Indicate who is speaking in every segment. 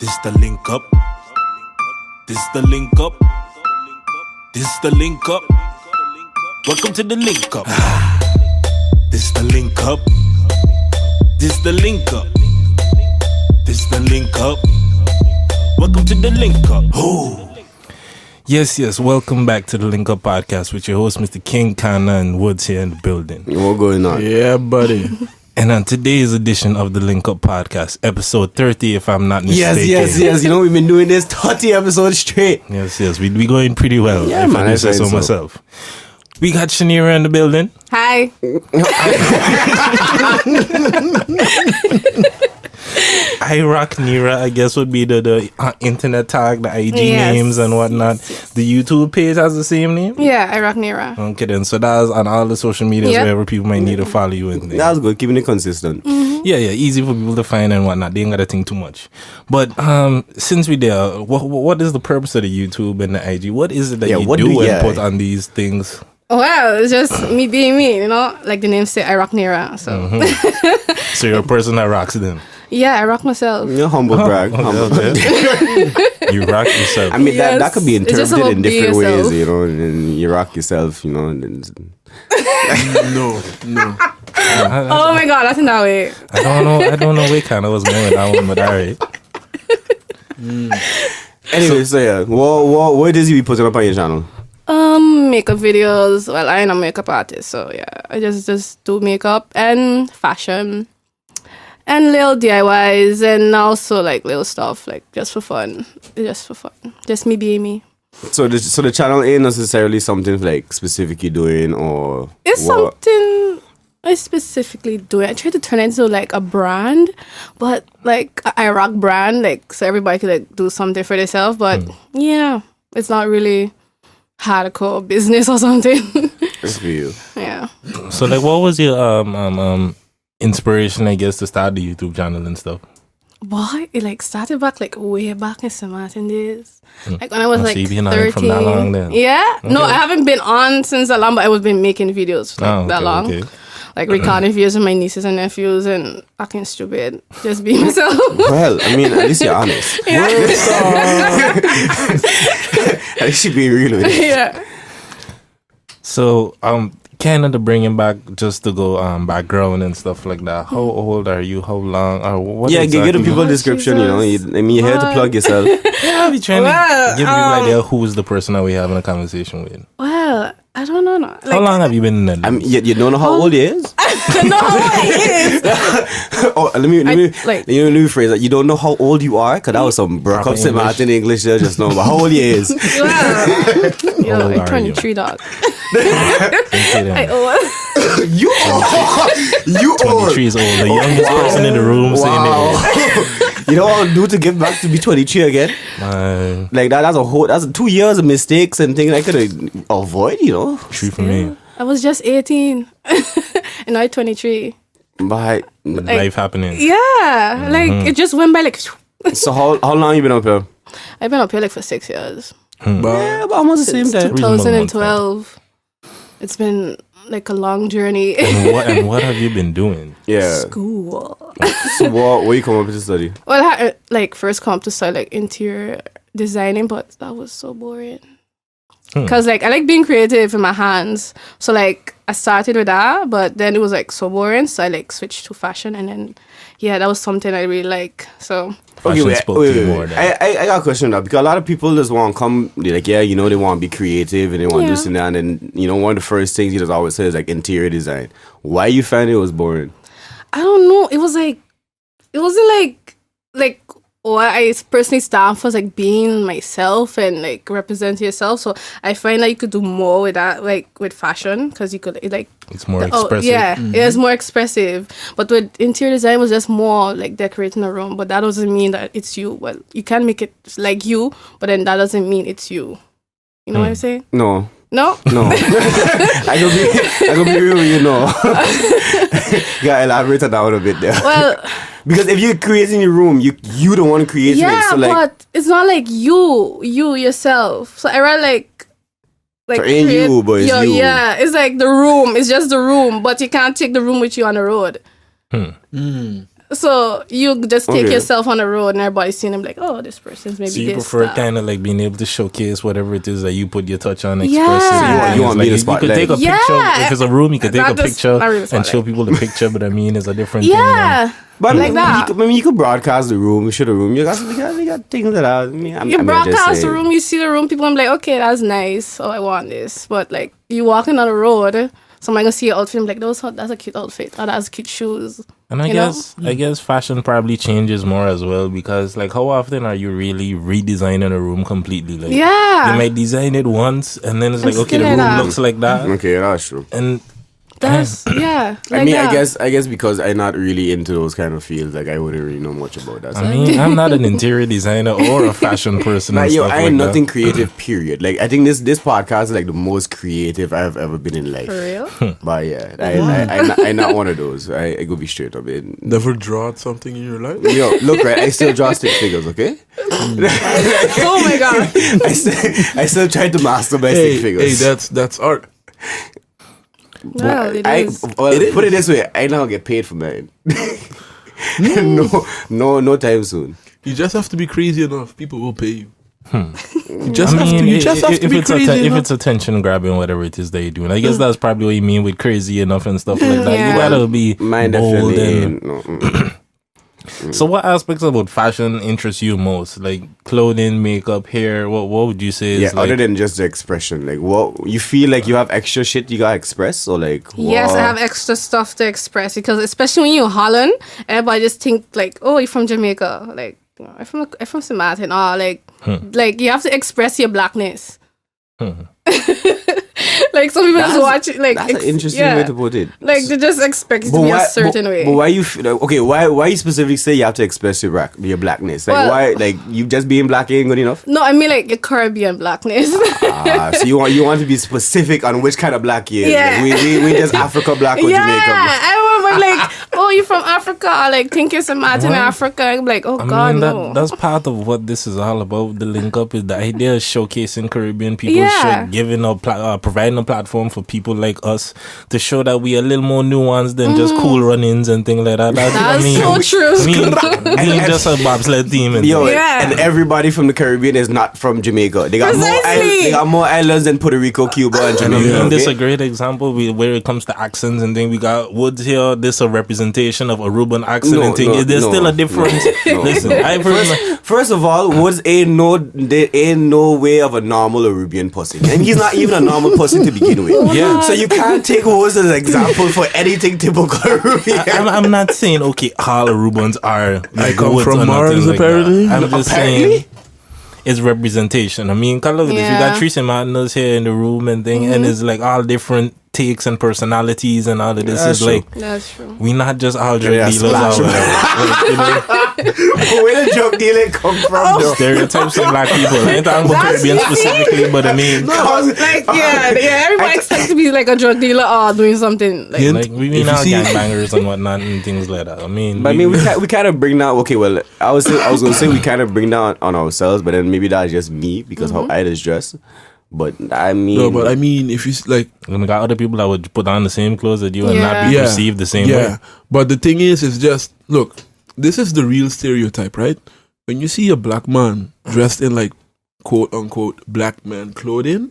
Speaker 1: This the link up. This the link up. This the link up. Welcome to the link up. This the link up. This the link up. This the link up. Welcome to the link up. Oh. Yes, welcome back to the LinkUp podcast with your host, Mr. King, Kana Woods here in the building.
Speaker 2: What going on?
Speaker 3: Yeah, buddy.
Speaker 1: And on today's edition of the LinkUp podcast, episode 30, if I'm not mistaken.
Speaker 2: Yes. You know, we've been doing this 30 episodes straight.
Speaker 1: Yes. We going pretty well.
Speaker 2: Yeah,
Speaker 1: if
Speaker 2: man,
Speaker 1: I do say so myself. We got Shanira in the building.
Speaker 4: Hi.
Speaker 1: iRockNira, I guess, would be the internet tag, the IG names and whatnot.
Speaker 4: Yes.
Speaker 1: The YouTube page has the same name?
Speaker 4: Yeah, iRockNira.
Speaker 1: Okay, then. So that's on all the social medias wherever people might need to follow you in there.
Speaker 2: That's good, keeping it consistent.
Speaker 4: Mm-hmm.
Speaker 1: Yeah, easy for people to find and whatnot. They ain't got to think too much. But since we there, what is the purpose of the YouTube and the IG? What is it that you do and put on these things?
Speaker 4: Well, it's just me being me, you know? Like the name say, iRockNira. So,
Speaker 1: So you're a person that rocks them.
Speaker 4: yeah, I rock myself.
Speaker 2: You're humble brag. Humble.
Speaker 1: You rock yourself.
Speaker 2: I mean, that could be
Speaker 4: It's just
Speaker 2: interpreted
Speaker 4: about
Speaker 2: in different
Speaker 4: being
Speaker 2: ways,
Speaker 4: yourself.
Speaker 2: you know, and you rock yourself, you know. And
Speaker 3: No.
Speaker 4: Oh my God, that's in that way.
Speaker 1: I don't know where kind of was going with that one, but alright.
Speaker 2: Anyway, so yeah, what is you be putting up on your channel?
Speaker 4: Makeup videos. Well, I ain't a makeup artist, so yeah, I just do makeup and fashion and little DIYs and also like little stuff like just for fun, just me being me.
Speaker 2: So the channel ain't necessarily something like specific you're doing or
Speaker 4: It's
Speaker 2: what?
Speaker 4: something I specifically do. I try to turn it into like a brand, but like a iRock brand, like so everybody could like do something for themselves. But yeah, it's not really hardcore business or something.
Speaker 2: It's for you.
Speaker 4: Yeah.
Speaker 1: So like, what was your inspiration, I guess, to start the YouTube channel and stuff?
Speaker 4: Boy, it like started back like way back in St. Martin days. Like when I was
Speaker 1: Oh, so
Speaker 4: like
Speaker 1: you've been on
Speaker 4: 13.
Speaker 1: it from that long then?
Speaker 4: Yeah. No, I haven't been on since that long, but I was been making videos like that long.
Speaker 1: Okay.
Speaker 4: Like recording videos with my nieces and nephews and acting stupid. Just be myself.
Speaker 2: Well, I mean, at least you're honest. At least you be real with it.
Speaker 4: Yeah.
Speaker 1: So, kind of to bring him back, just to go background and stuff like that. How old are you? How long? Or what?
Speaker 2: Yeah,
Speaker 1: exactly?
Speaker 2: give the people a description, you know. You're here to plug yourself.
Speaker 1: Yeah, I'll be trying
Speaker 4: Well,
Speaker 1: to give people an idea who is the person that we having a conversation with.
Speaker 4: Well, I don't know. Like,
Speaker 1: How long have you been in Netherlands?
Speaker 2: I mean, you don't know how old he is?
Speaker 4: no, it is.
Speaker 2: Oh, let me rephrase that. You don't know how old you are? Because that was some broke up St. Martin English there just now. But how old he is?
Speaker 4: Well, yo,
Speaker 1: old are
Speaker 4: I'm 23, dog.
Speaker 1: Okay, then.
Speaker 4: I owe
Speaker 2: You old.
Speaker 1: 23 is old. The youngest person in the room saying it.
Speaker 2: You know what I'll do to get back to be 23 again?
Speaker 1: Man,
Speaker 2: Like that's 2 years of mistakes and things I could avoid, you know.
Speaker 1: true for me.
Speaker 4: I was just 18. And I'm 23.
Speaker 2: But
Speaker 1: Life happening.
Speaker 4: Yeah. Like, it just went by like...
Speaker 2: so how long you been up here?
Speaker 4: I've been up here like for 6 years.
Speaker 2: Yeah, but almost the same
Speaker 4: Since
Speaker 2: time.
Speaker 4: 2012. It's been like a long journey.
Speaker 1: And what have you been doing?
Speaker 2: Yeah.
Speaker 4: School.
Speaker 2: So what you come up with to study?
Speaker 4: Well, I had, like first come to study like interior designing, but that was so boring. Cause like I like being creative in my hands, so like I started with that, but then it was like so boring, so I like switched to fashion, and then that was something I really like. So
Speaker 1: Fashion spoke to you more than.
Speaker 2: I got a question now because a lot of people just want to come, they're like, yeah, you know, they want to be creative and they want to do this and that, and you know, one of the first things you just always say is like interior design. Why you find it was boring?
Speaker 4: I don't know. It wasn't like what I personally stand for is like being myself and like representing yourself. So I find that you could do more with that, like with fashion, because you could like
Speaker 1: It's more expressive.
Speaker 4: it's more expressive. But with interior design, it was just more like decorating a room. But that doesn't mean that it's you. Well, you can make it like you, but then that doesn't mean it's you. You know what I'm saying?
Speaker 2: No.
Speaker 4: No.
Speaker 2: I could be real with you, no. You gotta elaborate on that one a bit there.
Speaker 4: Well,
Speaker 2: because if you're creating your room, you don't want to create it. So like,
Speaker 4: but it's not like you yourself. So I rather like
Speaker 2: so ain't you, but it's you.
Speaker 4: Yeah, it's like the room. It's just the room, but you can't take the room with you on the road. So you just take
Speaker 2: Okay.
Speaker 4: yourself on the road and everybody's seeing them like, oh, this person's maybe
Speaker 5: So you
Speaker 4: this.
Speaker 5: prefer
Speaker 4: that.
Speaker 5: kind of like being able to showcase whatever it is that you put your touch on, express
Speaker 4: Yeah.
Speaker 5: it.
Speaker 2: You want me to
Speaker 5: you could
Speaker 2: spotlight?
Speaker 5: take a
Speaker 4: Yeah.
Speaker 5: picture. If it's a room, you could take
Speaker 4: Not
Speaker 5: a
Speaker 4: just-
Speaker 5: picture
Speaker 4: not really
Speaker 5: and show
Speaker 4: spotlight.
Speaker 5: people the picture. But I mean, it's a different thing.
Speaker 4: Yeah.
Speaker 2: But
Speaker 4: Like that.
Speaker 2: you could broadcast the room, show the room. You got things that are.
Speaker 4: You broadcast the room, you see the room, people are like, okay, that's nice. Oh, I want this. But like, you walking on the road, somebody gonna see your outfit and be like, that's a cute outfit. Oh, that's cute shoes.
Speaker 5: And I
Speaker 4: You know?
Speaker 5: guess fashion probably changes more as well, because like how often are you really redesigning a room completely? Like
Speaker 4: Yeah.
Speaker 5: you might design it once and then it's like,
Speaker 4: And
Speaker 5: okay, the
Speaker 4: still
Speaker 5: room
Speaker 4: like that.
Speaker 5: looks like that.
Speaker 2: Okay, that's true.
Speaker 5: And
Speaker 4: That's, yeah.
Speaker 2: I
Speaker 4: like
Speaker 2: mean,
Speaker 4: that.
Speaker 2: I guess because I'm not really into those kind of fields, like I wouldn't really know much about that.
Speaker 5: I mean, I'm not an interior designer or a fashion person.
Speaker 2: Like,
Speaker 5: and
Speaker 2: yo,
Speaker 5: stuff
Speaker 2: I
Speaker 5: like
Speaker 2: ain't
Speaker 5: that.
Speaker 2: nothing creative. Period. Like I think this podcast is like the most creative I've ever been in life.
Speaker 4: For real?
Speaker 2: But yeah, I'm not one of those. I go be straight up.
Speaker 3: Never draw something in your life.
Speaker 2: Yo, look, right? I still draw stick figures. Okay.
Speaker 4: Oh my God.
Speaker 2: I still try to master my
Speaker 3: Hey,
Speaker 2: stick figures.
Speaker 3: that's art.
Speaker 4: Well, it
Speaker 2: I
Speaker 4: is.
Speaker 2: put it this way. I now get paid for mine. no time soon.
Speaker 3: You just have to be crazy enough. People will pay you. You
Speaker 5: I
Speaker 3: just have to.
Speaker 5: mean,
Speaker 3: You just have to
Speaker 5: if
Speaker 3: be
Speaker 5: it's
Speaker 3: crazy
Speaker 5: if
Speaker 3: enough.
Speaker 5: it's attention grabbing, whatever it is that you're doing, I guess that's probably what you mean with crazy enough and stuff like that.
Speaker 4: Yeah.
Speaker 5: You gotta be
Speaker 2: Mine
Speaker 5: bold.
Speaker 2: definitely.
Speaker 5: And,
Speaker 2: No,
Speaker 5: so, what aspects about fashion interest you most? Like clothing, makeup, hair. What would you say is
Speaker 2: yeah,
Speaker 5: like?
Speaker 2: other than just the expression, like what you feel like you have extra shit you gotta express, or like
Speaker 4: Yes,
Speaker 2: what?
Speaker 4: I have extra stuff to express because especially when you're in Holland, everybody just think like, oh, you're from Jamaica. Like, I'm from St. Maarten. Oh, like you have to express your blackness. Like some people just watch it like
Speaker 2: That's an interesting
Speaker 4: yeah.
Speaker 2: way to put it.
Speaker 4: Like they just expect it to be a certain way.
Speaker 2: But why you okay? Why you specifically say you have to express your blackness? Like
Speaker 4: Well-
Speaker 2: why? Like you just being black ain't good enough?
Speaker 4: No, I mean like your Caribbean blackness.
Speaker 2: So you want to be specific on which kind of black you is.
Speaker 4: Yeah.
Speaker 2: Like, we just Africa black or
Speaker 4: yeah,
Speaker 2: Jamaica black.
Speaker 4: I remember like, oh, you from Africa? Or, like, think you're some Martin in Africa? I'm like, oh
Speaker 5: I
Speaker 4: God,
Speaker 5: mean,
Speaker 4: no.
Speaker 5: that's part of what this is all about. The link up is the idea of showcasing Caribbean people,
Speaker 4: Yeah.
Speaker 5: giving providing a platform for people like us to show that we are a little more nuanced than just cool run-ins and things like that.
Speaker 4: That's so true.
Speaker 5: We ain't just a bobsled team. And
Speaker 2: Yo,
Speaker 4: Yeah.
Speaker 2: and everybody from the Caribbean is not from Jamaica. They got
Speaker 4: Precisely.
Speaker 2: they got more islands than Puerto Rico, Cuba, and
Speaker 5: And I
Speaker 2: Jamaica.
Speaker 5: mean, this is
Speaker 2: okay?
Speaker 5: a great example where it comes to accents and thing. We got Woods here. This a representation of Aruban accent
Speaker 2: No,
Speaker 5: and thing.
Speaker 2: no,
Speaker 5: There's
Speaker 2: no,
Speaker 5: still a difference.
Speaker 2: no.
Speaker 5: Listen, I've heard.
Speaker 2: First of all, Woods there ain't no way of a normal Arubian pussy. And he's not even a normal pussy to begin with.
Speaker 5: Yeah.
Speaker 2: So you can't take Woods as an example for anything typical Arubian.
Speaker 5: I'm not saying okay, all Arubans are like
Speaker 3: come
Speaker 5: Woods
Speaker 3: from
Speaker 5: or nothing
Speaker 3: Mars,
Speaker 5: like
Speaker 3: apparently.
Speaker 5: that. I'm just
Speaker 2: Apparently?
Speaker 5: saying it's representation. I mean, look at this. We
Speaker 4: Yeah.
Speaker 5: got Tracy Martinez here in the room and thing, and it's like all different takes and personalities and all of this.
Speaker 2: That's
Speaker 5: Is like
Speaker 4: That's true.
Speaker 5: we not just all drug
Speaker 2: Yeah,
Speaker 5: dealers.
Speaker 2: splash.
Speaker 5: Out there. Like,
Speaker 2: Where the drug dealing come from, though?
Speaker 5: stereotypes of black people. I ain't talking about Caribbean specifically, but I mean.
Speaker 4: Like yeah, everybody expects to be like a drug dealer or doing something. Like,
Speaker 3: Hint,
Speaker 5: Like we
Speaker 3: if
Speaker 5: mean
Speaker 3: you
Speaker 5: all
Speaker 3: see-
Speaker 5: gangbangers and whatnot and things like that. I mean,
Speaker 2: But I mean, we kind of bring down. Okay, well, I was gonna say we kind of bring down on ourselves, but then maybe that's just me because how I just dress. But I mean,
Speaker 3: No, but I mean, if you like,
Speaker 5: we got other people that would put on the same clothes that you and not
Speaker 4: Yeah.
Speaker 5: be
Speaker 3: yeah,
Speaker 5: perceived the same
Speaker 3: yeah.
Speaker 5: way.
Speaker 3: But the thing is, it's just look. This is the real stereotype, right? When you see a black man dressed in like quote unquote black man clothing,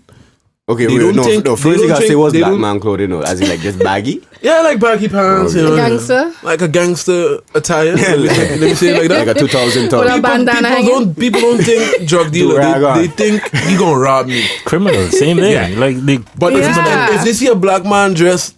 Speaker 2: okay,
Speaker 3: they
Speaker 2: wait,
Speaker 3: don't
Speaker 2: no,
Speaker 3: think-
Speaker 2: no.
Speaker 3: they
Speaker 2: First, you
Speaker 3: don't
Speaker 2: gotta say
Speaker 3: think-
Speaker 2: what's
Speaker 3: they
Speaker 2: black
Speaker 3: don't-
Speaker 2: man clothing, no, as in like just baggy,
Speaker 3: yeah, like baggy pants, you know,
Speaker 4: gangster?
Speaker 3: like a gangster attire. let me say it like that.
Speaker 2: like a 2000
Speaker 4: With
Speaker 2: top.
Speaker 4: a bandana hanging.
Speaker 3: People don't think drug dealer.
Speaker 2: rag on.
Speaker 3: They think he gonna rob me.
Speaker 5: Criminal, same thing.
Speaker 3: Yeah.
Speaker 5: Like they,
Speaker 3: But
Speaker 4: Yeah.
Speaker 3: if they see a black man dressed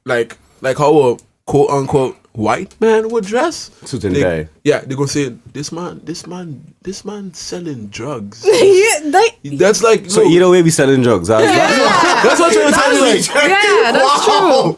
Speaker 3: like how a quote unquote white man would dress,
Speaker 2: Suit and
Speaker 3: they,
Speaker 2: tie.
Speaker 3: yeah, they gonna say this man selling drugs.
Speaker 4: yeah, like,
Speaker 3: That's like
Speaker 2: So
Speaker 3: no,
Speaker 2: either way, we selling drugs.
Speaker 3: that's what I'm trying to tell you.
Speaker 4: yeah, that's true.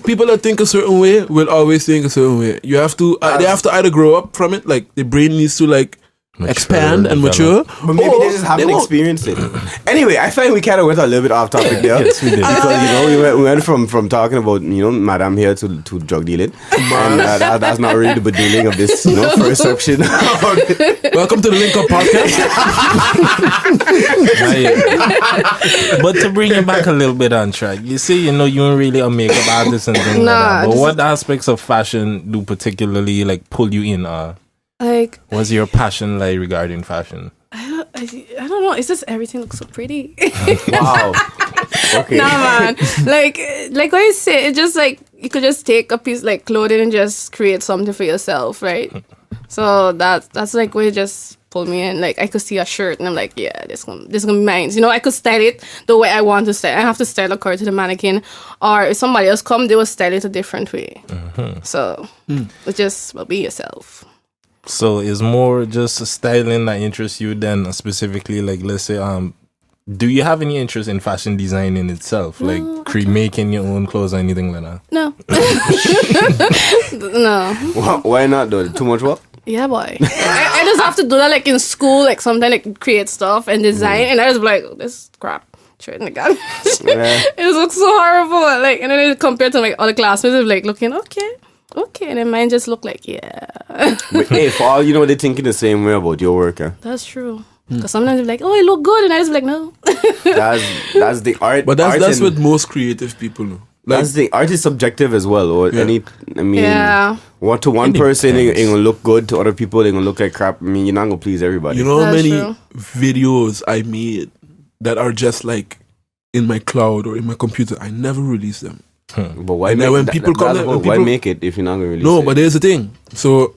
Speaker 3: People that think a certain way will always think a certain way. You have to they have to either grow up from it, like the brain needs to like expand and
Speaker 5: develop.
Speaker 3: mature.
Speaker 2: But maybe
Speaker 3: or
Speaker 2: they just haven't experienced it. Anyway, I find we kind of went a little bit off topic there.
Speaker 5: Yes, we did.
Speaker 2: Because, we went from talking about, Madame here to drug dealing. And that's not really the beginning of this, first section.
Speaker 3: Welcome to the LinkUp podcast.
Speaker 5: But to bring it back a little bit on track, you see, you ain't really a makeup artist and things like that. But what aspects of fashion do particularly like pull you in?
Speaker 4: Like,
Speaker 5: What's your passion like regarding fashion?
Speaker 4: I don't know. It's just everything looks so pretty.
Speaker 2: Wow. Okay.
Speaker 4: Nah, man. Like what you say, it's just like you could just take a piece like clothing and just create something for yourself, right? So that's like where it just pull me in. Like I could see a shirt and I'm like, yeah, this gonna be mine. I could style it the way I want to style. I have to style according to the mannequin, or if somebody else come, they will style it a different way. So it's just be yourself.
Speaker 5: So it's more just styling that interests you than specifically, like, let's say, do you have any interest in fashion design in itself? Like making your own clothes or anything like that?
Speaker 4: No. No.
Speaker 2: Why not though? Too much work?
Speaker 4: Yeah, boy. I just have to do that like in school, like sometimes like create stuff and design, and I was like, oh, this crap. Trading the gun. It looks so horrible. Like, and then compared to like other classmates, I'm like looking okay, and then mine just look like
Speaker 2: But hey, for all they're thinking the same way about your work.
Speaker 4: That's true. Because sometimes they're like, oh, it look good, and I just be like, no.
Speaker 2: That's the art.
Speaker 3: But that's with most creative people. Like,
Speaker 2: that's the art is subjective as well. Or
Speaker 4: Yeah.
Speaker 2: What to one person it gonna look good, to other people they gonna look like crap. I mean, you're not gonna please everybody.
Speaker 3: you know how
Speaker 4: That's
Speaker 3: many
Speaker 4: true.
Speaker 3: videos I made that are just like in my cloud or in my computer? I never release them.
Speaker 2: But why?
Speaker 3: And then when people come in,
Speaker 2: why make it if you're not gonna release
Speaker 3: No,
Speaker 2: it?
Speaker 3: but there's the thing. So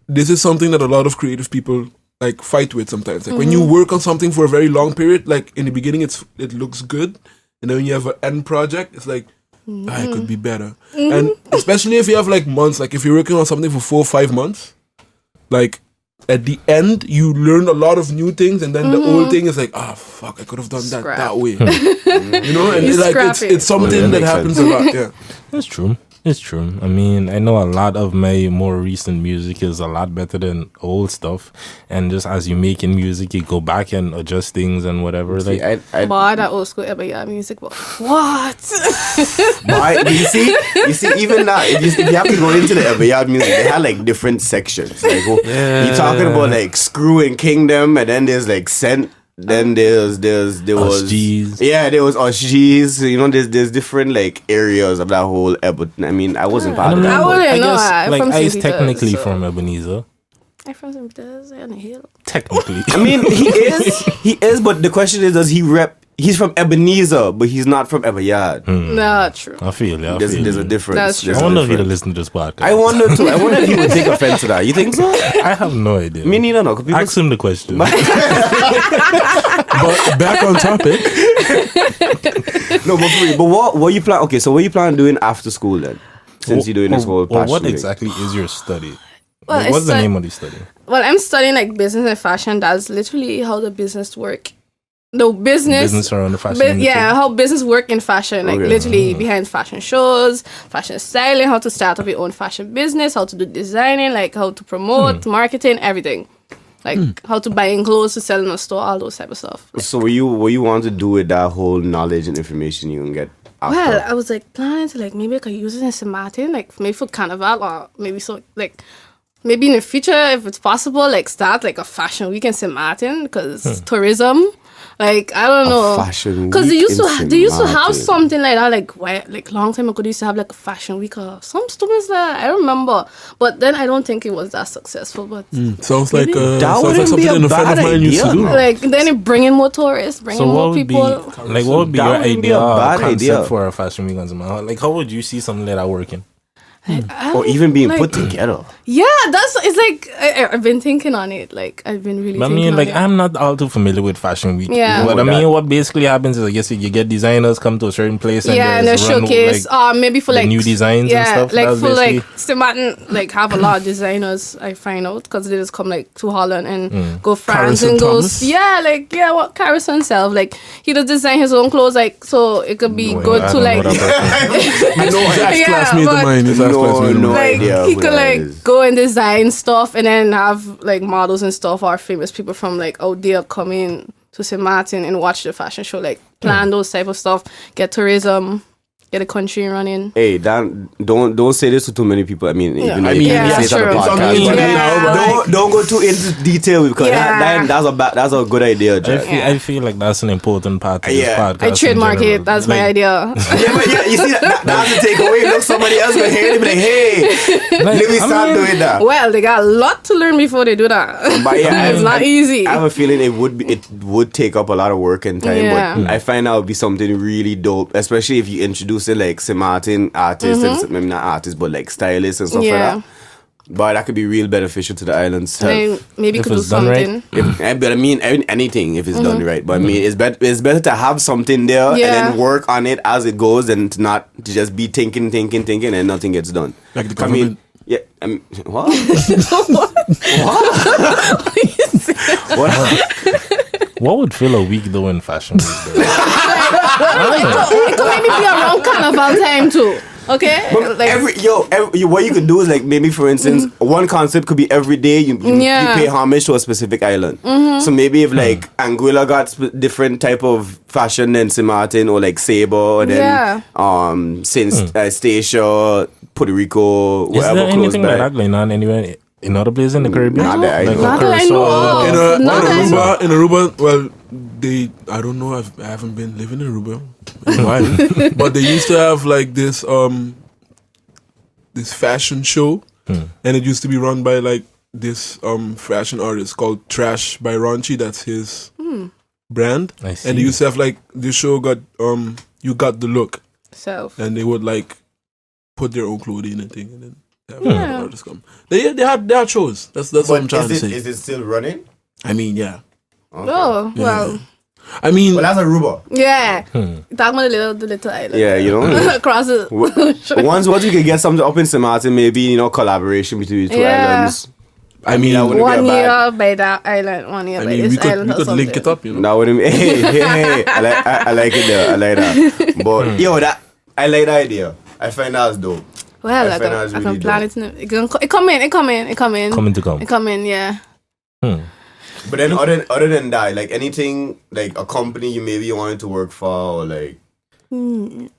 Speaker 3: this is something that a lot of creative people like fight with sometimes. Like when you work on something for a very long period, like in the beginning it looks good, and then when you have an end project, it's like it could be better. And especially if you have like months, like if you're working on something for 4 or 5 months, like at the end you learn a lot of new things, and then the old thing is like, fuck, I could have done
Speaker 4: Scrap.
Speaker 3: that way. And
Speaker 4: You
Speaker 3: like
Speaker 4: scrap it.
Speaker 3: it's something that
Speaker 2: makes
Speaker 3: happens
Speaker 2: sense.
Speaker 3: a lot. Yeah.
Speaker 5: It's true. It's true. I mean, I know a lot of my more recent music is a lot better than old stuff. And just as you making music, you go back and adjust things and whatever.
Speaker 2: See,
Speaker 5: Like,
Speaker 4: Boy, that old school music, but what?
Speaker 2: you see, even now, if you have to go into the Everyard music, they had like different sections. Like, you're talking about like Screw and Kingdom, and then there's like Scent. Then there was
Speaker 5: G's.
Speaker 2: Yeah, there was G's. There's different like areas of that whole but I mean, I wasn't part of that.
Speaker 4: I wouldn't know.
Speaker 5: guess,
Speaker 4: I'm
Speaker 5: like,
Speaker 4: from
Speaker 5: I is
Speaker 4: St.
Speaker 5: technically
Speaker 4: Peter's, so-
Speaker 5: from Ebenezer.
Speaker 4: I'm from St. Peter's on the hill.
Speaker 5: Technically.
Speaker 2: I mean, he is, but the question is, does he rep? He's from Ebenezer, but he's not from Everyard.
Speaker 4: No, true.
Speaker 5: I feel you.
Speaker 2: There's a difference.
Speaker 4: That's true.
Speaker 2: There's
Speaker 5: I
Speaker 2: a
Speaker 5: wonder if he'd
Speaker 2: difference.
Speaker 5: listen to this podcast.
Speaker 2: I wonder too. I wonder if he would take offense to that. You think so?
Speaker 5: I have no idea.
Speaker 2: Me neither. No. 'Cause people-
Speaker 5: Ask him the question.
Speaker 3: But back on topic.
Speaker 2: No, but for real, but what you plan? Okay, so what you plan on doing after school then? Since you're doing this whole passion
Speaker 5: what
Speaker 2: thing?
Speaker 5: exactly is your study?
Speaker 4: Well,
Speaker 5: Like, what's
Speaker 4: it's
Speaker 5: the
Speaker 4: like-
Speaker 5: name of the study?
Speaker 4: Well, I'm studying like business and fashion. That's literally how the business work. The
Speaker 5: Business around the fashion industry?
Speaker 4: yeah, how business work in fashion. Like
Speaker 2: Okay.
Speaker 4: literally behind fashion shows, fashion styling, how to start up your own fashion business, how to do designing, like how to promote, marketing, everything. Like how to buy in clothes to sell in a store, all those type of stuff.
Speaker 2: So what you want to do with that whole knowledge and information you can get after?
Speaker 4: Well, I was like planning to like maybe I could use it in St. Martin, like maybe for Carnival or maybe so like maybe in the future if it's possible, like start like a fashion week in St. Martin because tourism. Like I don't know,
Speaker 2: fashion
Speaker 4: because they
Speaker 2: week
Speaker 4: used
Speaker 2: in
Speaker 4: to
Speaker 2: St.
Speaker 4: they used to have
Speaker 2: Martin.
Speaker 4: something like that. Like long time ago, they used to have like a fashion week or some students that I don't remember. But then I don't think it was that successful. But
Speaker 3: Sounds like
Speaker 2: That
Speaker 3: sounds
Speaker 2: wouldn't
Speaker 3: like
Speaker 2: be
Speaker 3: something
Speaker 2: a
Speaker 3: a friend of
Speaker 2: bad
Speaker 3: mine used to
Speaker 2: idea,
Speaker 3: do.
Speaker 2: no.
Speaker 4: like then it bring in more tourists, bring
Speaker 5: So
Speaker 4: in
Speaker 5: what
Speaker 4: more
Speaker 5: would be
Speaker 4: people.
Speaker 5: like? What would be
Speaker 2: That
Speaker 5: your
Speaker 2: wouldn't be
Speaker 5: idea,
Speaker 2: a bad
Speaker 5: concept
Speaker 2: idea.
Speaker 5: for a fashion week on Zama? Like, how would you see something like that working?
Speaker 2: Or even being
Speaker 4: like-
Speaker 2: put together.
Speaker 4: Yeah, it's like I've been thinking on it. Like I've been really.
Speaker 5: But I
Speaker 4: thinking
Speaker 5: mean,
Speaker 4: on
Speaker 5: like,
Speaker 4: it.
Speaker 5: I'm not all too familiar with fashion week.
Speaker 4: Yeah.
Speaker 5: But I
Speaker 2: With
Speaker 5: mean,
Speaker 2: that.
Speaker 5: what basically happens is, I guess you get designers come to a certain place and
Speaker 4: yeah, and a
Speaker 5: there's run,
Speaker 4: showcase.
Speaker 5: like,
Speaker 4: Maybe for
Speaker 5: the
Speaker 4: like
Speaker 5: new designs and
Speaker 4: yeah,
Speaker 5: stuff.
Speaker 4: like
Speaker 5: That's
Speaker 4: for like
Speaker 5: basically-
Speaker 4: St. Martin, like have a lot of designers. I find out because they just come like to Holland and go France
Speaker 3: Carrison
Speaker 4: and go.
Speaker 3: Thomas?
Speaker 4: Yeah, what Carrison himself, like he does design his own clothes, like so it could be
Speaker 5: No,
Speaker 4: good
Speaker 5: I
Speaker 4: to
Speaker 5: don't know
Speaker 4: like.
Speaker 5: that person.
Speaker 3: I know an
Speaker 4: Yeah,
Speaker 3: ex-classmate
Speaker 4: but-
Speaker 3: of mine is asking
Speaker 4: Like
Speaker 2: idea
Speaker 4: he
Speaker 2: who
Speaker 4: could
Speaker 2: that
Speaker 4: like
Speaker 2: is.
Speaker 4: go and design stuff and then have like models and stuff or famous people from like out there come in to St. Maarten and watch the fashion show, like plan those type of stuff, get tourism, get the country running.
Speaker 2: Hey, Dan, don't say this to too many people. I mean, even though
Speaker 3: I
Speaker 2: you
Speaker 3: mean,
Speaker 2: can't
Speaker 4: yeah,
Speaker 2: say it on the
Speaker 4: true.
Speaker 2: podcast,
Speaker 3: It's
Speaker 2: but
Speaker 3: on
Speaker 4: Yeah.
Speaker 2: don't go too into detail because
Speaker 4: Yeah.
Speaker 2: that's a good idea, Jack.
Speaker 5: I feel like that's an important part of this
Speaker 2: Yeah.
Speaker 5: podcast.
Speaker 4: I
Speaker 5: in
Speaker 4: trademark
Speaker 5: general.
Speaker 4: it. That's my
Speaker 5: Like,
Speaker 4: idea.
Speaker 2: Yeah, but yeah, you see that's the takeaway. Look, somebody else will hear it and be like, hey, let me start doing that.
Speaker 4: Well, they got a lot to learn before they do that.
Speaker 2: But yeah,
Speaker 4: It's not easy.
Speaker 2: I have a feeling it would take up a lot of work and time.
Speaker 4: Yeah.
Speaker 2: But I find that would be something really dope, especially if you introduce it like St. Maarten artists and maybe not artists, but like stylists and stuff
Speaker 4: Yeah.
Speaker 2: like that. But that could be real beneficial to the island's health.
Speaker 4: Maybe
Speaker 5: If
Speaker 4: could do
Speaker 5: it's done right.
Speaker 4: something.
Speaker 2: But I mean, anything if it's done right. But I mean, it's better to have something there and
Speaker 4: Yeah.
Speaker 2: then work on it as it goes, and to not to just be thinking, and nothing gets done.
Speaker 3: Like the
Speaker 2: I mean,
Speaker 3: government.
Speaker 2: yeah. I mean, what? What?
Speaker 5: what would fill a week though in fashion week? though?
Speaker 4: It could maybe be around carnival time too. Okay?
Speaker 2: But
Speaker 4: Like,
Speaker 2: what you could do is like maybe for instance one concept could be every day you
Speaker 4: Yeah.
Speaker 2: pay homage to a specific island. So maybe if like Anguilla got different type of fashion than St. Maarten or like Sabre or then
Speaker 4: Yeah.
Speaker 2: Saint Stacia, Puerto Rico,
Speaker 5: Is
Speaker 2: whatever
Speaker 5: there
Speaker 2: close
Speaker 5: anything
Speaker 2: by.
Speaker 5: like that going on anywhere in other places in the Caribbean?
Speaker 2: Not that I
Speaker 5: Like
Speaker 2: know.
Speaker 4: not that I
Speaker 5: Curacao,
Speaker 4: know of.
Speaker 3: In Aruba, well, I don't know. I haven't been living in Aruba in a while, but they used to have like this this fashion show, and it used to be run by like this fashion artist called Trash by Ronchi. That's his brand,
Speaker 5: I see.
Speaker 3: and they used to have like this show got you got the look,
Speaker 4: self.
Speaker 3: and they would like put their own clothing and thing, and then have
Speaker 4: Yeah.
Speaker 3: artists come. They had shows. That's what I'm trying to say.
Speaker 2: Is it still running?
Speaker 3: I mean, yeah.
Speaker 4: Oh, well.
Speaker 3: I mean,
Speaker 2: Well, that's Aruba.
Speaker 4: Yeah. Talk about the little island.
Speaker 2: Yeah, you know.
Speaker 4: Across the
Speaker 2: Once we could get something up in St. Maarten, maybe collaboration between the two
Speaker 4: Yeah.
Speaker 2: islands.
Speaker 3: I mean,
Speaker 2: that wouldn't be a
Speaker 4: 1
Speaker 2: bad.
Speaker 4: year by that island, 1 year
Speaker 3: I
Speaker 4: by
Speaker 3: mean,
Speaker 4: this
Speaker 3: we
Speaker 4: island.
Speaker 3: could
Speaker 4: or
Speaker 3: link it
Speaker 4: something.
Speaker 3: up, you know.
Speaker 2: That wouldn't. Hey, I like it there. I like that. But I like that idea. I find that's dope.
Speaker 4: Well,
Speaker 2: I
Speaker 4: I
Speaker 2: find that's
Speaker 4: can
Speaker 2: really
Speaker 4: plan
Speaker 2: dope.
Speaker 4: it. It come in.
Speaker 5: Coming to come.
Speaker 4: It come in, yeah.
Speaker 2: But then other than that, like anything like a company you maybe wanted to work for, or like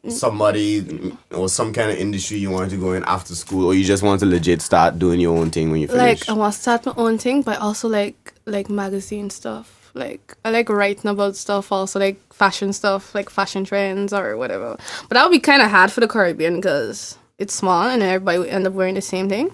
Speaker 2: somebody or some kind of industry you wanted to go in after school, or you just want to legit start doing your own thing when you finish.
Speaker 4: Like I want to start my own thing, but also like magazine stuff. Like I like writing about stuff, also like fashion stuff, like fashion trends or whatever. But that would be kind of hard for the Caribbean because it's small and everybody would end up wearing the same thing.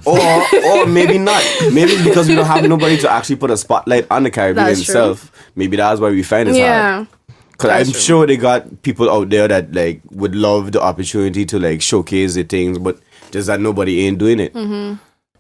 Speaker 2: or maybe not. Maybe it's because we don't have nobody to actually put a spotlight on the Caribbean
Speaker 4: That's true.
Speaker 2: itself. Maybe that's why we find it hard.
Speaker 4: Yeah.
Speaker 2: Because
Speaker 4: That's
Speaker 2: I'm
Speaker 4: true.
Speaker 2: sure they got people out there that like would love the opportunity to like showcase the things, but just that nobody ain't doing it.
Speaker 4: Mm-hmm.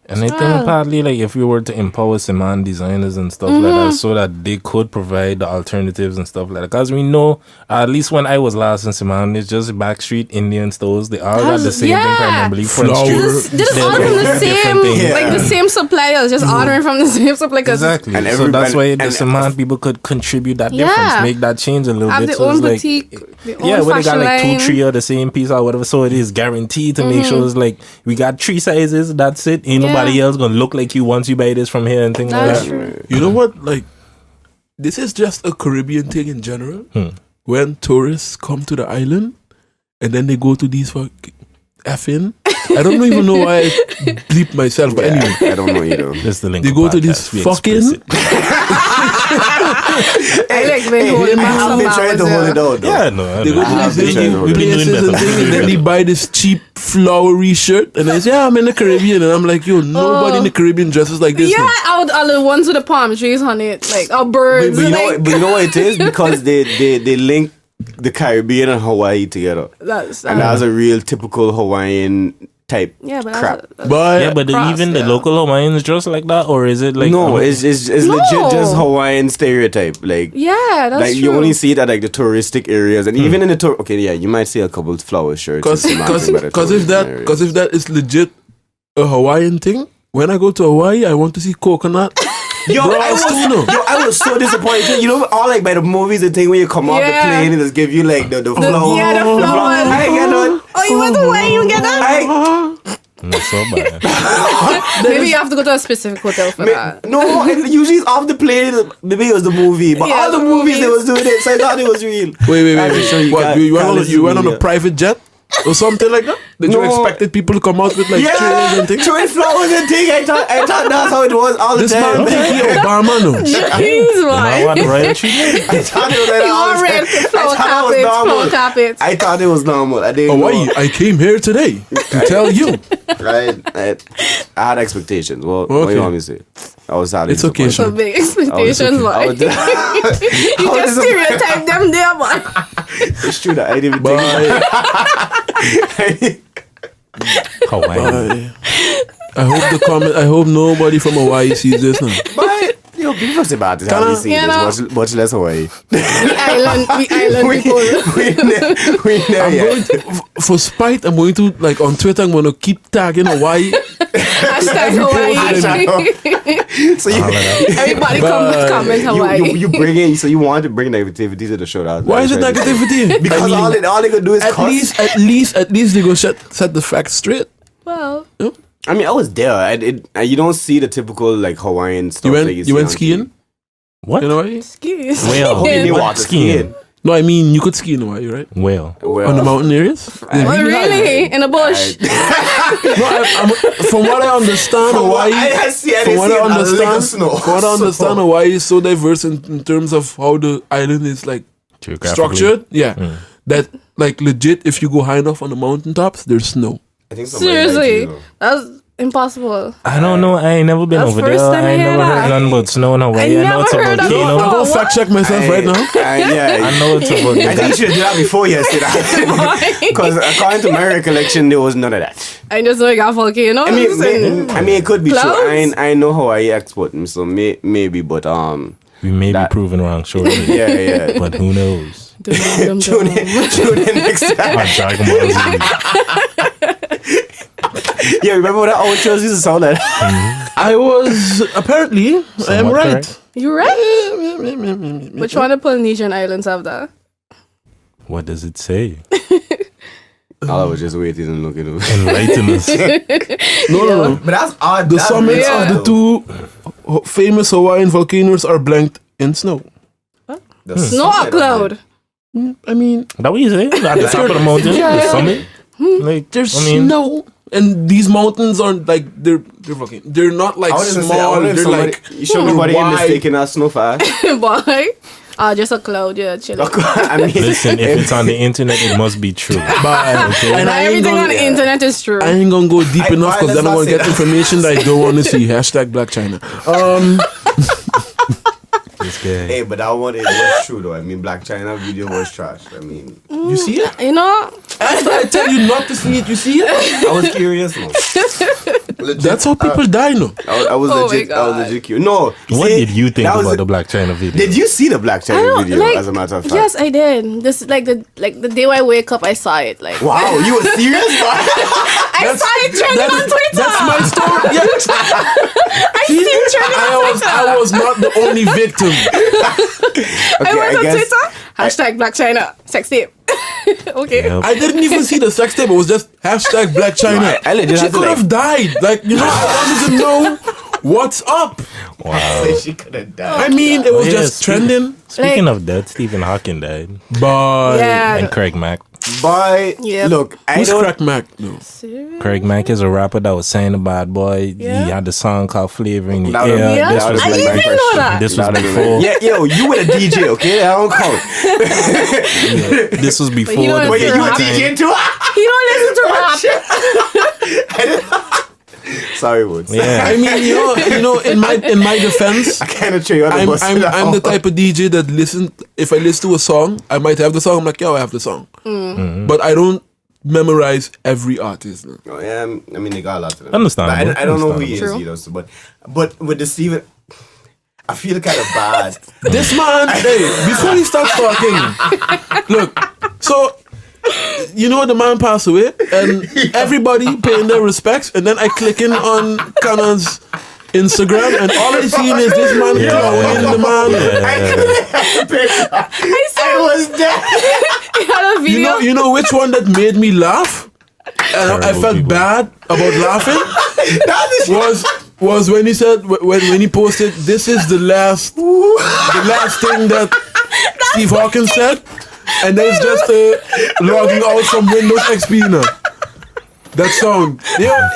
Speaker 5: And I think partly like if we were to empower Saman designers and stuff like that, so that they could provide the alternatives and stuff like that. Because we know, at least when I was last in Saman, it's just backstreet Indian stores. They all got the same thing
Speaker 4: Yeah.
Speaker 5: primarily. Front
Speaker 3: Flower.
Speaker 5: Street.
Speaker 4: Just
Speaker 5: They're
Speaker 4: order from the
Speaker 5: different
Speaker 4: same,
Speaker 5: things.
Speaker 4: like the same suppliers, just ordering from the same suppliers.
Speaker 5: Exactly.
Speaker 2: And
Speaker 5: So that's why the
Speaker 2: and-
Speaker 5: Saman people could contribute that
Speaker 4: Yeah.
Speaker 5: difference, make that change a little
Speaker 4: Have
Speaker 5: bit.
Speaker 4: their
Speaker 5: So
Speaker 4: own
Speaker 5: it's like,
Speaker 4: boutique, their own
Speaker 5: yeah, where they got
Speaker 4: fashion
Speaker 5: like
Speaker 4: line.
Speaker 5: 2-3 of the same piece or whatever. So it is guaranteed to make sure it's like we got 3 sizes. That's it. Ain't
Speaker 4: Yeah.
Speaker 5: nobody else gonna look like you once you buy this from here and things
Speaker 4: That's
Speaker 5: like that.
Speaker 4: true.
Speaker 3: You know what? Like, this is just a Caribbean thing in general. When tourists come to the island and then they go to these effing. I don't even know why I bleep myself, but anyway.
Speaker 2: I don't know either.
Speaker 5: This is the link.
Speaker 3: They go to this fucking.
Speaker 4: I like been holding
Speaker 2: I
Speaker 4: back
Speaker 2: have
Speaker 4: some
Speaker 2: been trying to hold it
Speaker 4: hours.
Speaker 2: out though.
Speaker 5: Yeah, no,
Speaker 3: They go
Speaker 2: I
Speaker 3: to these
Speaker 2: have been trying to hold it.
Speaker 3: places and things, and then they buy this cheap flowery shirt, and they say, "Yeah, I'm in the Caribbean," and I'm like, "Yo, nobody in the Caribbean dresses like this."
Speaker 4: Yeah,
Speaker 3: man."
Speaker 4: all the ones with the palm trees on it, like birds.
Speaker 2: But you know,
Speaker 4: like,
Speaker 2: but you know what it is? Because they link the Caribbean and Hawaii together.
Speaker 4: that's
Speaker 2: And that's a real typical Hawaiian type
Speaker 4: yeah, but
Speaker 2: crap.
Speaker 4: that's
Speaker 3: But
Speaker 5: Yeah, but
Speaker 4: Cross,
Speaker 5: even the
Speaker 4: yeah.
Speaker 5: local Hawaiians dress like that, or is it like
Speaker 2: No, it's legit just Hawaiian stereotype. Like
Speaker 4: yeah, that's
Speaker 2: like
Speaker 4: true.
Speaker 2: you only see it at like the touristic areas, and even in the okay, yeah, you might see a couple of flower shirts.
Speaker 3: because if that is legit a Hawaiian thing, when I go to Hawaii, I want to see coconut.
Speaker 2: Yo, I was so disappointed. You know, all like by the movies and thing when you come off the
Speaker 4: Yeah.
Speaker 2: plane and just give you like the flower.
Speaker 4: yeah, the flowers.
Speaker 2: I ain't got none.
Speaker 4: Oh, you went to Hawaii, you get that?
Speaker 5: Not so bad.
Speaker 4: Maybe you have to go to a specific hotel for that.
Speaker 2: No, usually it's off the plane. Maybe it was the movie, but
Speaker 4: Yeah,
Speaker 2: all the
Speaker 4: the
Speaker 2: movies they
Speaker 4: movies.
Speaker 2: was doing it, so I thought it was real.
Speaker 3: Wait.
Speaker 2: I'm sure you
Speaker 3: What?
Speaker 2: can't-
Speaker 3: You
Speaker 2: can't listen
Speaker 3: went
Speaker 2: to
Speaker 3: on
Speaker 2: me,
Speaker 3: a private jet or something like that? Did you
Speaker 2: No.
Speaker 3: expected people to come out with like trays and things?
Speaker 2: throwing flowers and things. I thought that's how it was all the
Speaker 3: This
Speaker 2: time.
Speaker 3: man think he Obama, no.
Speaker 4: Jeez,
Speaker 5: I
Speaker 4: why?
Speaker 5: want royal treatment.
Speaker 2: I thought it was like
Speaker 4: You
Speaker 2: all
Speaker 4: want
Speaker 2: the
Speaker 4: red
Speaker 2: time.
Speaker 4: flower
Speaker 2: I thought it was
Speaker 4: carpets,
Speaker 2: normal.
Speaker 4: flower carpets.
Speaker 2: I thought it was normal. I didn't
Speaker 3: Hawaii,
Speaker 2: know.
Speaker 3: I came here today to tell you.
Speaker 2: Right? I had expectations. Well, what do
Speaker 3: Okay.
Speaker 2: you want me to say? I was sad.
Speaker 3: It's okay,
Speaker 4: So
Speaker 3: Sean.
Speaker 4: big expectations,
Speaker 2: I
Speaker 4: why?
Speaker 2: was-
Speaker 4: You just stereotype them there, man.
Speaker 2: It's true that I didn't even think.
Speaker 5: Hawaii.
Speaker 3: I hope nobody from Hawaii sees this now.
Speaker 2: But you know, people say about this.
Speaker 3: Kinda-
Speaker 2: How we see
Speaker 4: You
Speaker 2: this
Speaker 4: know.
Speaker 2: much less Hawaii.
Speaker 4: We island people.
Speaker 2: we never
Speaker 3: I'm
Speaker 2: yet.
Speaker 3: going to, for spite, I'm going to, like, on Twitter, I'm going to keep tagging Hawaii.
Speaker 4: Hashtag Hawaii.
Speaker 2: So you,
Speaker 4: Everybody
Speaker 3: But
Speaker 4: comment Hawaii.
Speaker 2: you bring in, so you want to bring negativity to the show.
Speaker 3: Why is it negativity?
Speaker 2: Because
Speaker 3: I mean,
Speaker 2: all they gonna do is
Speaker 3: at
Speaker 2: cuss.
Speaker 3: least they go set the facts straight.
Speaker 4: Well,
Speaker 2: I mean, I was there. You don't see the typical like Hawaiian stuff.
Speaker 3: You
Speaker 2: that
Speaker 3: went
Speaker 2: see
Speaker 3: you
Speaker 2: on
Speaker 3: went skiing?
Speaker 5: What?
Speaker 3: In Hawaii?
Speaker 4: excuse.
Speaker 5: Well,
Speaker 2: TV. You
Speaker 5: what
Speaker 2: want to
Speaker 5: skiing?
Speaker 3: No, I mean you could ski in Hawaii, right?
Speaker 5: Well,
Speaker 2: Well,
Speaker 3: On the mountain areas.
Speaker 4: Oh, really? In a bush?
Speaker 3: No, from what I understand, Hawaii.
Speaker 2: I see, I
Speaker 3: From what I
Speaker 2: didn't see a lick
Speaker 3: understand,
Speaker 2: of snow.
Speaker 3: from what I understand, Hawaii is so diverse in terms of how the island is like
Speaker 5: geographically.
Speaker 3: structured. Yeah, that like legit, if you go high enough on the mountaintops, there's snow.
Speaker 2: I think somebody lied to
Speaker 4: Seriously?
Speaker 2: you, though.
Speaker 4: That's impossible.
Speaker 5: I don't know. I ain't never been
Speaker 4: That's
Speaker 5: over
Speaker 4: first
Speaker 5: there.
Speaker 4: time
Speaker 5: I
Speaker 4: I
Speaker 5: ain't
Speaker 4: hear
Speaker 5: never
Speaker 4: that.
Speaker 5: heard nothing about snow in Hawaii. I know
Speaker 4: never
Speaker 5: it's a
Speaker 4: heard of
Speaker 5: volcano.
Speaker 3: I'm gonna
Speaker 4: what?
Speaker 3: fact check myself right now.
Speaker 2: Yeah.
Speaker 5: I know it's a
Speaker 2: I
Speaker 5: volcano.
Speaker 2: think you should have done that before yesterday. Because according to my recollection, there was none of that.
Speaker 4: I just know you got volcanoes.
Speaker 2: I mean, it could be
Speaker 4: Clouds?
Speaker 2: true. I know Hawaii export, so maybe, but
Speaker 5: We may be
Speaker 2: That-
Speaker 5: proven wrong, shortly.
Speaker 2: yeah.
Speaker 5: But who knows?
Speaker 2: Tune in next time.
Speaker 5: On Dragon Ball Z.
Speaker 2: Yeah, remember what that old shows used to sound like?
Speaker 3: I was apparently I am
Speaker 5: Somewhat
Speaker 3: right.
Speaker 5: correct.
Speaker 4: You right? Which one of the Polynesian islands have that?
Speaker 5: What does it say?
Speaker 2: I was just waiting and looking.
Speaker 5: Enlighten us.
Speaker 3: No.
Speaker 2: But that's odd.
Speaker 3: The
Speaker 2: That's
Speaker 3: summits
Speaker 2: weird,
Speaker 3: of the
Speaker 2: though.
Speaker 3: two famous Hawaiian volcanoes are blanked in snow.
Speaker 2: The
Speaker 4: Snow or
Speaker 2: summit of
Speaker 4: cloud?
Speaker 3: I mean,
Speaker 5: That what you say? At the top of the mountain? The summit? Like,
Speaker 3: there's
Speaker 5: I mean,
Speaker 3: snow, and these mountains aren't like they're fucking. They're not like
Speaker 2: I was gonna say, I
Speaker 3: small.
Speaker 2: wonder if
Speaker 3: They're
Speaker 2: somebody,
Speaker 3: like
Speaker 2: you sure nobody in
Speaker 3: wide.
Speaker 2: mistaking us snow for us?
Speaker 4: Boy. Just a cloud, yeah, chilling.
Speaker 2: I mean,
Speaker 5: listen, if it's on the internet, it must be true.
Speaker 3: But and
Speaker 4: Not
Speaker 3: I ain't
Speaker 4: everything on
Speaker 3: gonna,
Speaker 4: the internet is true.
Speaker 3: I ain't gonna go deep enough because then I'm
Speaker 2: let's
Speaker 3: gonna
Speaker 2: not
Speaker 3: get
Speaker 2: say that.
Speaker 3: information that I don't want to see. Hashtag Black China.
Speaker 5: This guy.
Speaker 2: hey, but that one it was true though. I mean, Black China video was trash. I mean,
Speaker 3: You see it?
Speaker 4: You know,
Speaker 3: I tell you not to see it. You see it?
Speaker 2: I was curious. No. Legit,
Speaker 3: That's how people die, no.
Speaker 2: I was
Speaker 4: Oh
Speaker 2: legit.
Speaker 4: my
Speaker 2: I was
Speaker 4: God.
Speaker 2: legit curious. No.
Speaker 5: What
Speaker 2: see,
Speaker 5: did you think
Speaker 2: that was
Speaker 5: about the Black China video?
Speaker 2: Did you see the Black China
Speaker 4: don't-
Speaker 2: video?
Speaker 4: like,
Speaker 2: As a matter of fact.
Speaker 4: yes, I did. This like the day I wake up, I saw it. Like
Speaker 2: Wow, you were serious?
Speaker 4: I saw it trending on Twitter.
Speaker 3: That's my story. Yeah.
Speaker 4: I seen it trending on Twitter.
Speaker 3: I was not the only victim.
Speaker 4: I went on Twitter. Hashtag Black China sex tape. Okay.
Speaker 5: Yep.
Speaker 3: I didn't even see the sex tape. It was just hashtag Black China.
Speaker 2: No, I legit
Speaker 3: She
Speaker 2: had to,
Speaker 3: could
Speaker 2: like-
Speaker 3: have died. Like, you know, I wanted to know what's up.
Speaker 5: Wow.
Speaker 2: She could have died.
Speaker 3: I mean, it was
Speaker 5: Oh, yeah,
Speaker 3: just trending.
Speaker 5: Speaking of that, Stephen Hawking died.
Speaker 3: But
Speaker 4: Yeah.
Speaker 5: And Craig Mack.
Speaker 2: Boy,
Speaker 4: Yep.
Speaker 2: look, I
Speaker 3: who's
Speaker 2: don't.
Speaker 3: Crack Mac? No.
Speaker 4: Serious?
Speaker 5: Craig Mack is a rapper that was saying about boy.
Speaker 4: Yeah.
Speaker 5: He had the song called Flavor in the
Speaker 2: That was-
Speaker 5: Air.
Speaker 4: Yeah,
Speaker 5: This
Speaker 2: that
Speaker 5: was
Speaker 4: I
Speaker 2: like
Speaker 4: didn't
Speaker 2: my
Speaker 4: even know that.
Speaker 5: This was
Speaker 2: That
Speaker 5: before.
Speaker 2: Yeah, yo, you were a DJ, okay? That don't count.
Speaker 5: This was before
Speaker 4: you don't
Speaker 5: the
Speaker 2: Wait,
Speaker 5: big
Speaker 2: you a
Speaker 5: time.
Speaker 2: DJ too?
Speaker 4: He don't listen to rap.
Speaker 2: Sorry, Woods.
Speaker 5: Yeah.
Speaker 3: I mean, you know, in my defense,
Speaker 2: I kind of threw you on the
Speaker 3: I'm
Speaker 2: bus.
Speaker 3: the type of DJ that if I listen to a song, I might have the song. I'm like, yo, I have the song, but I don't memorize every artist. No.
Speaker 2: Oh, yeah, I mean, they got a lot of them.
Speaker 5: Understandable.
Speaker 2: But I don't know who he is,
Speaker 4: True.
Speaker 2: you know. So, but with the Steven, I feel kind of bad.
Speaker 3: This man, hey, before he starts talking, look, so you know the man passed away, and everybody paying their respects, and then I click in on Kana's Instagram, and all I seen is this man clowning the man.
Speaker 2: I was dead.
Speaker 4: He had a video.
Speaker 3: You know which one that made me laugh? and I felt bad about laughing was when he said when he posted, "This is the last thing that Steve Hawkins said," and then it's just logging out from Windows XP now. That sound, yeah.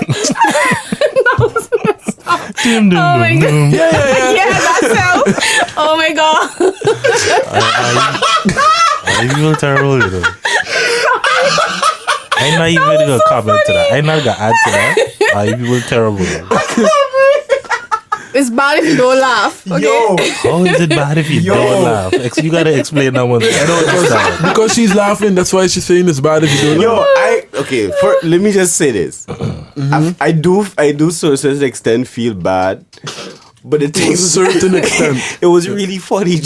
Speaker 5: Dum, dum,
Speaker 4: Oh my
Speaker 5: dum,
Speaker 4: God.
Speaker 5: dum.
Speaker 4: Yeah, that sound. Oh my God.
Speaker 5: I feel terrible, you know. I'm not even gonna comment to that. I'm not gonna add to that. I feel terrible.
Speaker 4: It's bad if you don't laugh. Okay.
Speaker 2: Yo,
Speaker 5: How is it bad if you don't laugh? You gotta explain that one. I don't understand.
Speaker 3: Because she's laughing, that's why she's saying it's bad if you don't.
Speaker 2: yo, let me just say this. I do to a certain extent feel bad, but the thing
Speaker 3: To a certain extent.
Speaker 2: it was really funny.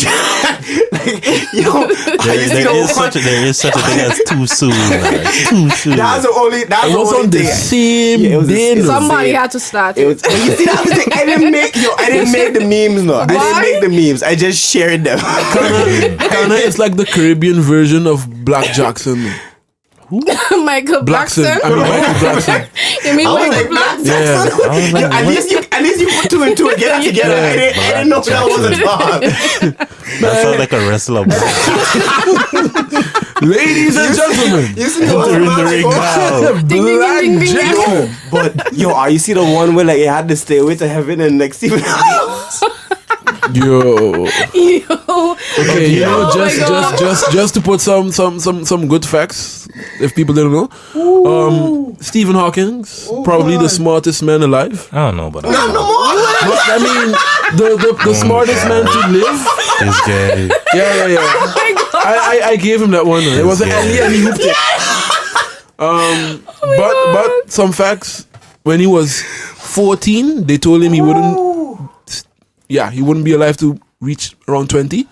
Speaker 2: Like, yo,
Speaker 5: There is such a thing as too soon. Like, too soon.
Speaker 2: that's the only. That's
Speaker 3: It
Speaker 2: the
Speaker 3: was
Speaker 2: only
Speaker 3: on the
Speaker 2: thing.
Speaker 3: same
Speaker 2: Yeah, it was the
Speaker 3: day.
Speaker 2: same.
Speaker 3: no.
Speaker 4: Somebody had to start
Speaker 2: It
Speaker 4: it.
Speaker 2: was, you see, that was the thing. I didn't make the memes. No, I didn't make the memes. I just shared them.
Speaker 3: Kana is like the Caribbean version of Black Jackson.
Speaker 4: Michael
Speaker 3: Blackson.
Speaker 4: Blackson.
Speaker 3: I mean Michael Blackson.
Speaker 4: You mean
Speaker 2: I was
Speaker 4: Michael
Speaker 2: like, Black
Speaker 4: Blackson?
Speaker 3: Yeah.
Speaker 2: Jackson.
Speaker 5: I was like,
Speaker 2: Yo, at least you put two and two and get it together. I didn't know that was a dog.
Speaker 5: That sounds like a wrestler. Bro.
Speaker 3: Ladies and gentlemen,
Speaker 2: You see the
Speaker 5: Enter in the ring now.
Speaker 4: Ding, ding,
Speaker 3: Black
Speaker 4: ding, ding, ding.
Speaker 3: Jackson.
Speaker 2: But yo, you see the one where like it had to stay away to heaven and like Stephen.
Speaker 3: Yo.
Speaker 4: Yo.
Speaker 3: Okay, you know,
Speaker 4: Oh my God.
Speaker 3: just to put some good facts, if people didn't know, Stephen Hawking, probably the smartest man alive.
Speaker 5: I don't know about that.
Speaker 3: I mean, the smartest man to live.
Speaker 5: This guy.
Speaker 3: Yeah.
Speaker 4: Oh my God.
Speaker 3: I gave him that one. It was an alley and he hooped it. But some facts. When he was 14, they told him he wouldn't. Yeah, he wouldn't be alive to reach around 20.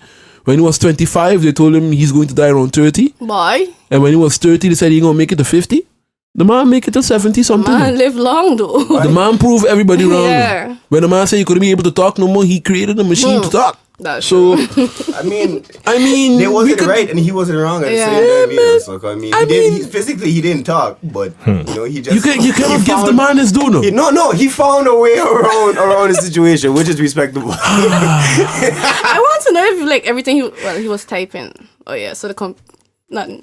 Speaker 3: When he was 25, they told him he's going to die around 30.
Speaker 4: Boy,
Speaker 3: And when he was 30, they said he's going to make it to 50. The man make it to 70 something.
Speaker 4: man, live long though.
Speaker 3: The man proved everybody wrong.
Speaker 4: Yeah.
Speaker 3: When the man said he couldn't be able to talk no more, he created a machine to talk.
Speaker 4: That's
Speaker 3: So,
Speaker 2: I mean,
Speaker 3: we
Speaker 2: they wasn't
Speaker 3: could-
Speaker 2: right and he wasn't wrong at the
Speaker 4: Yeah.
Speaker 2: same time either. So I mean, physically he didn't talk, but you know he just
Speaker 3: You cannot
Speaker 2: he
Speaker 3: give the
Speaker 2: found-
Speaker 3: man his due, no.
Speaker 2: he found a way around the situation, which is respectable.
Speaker 4: I want to know if like everything he was typing. Oh yeah, so nothing.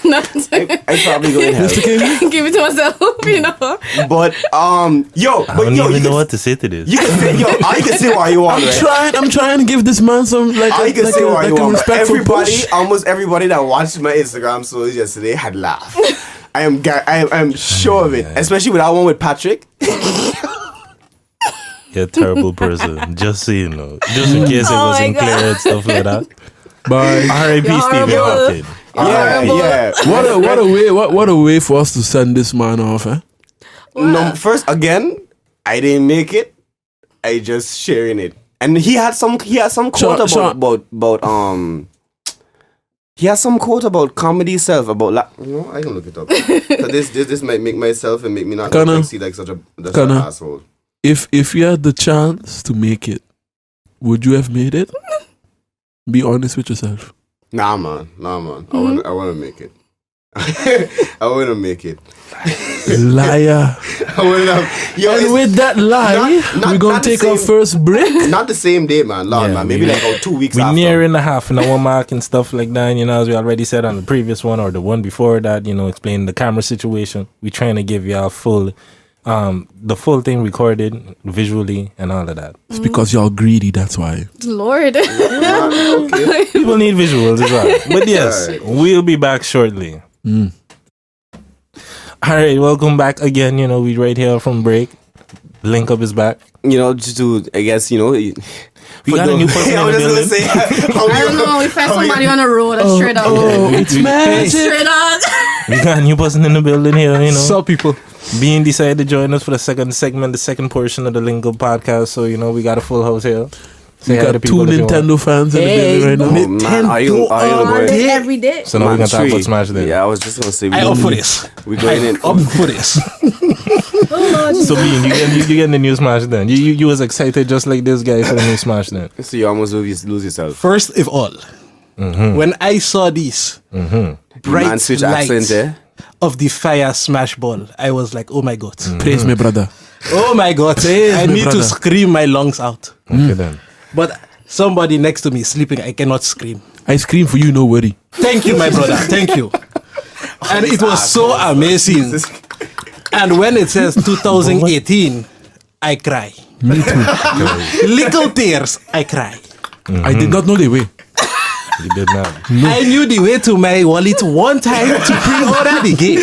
Speaker 4: Nothing.
Speaker 2: I probably go in hell.
Speaker 3: Mr. King?
Speaker 4: Give it to myself, you know.
Speaker 2: But
Speaker 5: I don't
Speaker 2: you
Speaker 5: even know
Speaker 2: can,
Speaker 5: what to say to this.
Speaker 2: you can say I can say why you want, right?
Speaker 3: I'm trying to give this man some
Speaker 2: I can say why you
Speaker 3: a
Speaker 2: want.
Speaker 3: respectful push.
Speaker 2: Almost everybody that watched my Instagram stories yesterday had laughed. I am sure of it, especially with that one with Patrick.
Speaker 5: You're a terrible person. Just so you know. Just in case it
Speaker 4: Oh my
Speaker 5: wasn't clear and stuff like that.
Speaker 3: Bye.
Speaker 5: R.I.P.
Speaker 4: You're
Speaker 5: Stephen
Speaker 4: horrible.
Speaker 5: Hawking.
Speaker 2: Yeah.
Speaker 3: What a way for us to send this man off, eh?
Speaker 2: No, first again, I didn't make it. I just sharing it, and he had some quote about he has some quote about comedy self about I can look it up. So this might make myself and make me not
Speaker 3: Kana,
Speaker 2: see like such an
Speaker 3: Kana.
Speaker 2: asshole.
Speaker 3: If you had the chance to make it, would you have made it? Be honest with yourself.
Speaker 2: Nah, man. I want to make it. I want to make it.
Speaker 3: Liar.
Speaker 2: I want to. Yo,
Speaker 3: And with that lie, we're going
Speaker 2: not
Speaker 3: to
Speaker 2: the
Speaker 3: take our
Speaker 2: same-
Speaker 3: first break.
Speaker 2: Not the same day, man. Lord,
Speaker 5: Yeah,
Speaker 2: man. Maybe like 2 weeks
Speaker 5: We're
Speaker 2: after.
Speaker 5: nearing the half an hour mark and stuff like that. You know, as we already said on the previous one or the one before that, you know, explaining the camera situation. We're trying to give y'all the full thing recorded visually and all of that.
Speaker 3: It's because y'all greedy, that's why.
Speaker 4: Lord.
Speaker 2: Okay.
Speaker 5: People need visuals as well. But yes,
Speaker 2: Alright.
Speaker 5: we'll be back shortly. All right, welcome back again. You know, we right here from break. LinkUp is back.
Speaker 2: You know, just to, I guess, you know. We
Speaker 5: got a new person in the building.
Speaker 2: Say,
Speaker 4: I don't know. We find somebody on the road. That's straight up.
Speaker 3: It's magic.
Speaker 4: Straight up.
Speaker 5: We got a new person in the building here, you know.
Speaker 3: Some people.
Speaker 5: Being decided to join us for the second segment, the second portion of the LinkUp podcast. So, you know, we got a full house here.
Speaker 3: We
Speaker 5: Say hi to
Speaker 3: got
Speaker 5: people
Speaker 3: 2
Speaker 5: if you want.
Speaker 3: Nintendo fans in the building right now.
Speaker 2: Oh, man, are you
Speaker 4: On
Speaker 2: going?
Speaker 4: it every day.
Speaker 5: So now we're going to talk about Smash then.
Speaker 2: Yeah, I was just going to say.
Speaker 6: I up for this.
Speaker 2: We're going in.
Speaker 6: Up for this.
Speaker 5: So, Bean, you getting the new Smash then? You was excited just like this guy for the new Smash then?
Speaker 2: So you almost lose yourself.
Speaker 6: First of all, when I saw these bright
Speaker 2: Man switch
Speaker 6: lights,
Speaker 2: accent, eh?
Speaker 6: of the fire smash ball, I was like, oh my God.
Speaker 3: Praise me, brother.
Speaker 6: Oh my God. I
Speaker 3: me,
Speaker 6: need
Speaker 3: brother.
Speaker 6: to scream my lungs out.
Speaker 5: Okay then.
Speaker 6: But somebody next to me sleeping, I cannot scream.
Speaker 3: I scream for you, no worry.
Speaker 6: Thank you, my brother. Thank you. And it was so amazing. And when it says 2018, I cry.
Speaker 3: Me too.
Speaker 6: Little tears, I cry.
Speaker 3: I did not know the way.
Speaker 5: You did not.
Speaker 6: I knew the way to my wallet one time to pre-order the game.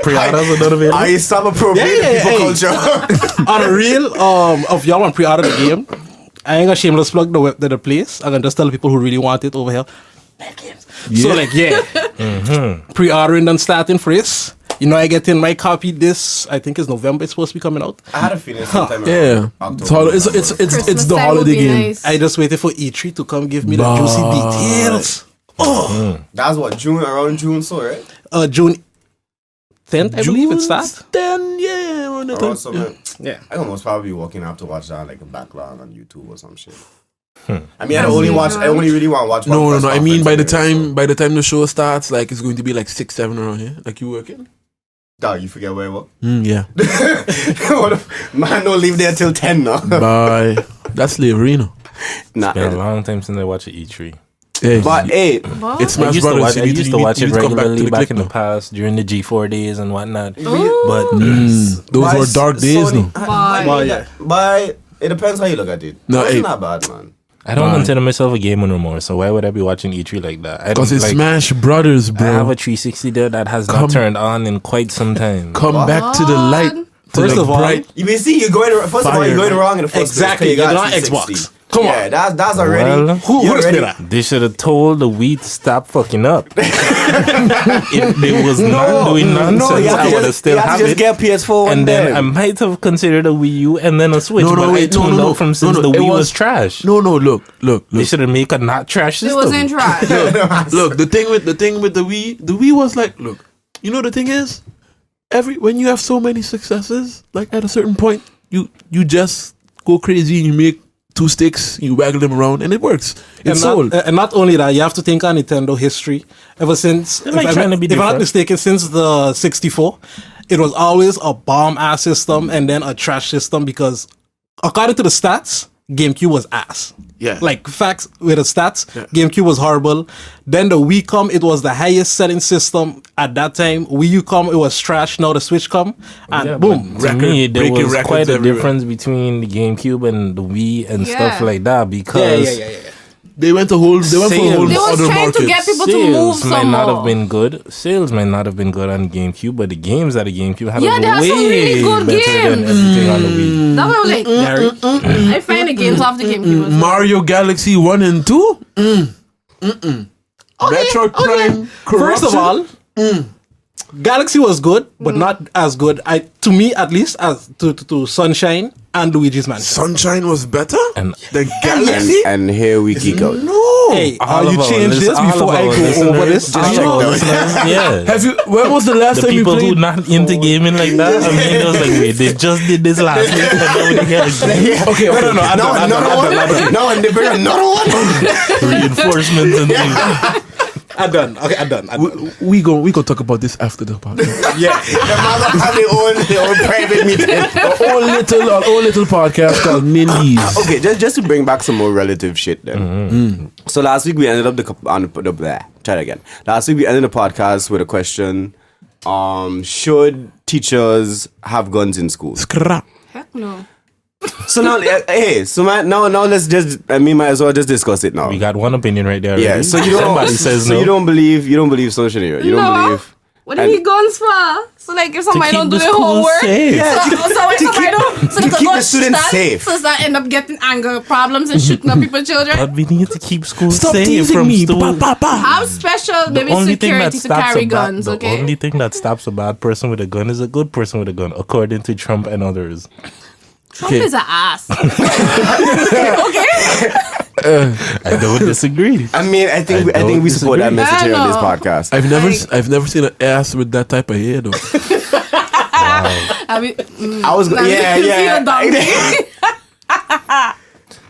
Speaker 5: Pre-orders are not available.
Speaker 2: I stop appropriating
Speaker 6: Yeah,
Speaker 2: people
Speaker 6: hey.
Speaker 2: culture.
Speaker 6: On a real, if y'all want pre-order the game, I ain't gonna shameless plug the place. I'm gonna just tell people who really want it over here. Games. So
Speaker 3: Yeah.
Speaker 6: like, yeah. Pre-ordering and starting first. You know, I get in my copy this, I think it's November, it's supposed to be coming out.
Speaker 2: I had a feeling sometime
Speaker 3: Yeah.
Speaker 2: around
Speaker 3: It's, all,
Speaker 2: October.
Speaker 3: it's
Speaker 4: Christmas
Speaker 3: the
Speaker 4: time would
Speaker 3: holiday
Speaker 4: be
Speaker 3: game.
Speaker 4: nice.
Speaker 6: I just waited for E3 to come give me the juicy details.
Speaker 2: That's what, around June, so right?
Speaker 6: June 10th, I believe it starts.
Speaker 3: Then, yeah. Around that
Speaker 2: Around
Speaker 3: time.
Speaker 2: summer.
Speaker 6: Yeah.
Speaker 2: I can most probably be walking up to watch that like a backlog on YouTube or some shit. I mean, I only really want to watch.
Speaker 3: No,
Speaker 2: one press
Speaker 3: I mean, by the
Speaker 2: conference anyway,
Speaker 3: time the show starts, like it's going to be like 6, 7 around here. Like you working?
Speaker 2: Dog, you forget where I work.
Speaker 3: Yeah.
Speaker 2: Man, don't leave there till 10 now.
Speaker 3: Bye. That's slavery, no?
Speaker 2: Nah,
Speaker 5: Been a long time since I watched an E3.
Speaker 3: Hey,
Speaker 2: but hey,
Speaker 4: What?
Speaker 3: it's
Speaker 5: I
Speaker 3: Smash
Speaker 5: used to
Speaker 3: Brothers.
Speaker 5: watch,
Speaker 3: You
Speaker 5: I
Speaker 3: need
Speaker 5: used
Speaker 3: you
Speaker 5: to watch
Speaker 3: need
Speaker 5: it
Speaker 3: to come back to
Speaker 5: regularly
Speaker 3: the
Speaker 5: back
Speaker 3: click
Speaker 5: in the
Speaker 3: now.
Speaker 5: past during the G4 days and whatnot.
Speaker 4: Ooh.
Speaker 5: But
Speaker 3: Those were dark days, no?
Speaker 2: But it depends how you look at it.
Speaker 3: No,
Speaker 2: It's
Speaker 3: hey.
Speaker 2: not bad, man.
Speaker 5: I don't
Speaker 3: Bye.
Speaker 5: consider myself a gamer no more, so why would I be watching E3 like that? I don't
Speaker 3: Because it's
Speaker 5: like.
Speaker 3: Smash Brothers,
Speaker 5: I have
Speaker 3: bro.
Speaker 5: a 360 there that has
Speaker 3: Come-
Speaker 5: not turned on in quite some time.
Speaker 3: Come back to the light. To
Speaker 6: First
Speaker 3: the
Speaker 6: of all,
Speaker 3: bright.
Speaker 2: You may see you're going. First of all, you're going wrong in the first
Speaker 6: Exactly,
Speaker 2: place.
Speaker 6: you're
Speaker 2: You
Speaker 6: not
Speaker 2: got
Speaker 6: Xbox.
Speaker 2: 360.
Speaker 6: Come on.
Speaker 2: Yeah, that's already.
Speaker 5: Well,
Speaker 6: Who
Speaker 2: you're
Speaker 6: is
Speaker 2: already-
Speaker 6: that?
Speaker 5: They should have told the Wii to stop fucking up. If they was not doing nonsense,
Speaker 2: you
Speaker 5: I would have still
Speaker 2: you have
Speaker 5: have
Speaker 2: to just
Speaker 5: it.
Speaker 2: get PS4
Speaker 5: And then
Speaker 2: there.
Speaker 5: I might have considered a Wii U and then a Switch.
Speaker 3: No,
Speaker 5: but I
Speaker 3: wait,
Speaker 5: tuned out from since the
Speaker 3: it
Speaker 5: Wii was trash.
Speaker 3: No, look.
Speaker 5: They should have made a not trash
Speaker 4: It
Speaker 5: system.
Speaker 4: wasn't trash.
Speaker 3: Look, the thing with the Wii was like, look, you know the thing is, when you have so many successes, like at a certain point, you just go crazy and you make 2 sticks, you waggle them around, and it works. It's sold.
Speaker 6: And not only that, you have to think on Nintendo history. Ever since,
Speaker 5: like
Speaker 6: if
Speaker 5: trying to be
Speaker 6: if I'm not
Speaker 5: different.
Speaker 6: mistaken, since the 64, it was always a bomb-ass system and then a trash system because, according to the stats, GameCube was ass.
Speaker 3: Yeah.
Speaker 6: Like, facts with the stats,
Speaker 3: Yeah.
Speaker 6: GameCube was horrible. Then the Wii come, it was the highest selling system at that time. Wii U come, it was trash. Now the Switch come, and
Speaker 5: Yeah,
Speaker 6: boom.
Speaker 5: but to me, there
Speaker 3: breaking
Speaker 5: was
Speaker 3: records
Speaker 5: quite a
Speaker 3: everywhere.
Speaker 5: difference between the GameCube and the Wii and stuff
Speaker 4: Yeah.
Speaker 5: like that because
Speaker 6: Yeah.
Speaker 3: They went for a whole
Speaker 5: Sales.
Speaker 3: other
Speaker 4: They was
Speaker 3: other
Speaker 4: trying
Speaker 3: markets.
Speaker 4: to get people to move
Speaker 5: sales might
Speaker 4: some
Speaker 5: not
Speaker 4: more.
Speaker 5: have been good. Sales might not have been good on GameCube, but the games that the GameCube had
Speaker 4: Yeah,
Speaker 5: was
Speaker 4: they had
Speaker 5: way
Speaker 4: some really good
Speaker 5: better than
Speaker 4: games.
Speaker 5: everything on the Wii.
Speaker 4: That was like,
Speaker 6: Gary?
Speaker 4: I find the games off the GameCube. was-
Speaker 3: Mario Galaxy 1 and 2. Metroid Prime.
Speaker 6: First of
Speaker 3: Corruption.
Speaker 6: all, Galaxy was good, but not as good. To me, at least, as to Sunshine and Luigi's Mansion.
Speaker 3: Sunshine was better
Speaker 5: And
Speaker 3: than Galaxy.
Speaker 2: and here we geek out.
Speaker 3: No.
Speaker 6: Hey,
Speaker 5: all
Speaker 6: you
Speaker 5: of our
Speaker 6: change this
Speaker 5: all
Speaker 6: before
Speaker 5: of
Speaker 6: I
Speaker 5: our
Speaker 6: go over this?
Speaker 5: listeners- all
Speaker 2: check
Speaker 5: of our
Speaker 2: that.
Speaker 5: listeners, yeah.
Speaker 3: Have you? When was the last
Speaker 5: The
Speaker 3: time you
Speaker 5: people who
Speaker 3: played?
Speaker 5: not into gaming like that, I mean, it was like, wait, they just did this last week, and now they get
Speaker 3: Okay,
Speaker 2: No, and they bring another one.
Speaker 5: reinforcements and things.
Speaker 6: I'm done. Okay, I'm done.
Speaker 3: we go talk about this after the podcast.
Speaker 6: Yeah.
Speaker 2: The mother have their own private meeting.
Speaker 3: our own little podcast called Nindies.
Speaker 2: Okay, just to bring back some more relative shit then. So last week we ended up try it again. Last week we ended the podcast with a question: should teachers have guns in school?
Speaker 3: Skrrt.
Speaker 4: Heck no.
Speaker 2: So now, now let's just. I mean, might as well just discuss it now.
Speaker 5: We got one opinion right there.
Speaker 2: Yeah.
Speaker 5: already.
Speaker 2: So you don't.
Speaker 5: Somebody says
Speaker 2: so
Speaker 5: no.
Speaker 2: you don't believe so, Shanira. You don't
Speaker 4: No.
Speaker 2: believe.
Speaker 4: What do you need guns for? So like if somebody
Speaker 5: keep
Speaker 4: don't do
Speaker 5: the
Speaker 4: their
Speaker 5: school
Speaker 4: homework,
Speaker 5: safe.
Speaker 2: Yeah,
Speaker 4: so if somebody don't, so
Speaker 2: to
Speaker 4: the
Speaker 2: keep the
Speaker 4: guns
Speaker 2: students
Speaker 4: start,
Speaker 2: safe.
Speaker 4: so that end up getting anger problems and shooting up people's children.
Speaker 5: But we need to keep school
Speaker 3: Stop
Speaker 5: safe
Speaker 3: teasing
Speaker 5: from
Speaker 3: me,
Speaker 5: students.
Speaker 3: Papa.
Speaker 4: Have special maybe security to carry guns.
Speaker 5: the
Speaker 4: Okay.
Speaker 5: only thing that stops a bad person with a gun is a good person with a gun, according to Trump and others.
Speaker 4: Trump is an ass. okay.
Speaker 5: I don't disagree.
Speaker 2: I mean, I think
Speaker 5: I
Speaker 2: we support that
Speaker 5: don't
Speaker 2: message here on this
Speaker 4: I know.
Speaker 2: podcast.
Speaker 3: I've never seen an ass with that type of hair though.
Speaker 4: I mean,
Speaker 2: I was
Speaker 4: now you
Speaker 2: yeah
Speaker 4: can
Speaker 2: yeah.
Speaker 4: feel donkey.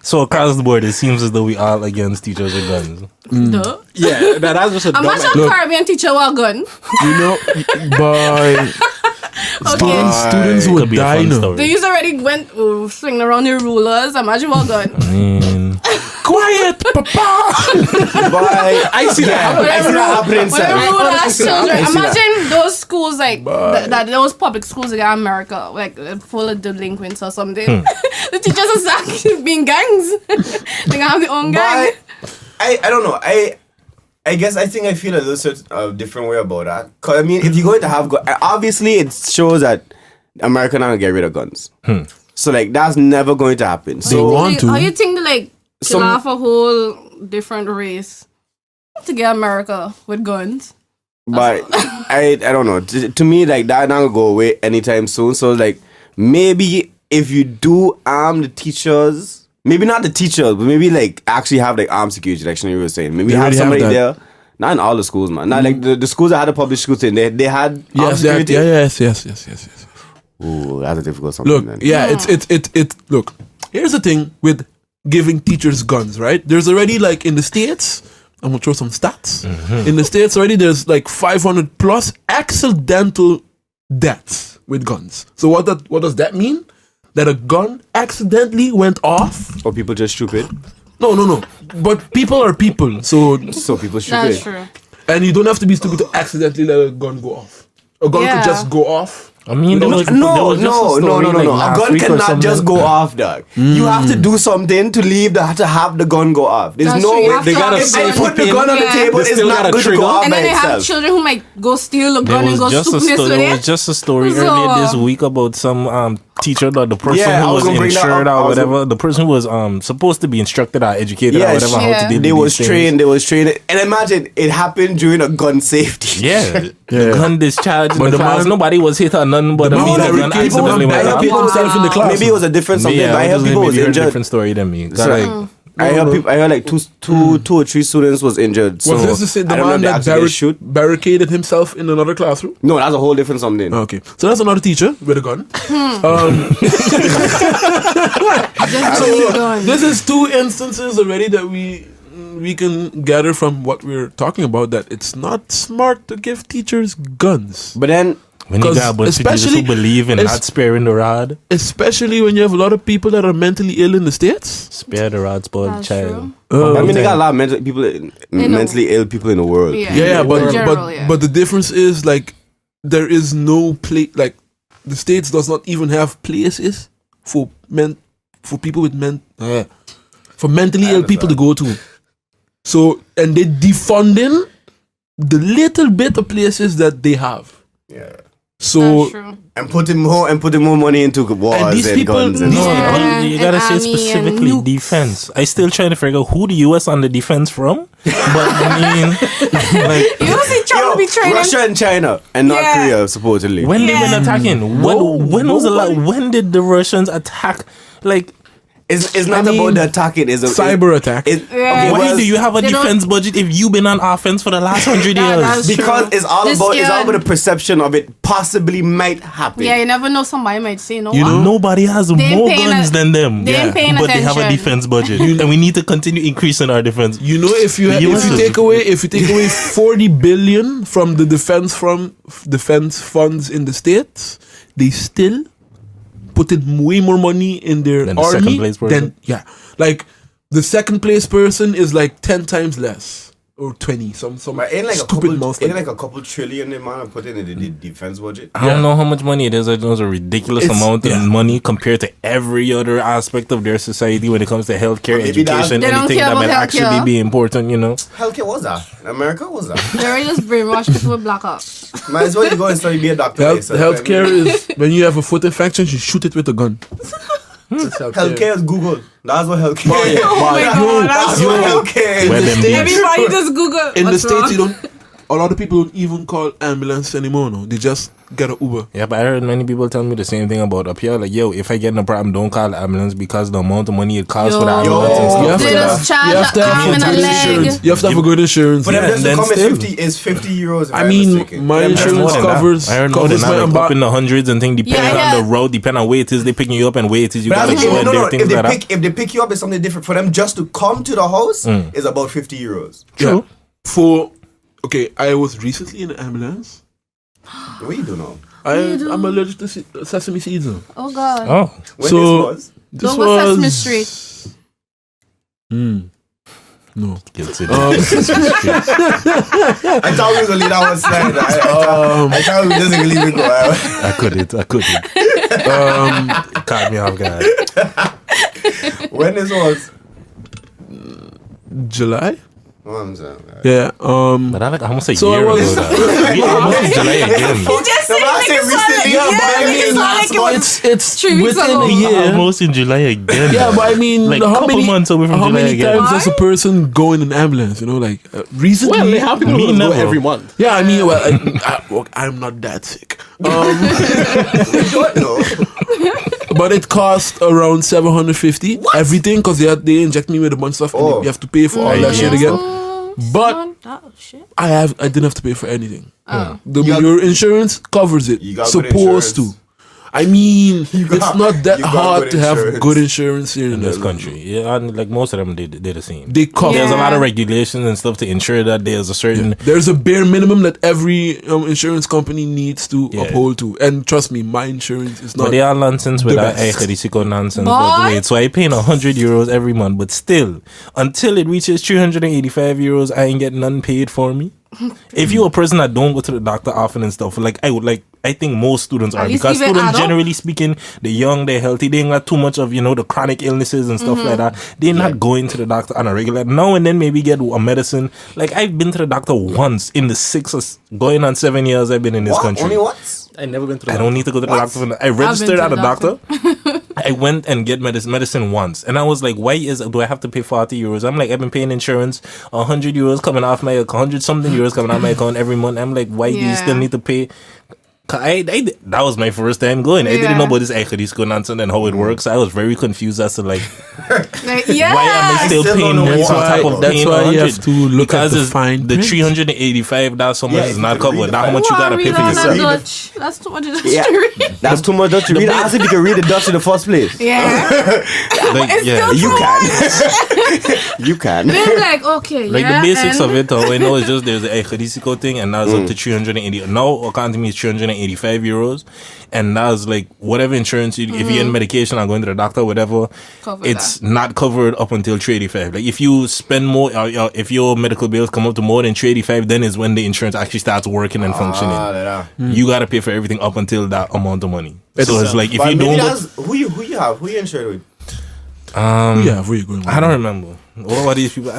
Speaker 5: So across the board, it seems as though we all against teachers with guns.
Speaker 4: Duh.
Speaker 6: Yeah, that's just a dumb
Speaker 4: Imagine
Speaker 6: idea.
Speaker 4: a Caribbean teacher with a gun.
Speaker 3: You know, boy,
Speaker 4: Okay.
Speaker 3: students
Speaker 5: Could
Speaker 3: would
Speaker 5: be a
Speaker 3: die
Speaker 5: fun
Speaker 3: now.
Speaker 5: story.
Speaker 4: These already went swinging around their rulers. Imagine with a gun.
Speaker 3: Quiet, papa.
Speaker 2: Boy, I see that. I see that happening.
Speaker 4: When
Speaker 2: Sam.
Speaker 4: we rule as children,
Speaker 2: I see that.
Speaker 4: imagine those schools like that those public schools in America, like full of delinquents or something. The teachers are stuck being gangs. They have their own gang.
Speaker 2: But I don't know. I guess I think I feel a little different way about that. Cause I mean, if you're going to have obviously it shows that America not gonna get rid of guns. So like that's never going to happen. So
Speaker 3: want to.
Speaker 4: How you think to like kill
Speaker 2: Some-
Speaker 4: off a whole different race to get America with guns?
Speaker 2: but I don't know. To me, like that not gonna go away anytime soon. So like maybe if you do arm the teachers. Maybe not the teachers, but maybe like actually have like armed security, like Shanira was saying. Maybe
Speaker 3: They
Speaker 2: have
Speaker 3: already have
Speaker 2: somebody
Speaker 3: that.
Speaker 2: there. Not in all the schools, man. Not like the schools that had a public school thing. They had armed
Speaker 3: Yes,
Speaker 2: security.
Speaker 3: yes.
Speaker 2: Ooh, that's a difficult something.
Speaker 3: Look,
Speaker 2: then.
Speaker 3: yeah, it's look. Here's the thing with giving teachers guns, right? There's already like in the States, I'm gonna throw some stats. In the States already there's like 500 plus accidental deaths with guns. So what does that mean? That a gun accidentally went off?
Speaker 2: Or people just stupid.
Speaker 3: No. But people are people, so
Speaker 2: So people stupid.
Speaker 4: That's true.
Speaker 3: and you don't have to be stupid to accidentally let a gun go off. A gun
Speaker 4: Yeah.
Speaker 3: could just go off.
Speaker 5: I mean, there was, there
Speaker 2: No.
Speaker 5: was just a story, like,
Speaker 2: A
Speaker 5: last
Speaker 2: gun
Speaker 5: week or
Speaker 2: cannot
Speaker 5: something.
Speaker 2: just go off, dog. You have to do something to have the gun go off. There's
Speaker 4: That's
Speaker 2: no
Speaker 4: true. You
Speaker 2: way.
Speaker 4: have to have
Speaker 2: If they
Speaker 4: the
Speaker 2: put the
Speaker 4: pin.
Speaker 2: gun on the
Speaker 4: Yeah.
Speaker 2: table,
Speaker 6: They
Speaker 2: it's
Speaker 6: still
Speaker 2: not
Speaker 6: got a
Speaker 2: going to
Speaker 6: trigger.
Speaker 2: go off
Speaker 4: And
Speaker 2: by
Speaker 4: then they have
Speaker 2: itself.
Speaker 4: children who might go steal a
Speaker 5: There
Speaker 4: gun and
Speaker 5: was
Speaker 4: go
Speaker 5: just a
Speaker 4: stupid
Speaker 5: story.
Speaker 4: with
Speaker 5: There was
Speaker 4: it.
Speaker 5: just a story
Speaker 4: So-
Speaker 5: earlier this week about some teacher or the person
Speaker 2: Yeah, I
Speaker 5: who
Speaker 2: was
Speaker 5: was
Speaker 2: gonna bring that
Speaker 5: insured
Speaker 2: up.
Speaker 5: or whatever. The person who was supposed to be instructed or educated
Speaker 2: Yeah,
Speaker 5: or whatever how
Speaker 4: yeah.
Speaker 5: to deal
Speaker 2: They
Speaker 5: with
Speaker 2: was
Speaker 5: these things.
Speaker 2: trained. And imagine it happened during a gun safety.
Speaker 5: Yeah, the gun discharged in
Speaker 3: But
Speaker 5: the
Speaker 3: the
Speaker 5: class.
Speaker 3: man-
Speaker 5: Nobody was hit or nothing, but
Speaker 3: the
Speaker 5: I mean,
Speaker 3: man
Speaker 5: the gun
Speaker 3: barricaded
Speaker 5: accidentally
Speaker 3: people-
Speaker 5: went off.
Speaker 3: barricaded himself in the class.
Speaker 2: Maybe it was a different something, but I heard people was
Speaker 5: maybe a
Speaker 2: injured.
Speaker 5: different story than me. 'Cause,
Speaker 2: So,
Speaker 5: like,
Speaker 2: I heard like two or three students was injured. So
Speaker 3: Was this the same the
Speaker 2: I don't know
Speaker 3: man
Speaker 2: if they
Speaker 3: that
Speaker 2: actually did shoot?
Speaker 3: barricaded himself in another classroom?
Speaker 2: No, that's a whole different something.
Speaker 3: Okay, so that's another teacher with a gun.
Speaker 4: Just really gun.
Speaker 3: This is two instances already that we can gather from what we're talking about that it's not smart to give teachers guns,
Speaker 2: But then
Speaker 5: when you
Speaker 3: 'Cause
Speaker 5: got a bunch of teachers
Speaker 3: especially-
Speaker 5: who believe in
Speaker 3: es-
Speaker 5: not sparing the rod,
Speaker 3: especially when you have a lot of people that are mentally ill in the States.
Speaker 5: spare the rod, spoil the
Speaker 4: That's
Speaker 5: child.
Speaker 4: true.
Speaker 2: I mean, they got a lot of mentally ill people in the world.
Speaker 3: Yeah, but
Speaker 4: In general, yeah.
Speaker 3: but the difference is like there is no place like the States does not even have places for people with for mentally ill people to go to. So and they defunding the little bit of places that they have.
Speaker 2: Yeah.
Speaker 3: So
Speaker 4: That's true.
Speaker 2: And putting more money into wars and,
Speaker 3: these people-
Speaker 2: guns. And
Speaker 3: these
Speaker 5: No,
Speaker 2: stuff.
Speaker 4: Yeah,
Speaker 5: you gotta
Speaker 4: and
Speaker 5: say
Speaker 4: army and
Speaker 5: specifically
Speaker 4: nukes.
Speaker 5: defense. I still trying to figure out who the US on the defense from. But I mean, like
Speaker 4: You see Trump be training.
Speaker 2: Russia and China and North
Speaker 4: Yeah.
Speaker 2: Korea supposedly.
Speaker 5: when they
Speaker 4: Yeah.
Speaker 5: been attacking? When was the when did the Russians attack? Like
Speaker 2: It's not
Speaker 3: I mean,
Speaker 2: about the attacking. It's a
Speaker 3: cyber attack.
Speaker 4: Yeah.
Speaker 5: why
Speaker 2: well,
Speaker 5: do you have a
Speaker 4: they don't-
Speaker 5: defense budget if you've been on offense for the last 100
Speaker 4: That-
Speaker 5: years?
Speaker 4: that's
Speaker 2: because
Speaker 4: true.
Speaker 2: it's all
Speaker 4: This
Speaker 2: about
Speaker 4: year-
Speaker 2: the perception of it possibly might happen.
Speaker 4: Yeah, you never know. Somebody might say no.
Speaker 3: You know?
Speaker 5: Nobody has
Speaker 4: ain't
Speaker 5: more
Speaker 4: paying
Speaker 5: guns
Speaker 4: a-
Speaker 5: than them.
Speaker 4: they ain't paying
Speaker 5: but they have a
Speaker 4: attention.
Speaker 5: defense budget. and we need to continue increasing our defense.
Speaker 3: You know, if you
Speaker 5: US is-
Speaker 3: take away 40 billion from the defense funds in the States, they still put in way more money in their
Speaker 5: Than the
Speaker 3: army
Speaker 5: second place person?
Speaker 3: than like the second place person is like 10 times less or 20 some
Speaker 2: But ain't like
Speaker 3: stupid mouth
Speaker 2: ain't
Speaker 3: like
Speaker 2: like a couple trillion the amount of put in the defense budget.
Speaker 5: I don't know how much money it is. I know it's a ridiculous
Speaker 3: It's-
Speaker 5: amount
Speaker 3: yeah.
Speaker 5: of money compared to every other aspect of their society when it comes to healthcare,
Speaker 2: Maybe that's-
Speaker 5: education,
Speaker 4: They don't
Speaker 5: anything
Speaker 4: care
Speaker 5: that
Speaker 4: about
Speaker 5: might actually
Speaker 4: healthcare.
Speaker 5: be important, you know.
Speaker 2: Healthcare was that? In America was that?
Speaker 4: They already just brainwash people with black ops.
Speaker 2: Might as well you go and study be a doctor. yourself,
Speaker 3: healthcare
Speaker 2: I mean.
Speaker 3: is when you have a foot infection, you shoot it with a gun. That's
Speaker 2: Healthcare is Google. That's what healthcare is.
Speaker 4: Oh my God,
Speaker 2: That's what healthcare is.
Speaker 5: Web
Speaker 3: the
Speaker 5: MD.
Speaker 3: States-
Speaker 4: Everybody just Google.
Speaker 3: In the
Speaker 4: what's
Speaker 3: States,
Speaker 4: wrong?
Speaker 3: a lot of people don't even call ambulance anymore. No, they just get an Uber.
Speaker 5: Yeah, but I heard many people tell me the same thing about up here. Like, yo, if I get in a problem, don't call the ambulance because the amount of money it costs for the ambulance and stuff.
Speaker 4: They just charge
Speaker 3: you have to
Speaker 4: an arm and a leg.
Speaker 3: You have to have a good insurance.
Speaker 2: For them, just to
Speaker 5: then
Speaker 2: come
Speaker 5: still.
Speaker 2: is 50 euros. if
Speaker 3: I
Speaker 2: I'm
Speaker 3: mean,
Speaker 2: mistaken.
Speaker 3: my
Speaker 2: Them
Speaker 3: insurance
Speaker 5: More than that.
Speaker 3: covers
Speaker 5: I heard more than
Speaker 3: my
Speaker 5: that, like, up in
Speaker 3: back.
Speaker 5: the hundreds and things, depending
Speaker 4: Yeah.
Speaker 5: on the road, depending on weight is they picking you up and weight is you
Speaker 2: But
Speaker 5: gotta
Speaker 2: that's
Speaker 5: go
Speaker 2: okay,
Speaker 5: and
Speaker 2: no.
Speaker 5: different things like that.
Speaker 2: If they pick you up, it's something different. For them, just to come to the house is about 50 euros.
Speaker 3: True. I was recently in an ambulance.
Speaker 2: What do you do now?
Speaker 3: I'm allergic to sesame seeds.
Speaker 4: Oh God.
Speaker 5: Oh,
Speaker 2: When
Speaker 3: So-
Speaker 2: this was?
Speaker 3: This
Speaker 4: Don't go Sesame Street.
Speaker 3: No.
Speaker 5: guilty.
Speaker 2: I thought we were gonna leave that one slide. I thought we were just gonna leave it go.
Speaker 5: I couldn't. Caught me off guard.
Speaker 2: When this was?
Speaker 3: July?
Speaker 2: Oh, I'm sorry.
Speaker 3: Yeah.
Speaker 5: But I like almost a
Speaker 3: So
Speaker 5: year
Speaker 3: I was-
Speaker 5: ago. Yeah, almost in July again.
Speaker 4: Just
Speaker 2: No, but I said recently.
Speaker 3: Yeah, but I mean, it's
Speaker 4: 3 weeks
Speaker 3: within
Speaker 4: ago.
Speaker 3: a year.
Speaker 5: Almost in July again.
Speaker 3: Yeah, but I mean,
Speaker 5: like
Speaker 3: how
Speaker 5: couple
Speaker 3: many
Speaker 5: months away from
Speaker 3: how
Speaker 5: July
Speaker 3: many
Speaker 5: again.
Speaker 3: times does a person go in an ambulance? You know, like recently.
Speaker 6: Well, they have people
Speaker 5: Me
Speaker 6: who go
Speaker 5: never.
Speaker 6: every month.
Speaker 3: Yeah, I mean, well, I'm not that sick.
Speaker 2: Don't know.
Speaker 3: But it cost around 750 everything because they inject me with a bunch of stuff.
Speaker 2: Oh.
Speaker 3: And you have to pay for all that shit again. But
Speaker 4: Oh shit.
Speaker 3: I didn't have to pay for anything.
Speaker 4: Oh.
Speaker 3: Your insurance covers it.
Speaker 2: You got good
Speaker 3: Supposed to.
Speaker 2: insurance.
Speaker 3: I mean,
Speaker 2: You got-
Speaker 3: it's not that
Speaker 2: you got
Speaker 3: hard
Speaker 2: good
Speaker 3: to have
Speaker 2: insurance.
Speaker 3: good insurance here in
Speaker 5: In this
Speaker 3: this
Speaker 5: country, yeah, and like most of them, they're the same.
Speaker 3: They cover.
Speaker 5: There's a lot of
Speaker 4: Yeah.
Speaker 5: regulations and stuff to ensure that there's a certain.
Speaker 3: There's a bare minimum that every insurance company needs to
Speaker 5: Yeah.
Speaker 3: uphold to. And trust me, my insurance is not.
Speaker 5: But they are nonsense with
Speaker 3: the
Speaker 5: that
Speaker 3: best.
Speaker 5: risiko nonsense.
Speaker 4: Boy.
Speaker 5: But wait, so I paying 100 euros every month, but still, until it reaches 385 euros, I ain't getting none paid for me. If you're a person that don't go to the doctor often and stuff, like I think most students are,
Speaker 4: At least
Speaker 5: because
Speaker 4: even
Speaker 5: students,
Speaker 4: adult?
Speaker 5: generally speaking, they're young, they're healthy, they ain't got too much of, the chronic illnesses and stuff
Speaker 4: Mm-hmm.
Speaker 5: like that. They're not going to the doctor on a regular. Now and then maybe get a medicine. Like I've been to the doctor once in the going on 7 years I've been in this
Speaker 2: What?
Speaker 5: country.
Speaker 2: Only once?
Speaker 6: I never been to the
Speaker 5: I don't need to go to the
Speaker 2: What?
Speaker 5: doctor. I registered
Speaker 4: to
Speaker 5: at
Speaker 4: the
Speaker 5: a doctor. I went and get medicine once, and I was like, "Why do I have to pay 40 euros?" I'm like, "I've been paying insurance, 100 euros coming off my account, 100 something euros coming out my account every month." I'm like, "Why do you
Speaker 4: Yeah.
Speaker 5: still need to pay?" 'Cause that was my first time going. I didn't
Speaker 4: Yeah.
Speaker 5: know about this risiko nonsense and how it works. I was very confused as to like,
Speaker 4: Like, yeah.
Speaker 5: why am I still
Speaker 2: still
Speaker 5: paying
Speaker 2: don't know
Speaker 5: this on
Speaker 2: why.
Speaker 5: top of
Speaker 3: That's
Speaker 5: paying
Speaker 3: why you
Speaker 5: 100?
Speaker 3: have to look
Speaker 5: because
Speaker 3: at the
Speaker 5: it's
Speaker 3: fine
Speaker 5: the
Speaker 3: print.
Speaker 5: 385 that so much
Speaker 2: Yeah,
Speaker 5: is
Speaker 2: you
Speaker 5: not
Speaker 2: have to read
Speaker 5: covered.
Speaker 2: the
Speaker 5: How
Speaker 2: fine
Speaker 5: much you gotta pay for
Speaker 4: Read all
Speaker 5: yourself?
Speaker 4: that Dutch. That's too much Dutch
Speaker 2: Yeah.
Speaker 4: to read.
Speaker 2: That's too much Dutch to read. Ask if you can read the Dutch in the first place.
Speaker 4: Yeah.
Speaker 5: Like,
Speaker 4: It's
Speaker 5: yeah,
Speaker 4: still
Speaker 2: You
Speaker 4: too
Speaker 2: can.
Speaker 4: much.
Speaker 2: You can.
Speaker 4: Then like, okay,
Speaker 5: like
Speaker 4: yeah,
Speaker 5: the basics
Speaker 4: and
Speaker 5: of it, all I know is just there's a risiko thing, and that's up to 380. Now, according to me, it's 385 euros, and that's like whatever insurance you, if you're in medication or going to the doctor, whatever,
Speaker 4: Cover
Speaker 5: it's not covered up until 385. Like if you spend more, if your medical bills come up to more than 385, then is when the insurance actually starts working and functioning. You gotta pay for everything up until that amount of money. So it's like if
Speaker 2: But
Speaker 5: you
Speaker 2: maybe
Speaker 5: don't,
Speaker 2: that's who you have, who you insured with.
Speaker 3: Yeah, where you going?
Speaker 5: I don't remember. What are these people?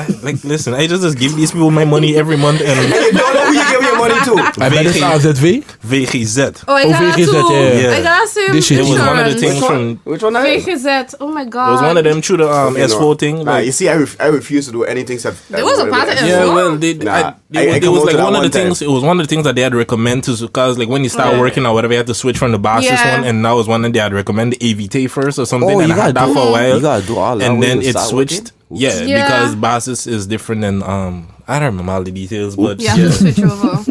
Speaker 5: Listen, I just give these people my money every month and.
Speaker 2: You don't know who you give your money to.
Speaker 3: I bet it's AZV.
Speaker 5: VGZ.
Speaker 4: Oh, I got
Speaker 3: VGZ,
Speaker 4: to.
Speaker 3: yeah.
Speaker 4: I got to.
Speaker 3: This shit
Speaker 5: It was one of the
Speaker 4: insurance.
Speaker 5: things from.
Speaker 2: Which one? Are you?
Speaker 4: VGZ. Oh my god.
Speaker 5: It was one of them through the S4 thing.
Speaker 2: Nah,
Speaker 5: like-
Speaker 2: you see, I refuse to do anything except.
Speaker 4: There was a part of it.
Speaker 5: yeah,
Speaker 4: What?
Speaker 5: well,
Speaker 2: Nah,
Speaker 5: it
Speaker 2: I
Speaker 5: was
Speaker 2: come out
Speaker 5: like
Speaker 2: to that
Speaker 5: one of the
Speaker 2: one time.
Speaker 5: things. It was one of the things that they had recommend to, because like when you start working or whatever, you had to switch from the Basis
Speaker 4: Yeah.
Speaker 5: one, and that was one that they had recommended the AVT first or something.
Speaker 2: Oh,
Speaker 5: and
Speaker 2: you
Speaker 5: I had
Speaker 2: gotta
Speaker 5: that
Speaker 2: do-
Speaker 5: for a while.
Speaker 2: you gotta do all that
Speaker 5: and
Speaker 2: when
Speaker 5: then
Speaker 2: you
Speaker 5: it
Speaker 2: start
Speaker 5: switched.
Speaker 2: working?
Speaker 5: Yeah,
Speaker 4: Yeah.
Speaker 5: because Basis is different than I don't remember all the details, but
Speaker 4: You have to switch over.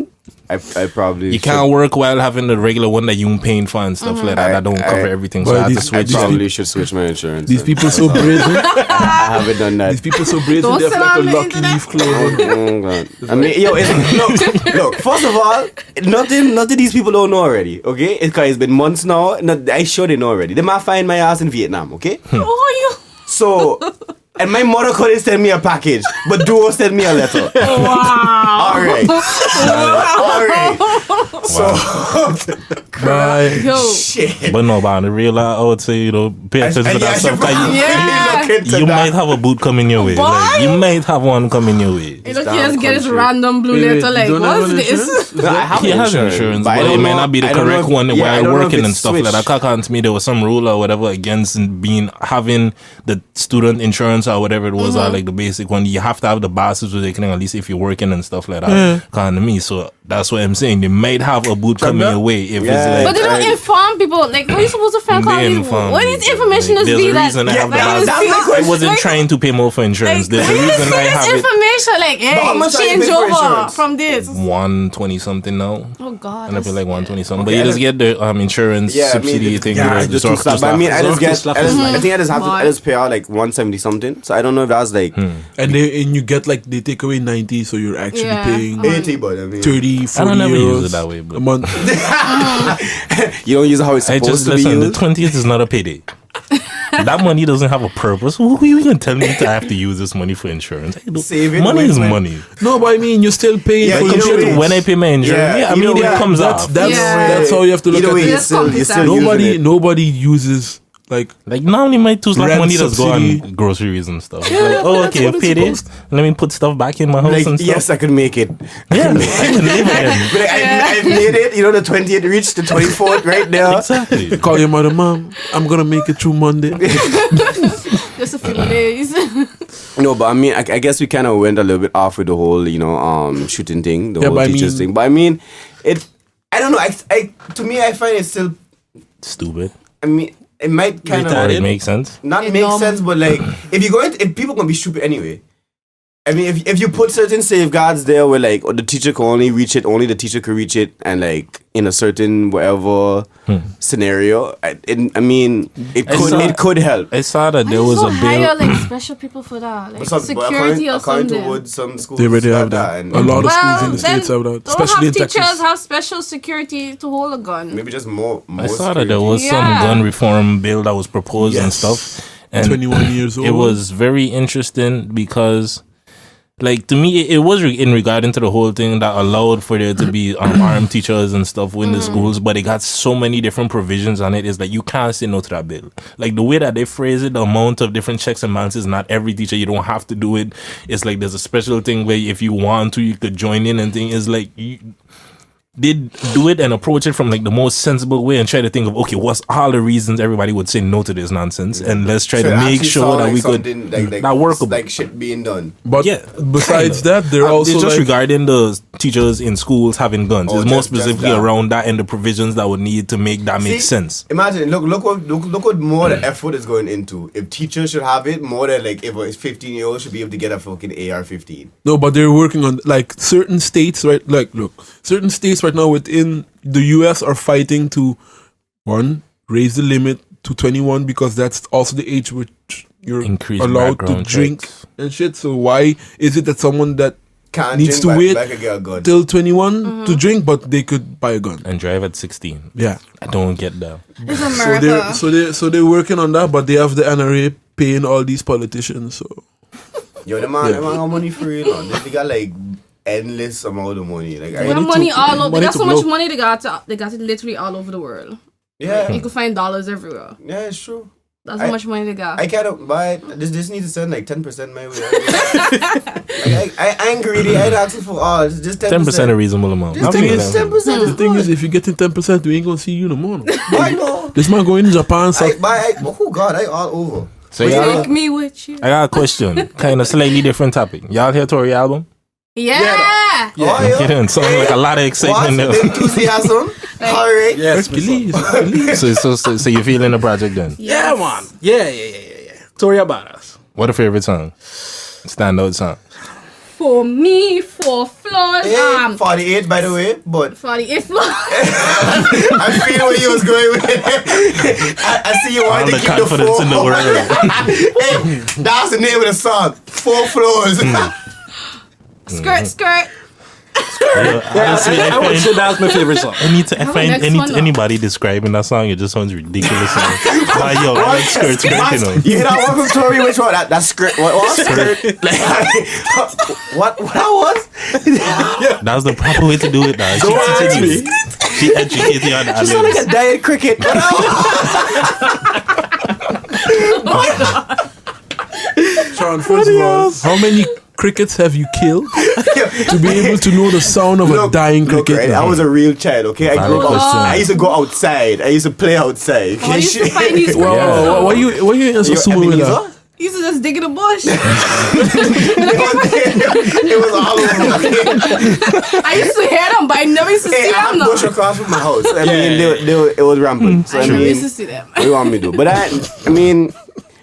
Speaker 2: I probably.
Speaker 5: you can't work while having the regular one that you paying for and stuff like that. That don't cover everything, so
Speaker 3: Well,
Speaker 5: I had to
Speaker 3: these-
Speaker 5: switch.
Speaker 2: I probably should switch my insurance.
Speaker 3: These people so brazen.
Speaker 2: I haven't done that.
Speaker 3: These people so brazen.
Speaker 4: Don't
Speaker 3: They have
Speaker 4: sell
Speaker 3: like a
Speaker 4: on the
Speaker 3: lucky
Speaker 4: internet.
Speaker 3: leaf clover.
Speaker 2: Oh, God. I mean, yo, look. First of all, nothing these people don't know already. Okay, it's been months now. I sure they know already. They might find my ass in Vietnam. Okay,
Speaker 4: Oh,
Speaker 2: so. And my mother couldn't send me a package, but Duo sent me a letter.
Speaker 4: Wow.
Speaker 2: All right. So
Speaker 3: Bye.
Speaker 4: Yo.
Speaker 2: Shit.
Speaker 5: But no, but on the real, I would say, you know, pay attention to that stuff. 'Cause you might have a boot coming your way. Like, you might have one coming your way.
Speaker 4: You know, he has get his random blue
Speaker 3: Wait,
Speaker 4: letter. Like,
Speaker 3: you don't have
Speaker 4: what's
Speaker 3: an
Speaker 4: this?
Speaker 3: insurance?
Speaker 2: No, I have
Speaker 5: He has insurance,
Speaker 2: I
Speaker 5: but
Speaker 2: don't
Speaker 5: it may
Speaker 2: know-
Speaker 5: not be the
Speaker 2: I don't know
Speaker 5: correct
Speaker 2: if-
Speaker 5: one
Speaker 2: yeah, I
Speaker 5: while
Speaker 2: don't know if
Speaker 5: working
Speaker 2: it's
Speaker 5: and stuff like that.
Speaker 2: switched.
Speaker 5: Kaka to me, there was some rule or whatever against having the student insurance or whatever it was, or like the basic one. You have to have the basis with it, at least if you're working and stuff like that. Kind of me, so that's what I'm saying. They might have a boot coming your way if
Speaker 2: Yeah.
Speaker 5: it's like.
Speaker 4: But they don't inform people. Like, how are you supposed to find out what is information is
Speaker 5: There's
Speaker 4: be
Speaker 5: a
Speaker 4: that?
Speaker 5: reason I have the
Speaker 4: like,
Speaker 5: basis.
Speaker 2: that's my question.
Speaker 5: I wasn't trying to pay more for insurance. There's a
Speaker 4: Like,
Speaker 5: reason I have it.
Speaker 4: information. Like,
Speaker 2: how
Speaker 4: hey,
Speaker 2: much are you
Speaker 4: change
Speaker 2: paying for
Speaker 4: over
Speaker 2: insurance?
Speaker 4: from this.
Speaker 5: 120 something now.
Speaker 4: Oh God.
Speaker 5: And I feel like 120 something.
Speaker 2: Okay,
Speaker 5: But you just get the insurance subsidy thing.
Speaker 2: Yeah,
Speaker 5: where
Speaker 2: just
Speaker 5: the
Speaker 2: two
Speaker 5: Zork
Speaker 2: slap.
Speaker 5: just
Speaker 2: But I mean, I just get.
Speaker 6: Zork
Speaker 2: I think I just have to. I
Speaker 4: Why?
Speaker 2: just pay out like 170 something. So I don't know if that's like
Speaker 3: And you get like they take away 90, so you're actually
Speaker 4: Yeah.
Speaker 3: paying
Speaker 2: 80, but I mean,
Speaker 3: 30, 40
Speaker 5: I don't never
Speaker 3: euros
Speaker 5: use it that way, but
Speaker 3: a month.
Speaker 2: you don't use it how it's
Speaker 5: I
Speaker 2: supposed
Speaker 5: just
Speaker 2: to be
Speaker 5: listen. The
Speaker 2: used.
Speaker 5: 20th is not a payday. That money doesn't have a purpose. Who are you gonna tell me that I have to use this money for insurance? I don't-
Speaker 2: Save it,
Speaker 5: money
Speaker 2: wait,
Speaker 5: is
Speaker 2: wait.
Speaker 5: money.
Speaker 3: No, but I mean, you're still paying
Speaker 2: Yeah,
Speaker 3: for
Speaker 2: you know
Speaker 3: insurance.
Speaker 2: it.
Speaker 5: When I pay my insurance,
Speaker 2: Yeah,
Speaker 5: I
Speaker 2: you
Speaker 5: mean
Speaker 2: know
Speaker 5: it
Speaker 2: what?
Speaker 5: comes
Speaker 3: That's
Speaker 5: off.
Speaker 3: that's how you have to look
Speaker 2: Either way,
Speaker 3: at
Speaker 2: you're
Speaker 3: it.
Speaker 2: still using
Speaker 3: Nobody
Speaker 2: it.
Speaker 3: nobody uses like
Speaker 5: Like normally my two
Speaker 3: Rent
Speaker 5: money does go
Speaker 3: subsidy.
Speaker 5: on groceries and stuff. It's like, oh, okay,
Speaker 3: what it's
Speaker 5: pay this. Let me put stuff back in my house
Speaker 2: Like,
Speaker 5: and stuff.
Speaker 2: yes, I could make it.
Speaker 5: Yeah, I can live again.
Speaker 2: But like, I've made it. You know, the 20th reached the 24th right now.
Speaker 5: Exactly.
Speaker 3: call your mother, mom, I'm gonna make it through Monday.
Speaker 4: Just a few days.
Speaker 2: No, but I mean, I guess we kind of went a little bit off with the whole, shooting thing, the
Speaker 3: Yeah,
Speaker 2: whole
Speaker 3: but I
Speaker 2: teachers
Speaker 3: mean-
Speaker 2: thing. But I mean, I don't know. To me, I find it still.
Speaker 5: Stupid.
Speaker 2: I mean, it might kind
Speaker 5: Or it
Speaker 2: of
Speaker 5: makes sense.
Speaker 2: not
Speaker 4: It
Speaker 2: make
Speaker 4: dumb.
Speaker 2: sense, but like, if people gonna be stupid anyway. I mean, if you put certain safeguards there where like the teacher can only reach it, only the teacher can reach it, and like in a certain whatever scenario, I mean, it could help.
Speaker 5: I saw that there
Speaker 4: I
Speaker 5: was
Speaker 4: just
Speaker 5: a
Speaker 4: don't
Speaker 5: bill.
Speaker 4: hire like special people for that, like
Speaker 2: But
Speaker 4: security or
Speaker 2: according to
Speaker 4: something.
Speaker 2: Woods, some schools
Speaker 3: They already have
Speaker 2: got
Speaker 3: that.
Speaker 2: and
Speaker 3: A lot of schools in the
Speaker 4: then
Speaker 3: States have that,
Speaker 4: don't
Speaker 3: especially in
Speaker 4: have teachers
Speaker 3: Texas.
Speaker 4: have special security to hold a gun.
Speaker 2: maybe just more.
Speaker 5: I saw that there was some
Speaker 4: Yeah.
Speaker 5: gun reform bill that was proposed and
Speaker 2: Yes.
Speaker 5: stuff. And
Speaker 3: 21 years old.
Speaker 5: it was very interesting because, like, to me, it was in regarding to the whole thing that allowed for there to be armed teachers and stuff in the schools, but it got so many different provisions on it. It's like you can't say no to that bill. Like the way that they phrase it, the amount of different checks and balances. Not every teacher, you don't have to do it. It's like there's a special thing where if you want to, you could join in and thing. It's like they do it and approach it from like the most sensible way and try to think of, okay, what's all the reasons everybody would say no to this nonsense, and let's try to make sure that we could that workable.
Speaker 2: like shit being done.
Speaker 3: But
Speaker 5: Yeah,
Speaker 3: besides
Speaker 5: kinda.
Speaker 3: that, they're also
Speaker 5: it's just
Speaker 3: like,
Speaker 5: regarding the teachers in schools having guns.
Speaker 2: Oh,
Speaker 5: It's more
Speaker 2: just
Speaker 5: specifically
Speaker 2: that.
Speaker 5: around that and the provisions that would need to make that make
Speaker 2: See,
Speaker 5: sense.
Speaker 2: Imagine, look what more the effort is going into. If teachers should have it, more than like if a 15-year-old should be able to get a fucking AR-15.
Speaker 3: no, but they're working on like certain states, right? Like, look, certain states right now within the US are fighting to raise the limit to 21 because that's also the age which you're
Speaker 5: Increase
Speaker 3: allowed to
Speaker 5: background
Speaker 3: drink
Speaker 5: checks.
Speaker 3: and shit. So why is it that someone that
Speaker 2: Can't
Speaker 3: needs to
Speaker 2: drink
Speaker 3: wait
Speaker 2: back and get a gun.
Speaker 3: till 21 to drink, but they could buy a gun?
Speaker 5: And drive at 16.
Speaker 3: Yeah.
Speaker 5: I don't get that.
Speaker 4: It's
Speaker 3: So
Speaker 4: America.
Speaker 3: they're working on that, but they have the NRA paying all these politicians. So
Speaker 2: Yo, the man got money for you, man. They got like endless amount of money. Like,
Speaker 4: they have
Speaker 3: Money
Speaker 4: money
Speaker 3: to-
Speaker 4: all over. They
Speaker 3: money
Speaker 4: got
Speaker 3: to
Speaker 4: so much
Speaker 3: blow.
Speaker 4: money. They got it literally all over the world.
Speaker 2: yeah,
Speaker 4: You can find dollars everywhere.
Speaker 2: yeah, it's true.
Speaker 4: That's how much money they got.
Speaker 2: I can't buy it. This needs to send like 10% my way. Like, I ain't greedy. I ain't asking for all. It's just 10%.
Speaker 5: 10% a reasonable amount.
Speaker 2: This
Speaker 5: I'm
Speaker 2: thing
Speaker 5: feeling
Speaker 2: is
Speaker 5: that.
Speaker 2: 10%.
Speaker 3: the thing is, if you get in 10%, we ain't gonna see you no more. No.
Speaker 2: Why no?
Speaker 3: This man going to Japan, so
Speaker 2: Oh God, I all over.
Speaker 5: So y'all,
Speaker 4: Take me with you.
Speaker 5: I got a question. Kind of slightly different topic. Y'all hear Tory album?
Speaker 4: Yeah.
Speaker 2: Oh,
Speaker 5: Get in. Sounds like a lot of excitement
Speaker 2: What?
Speaker 5: there.
Speaker 2: Enthusiasm? Alright.
Speaker 3: yes, please.
Speaker 5: So you feeling the project then?
Speaker 6: Yeah, man. Yeah. Tory about us.
Speaker 5: What a favorite song? Standout song.
Speaker 4: For me, 4 floors.
Speaker 2: 48 by the way, but
Speaker 4: 48 floors.
Speaker 2: I feel where you was going with it. I see you
Speaker 5: All
Speaker 2: wanted
Speaker 5: the
Speaker 2: to keep the
Speaker 5: confidence
Speaker 2: 4.
Speaker 5: in the world.
Speaker 2: Hey, that's the name of the song. 4 floors.
Speaker 4: Skirt, skirt.
Speaker 5: Honestly,
Speaker 6: I would say that's my favorite song.
Speaker 5: I find
Speaker 4: next one, though.
Speaker 5: anybody describing that song, it just sounds ridiculous. But yo, I like Skrrt Skrrt, you know.
Speaker 2: You hear that one from Tory? Which one? That's Skrrt. What? Skrrt. What that was?
Speaker 5: That's the proper way to do it now.
Speaker 6: Don't ask me.
Speaker 5: She educated you on the
Speaker 2: She sound like a diet cricket.
Speaker 3: Sean, first of all, how many crickets have you killed to be able to know the sound of a dying cricket?
Speaker 2: Right, I was a real child, okay? I grew up. I used to go outside. I used to play outside.
Speaker 4: I used to find these crickets.
Speaker 3: Why are you assuming with that?
Speaker 4: You used to just dig in the bush.
Speaker 2: It was all over.
Speaker 4: I used to hear them, but I never used to
Speaker 2: Hey,
Speaker 4: see
Speaker 2: I have
Speaker 4: them.
Speaker 2: a bush across from my house. I mean, it was rampant. So,
Speaker 4: I
Speaker 2: I
Speaker 4: never
Speaker 2: mean,
Speaker 4: used to see them.
Speaker 2: what do you want me to do? But I mean,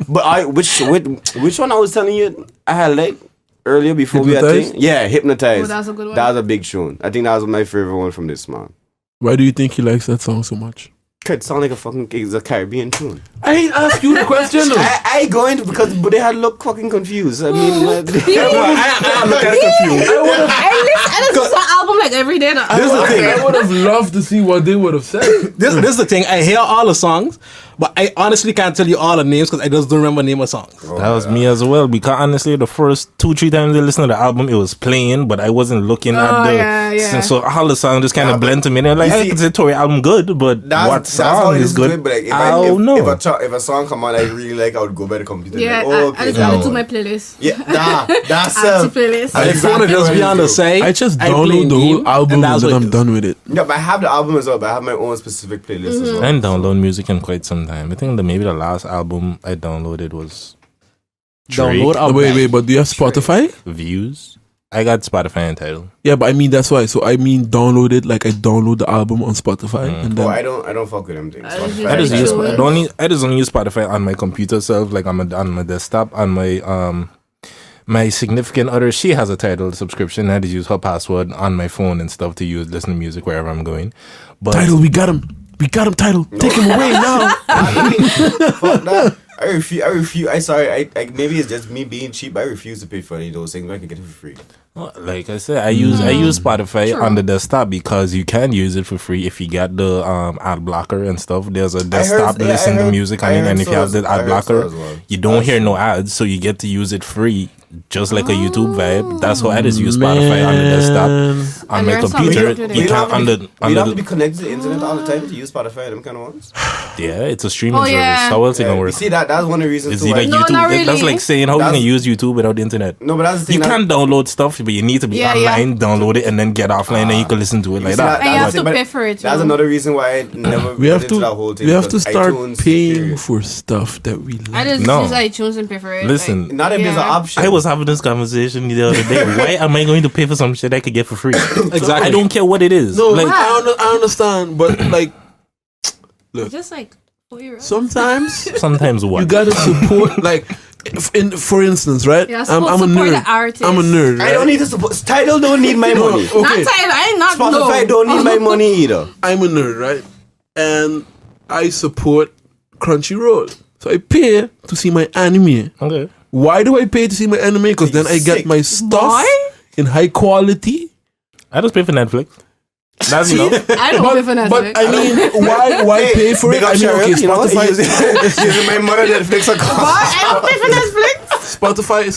Speaker 2: which one I was telling you I had like earlier before we had
Speaker 3: Hypnotized?
Speaker 2: thing? Yeah, Hypnotized.
Speaker 4: Oh, that was a good one.
Speaker 2: That was a big tune. I think that was my favorite one from this man.
Speaker 3: Why do you think he likes that song so much?
Speaker 2: It sound like it's a Caribbean tune.
Speaker 3: I ain't asked you the question though.
Speaker 2: I go into because but they had look fucking confused. I mean,
Speaker 6: I look kind of confused.
Speaker 4: I listen to the album like every day now.
Speaker 6: This is the thing.
Speaker 3: I would have loved to see what they would have said.
Speaker 6: This is the thing. I hear all the songs, but I honestly can't tell you all the names because I just don't remember the name of songs.
Speaker 5: That was me as well. Because honestly, the first 2-3 times I listened to the album, it was playing, but I wasn't looking at the.
Speaker 4: yeah.
Speaker 5: So all the songs just kind of
Speaker 2: Yeah,
Speaker 5: blend to me. And I'm like,
Speaker 2: you
Speaker 5: I
Speaker 2: see-
Speaker 5: can say Tory album good, but what song is good?
Speaker 2: But like,
Speaker 5: I don't know.
Speaker 2: If a song come on, I really like. I would go by the computer.
Speaker 4: Yeah,
Speaker 2: like,
Speaker 4: I just add it to my playlist.
Speaker 2: Yeah, that's
Speaker 4: Add to playlist.
Speaker 6: I just want to just be on the side.
Speaker 3: I just
Speaker 6: play
Speaker 3: download the whole
Speaker 6: game,
Speaker 3: album and
Speaker 6: that's
Speaker 3: then
Speaker 6: what
Speaker 3: I'm
Speaker 6: it is.
Speaker 3: done with it.
Speaker 2: Yeah, but I have the album as well. But I have my own specific playlist as well.
Speaker 5: I didn't download music in quite some time. I think maybe the last album I downloaded was Drake,
Speaker 6: Download album.
Speaker 3: Wait, but do you have Spotify?
Speaker 5: Views. I got Spotify and Tidal.
Speaker 3: Yeah, but I mean that's why. So I mean download it like I download the album on Spotify and then
Speaker 2: Oh, I don't fuck with them things.
Speaker 4: I just
Speaker 2: Spotify.
Speaker 5: I just
Speaker 4: Very
Speaker 5: use
Speaker 4: true.
Speaker 5: I just only use Spotify on my computer self, like on my desktop, on my my significant other. She has a Tidal subscription. I just use her password on my phone and stuff to listen to music wherever I'm going. But
Speaker 3: Title, we got him. We got him, Title. Take him away now.
Speaker 2: Fuck that. I refuse. I sorry. I maybe it's just me being cheap. I refuse to pay for any of those things. But I can get it for free.
Speaker 5: like I said, I use Spotify on the desktop because you can use it for free if you get the ad blocker and stuff. There's a desktop to listen to music on it, and if you have the ad blocker, you don't hear no ads, so you get to use it free. Just like a YouTube vibe. That's how I just use Spotify on the desktop. On
Speaker 4: And
Speaker 5: my
Speaker 4: there's some
Speaker 5: computer,
Speaker 4: YouTube
Speaker 5: you
Speaker 4: videos.
Speaker 5: can't on
Speaker 2: You don't have to
Speaker 5: the
Speaker 2: be connected to the internet all the time to use Spotify and them kind of ones.
Speaker 5: yeah, it's a streaming
Speaker 4: Oh,
Speaker 5: service.
Speaker 4: yeah.
Speaker 5: How else it
Speaker 2: Yeah,
Speaker 5: gonna
Speaker 2: you
Speaker 5: work?
Speaker 2: see that's one of the reasons.
Speaker 5: It's
Speaker 2: too
Speaker 5: like
Speaker 2: why-
Speaker 4: No,
Speaker 5: YouTube.
Speaker 4: not
Speaker 5: That's
Speaker 4: really.
Speaker 5: like saying how you
Speaker 2: That's-
Speaker 5: can use YouTube without the internet.
Speaker 2: No, but that's the thing.
Speaker 5: You
Speaker 2: that-
Speaker 5: can download stuff, but you need to be
Speaker 4: Yeah,
Speaker 5: online, download it, and then get offline, and you can listen to it like
Speaker 2: see
Speaker 5: that.
Speaker 4: And you have
Speaker 2: that's
Speaker 4: to
Speaker 2: but
Speaker 4: pay for it,
Speaker 2: That's
Speaker 4: too.
Speaker 2: another reason why I never.
Speaker 3: We have
Speaker 2: went into that whole
Speaker 3: to
Speaker 2: thing
Speaker 3: we have to
Speaker 2: because
Speaker 3: start
Speaker 2: iTunes,
Speaker 3: paying
Speaker 2: period.
Speaker 3: for stuff that we
Speaker 4: I
Speaker 3: like.
Speaker 4: just
Speaker 5: No.
Speaker 4: use iTunes and pay for it.
Speaker 5: Listen,
Speaker 4: like,
Speaker 2: Not if there's an
Speaker 4: yeah.
Speaker 2: option.
Speaker 5: I was having this conversation the other day. Why am I going to pay for some shit I could get for free?
Speaker 6: Exactly.
Speaker 5: I don't care what it is.
Speaker 3: No,
Speaker 5: Like,
Speaker 3: I understand, but like
Speaker 4: Just like 4 euros.
Speaker 3: sometimes
Speaker 5: sometimes what?
Speaker 3: you gotta support. Like, for instance, right?
Speaker 4: Yeah,
Speaker 3: I'm a
Speaker 4: support
Speaker 3: nerd.
Speaker 4: the artist.
Speaker 3: I'm a nerd.
Speaker 2: I
Speaker 3: Right?
Speaker 2: don't need to support. Tidal don't need my money.
Speaker 3: Okay,
Speaker 4: Not Tyler, I ain't not
Speaker 2: Spotify
Speaker 4: no.
Speaker 2: don't need my money either.
Speaker 3: I'm a nerd, right? And I support Crunchyroll, so I pay to see my anime.
Speaker 5: Okay.
Speaker 3: Why do I pay to see my anime? Because then I get
Speaker 2: Sick.
Speaker 3: my stuff
Speaker 4: Why?
Speaker 3: in high quality.
Speaker 5: I just pay for Netflix. That's enough.
Speaker 4: I don't pay for Netflix.
Speaker 3: But I mean, why pay for it?
Speaker 2: Big up
Speaker 3: I mean,
Speaker 2: Cheryl,
Speaker 3: okay,
Speaker 2: you know,
Speaker 3: Spotify.
Speaker 2: using my mother Netflix account.
Speaker 4: I don't pay for Netflix.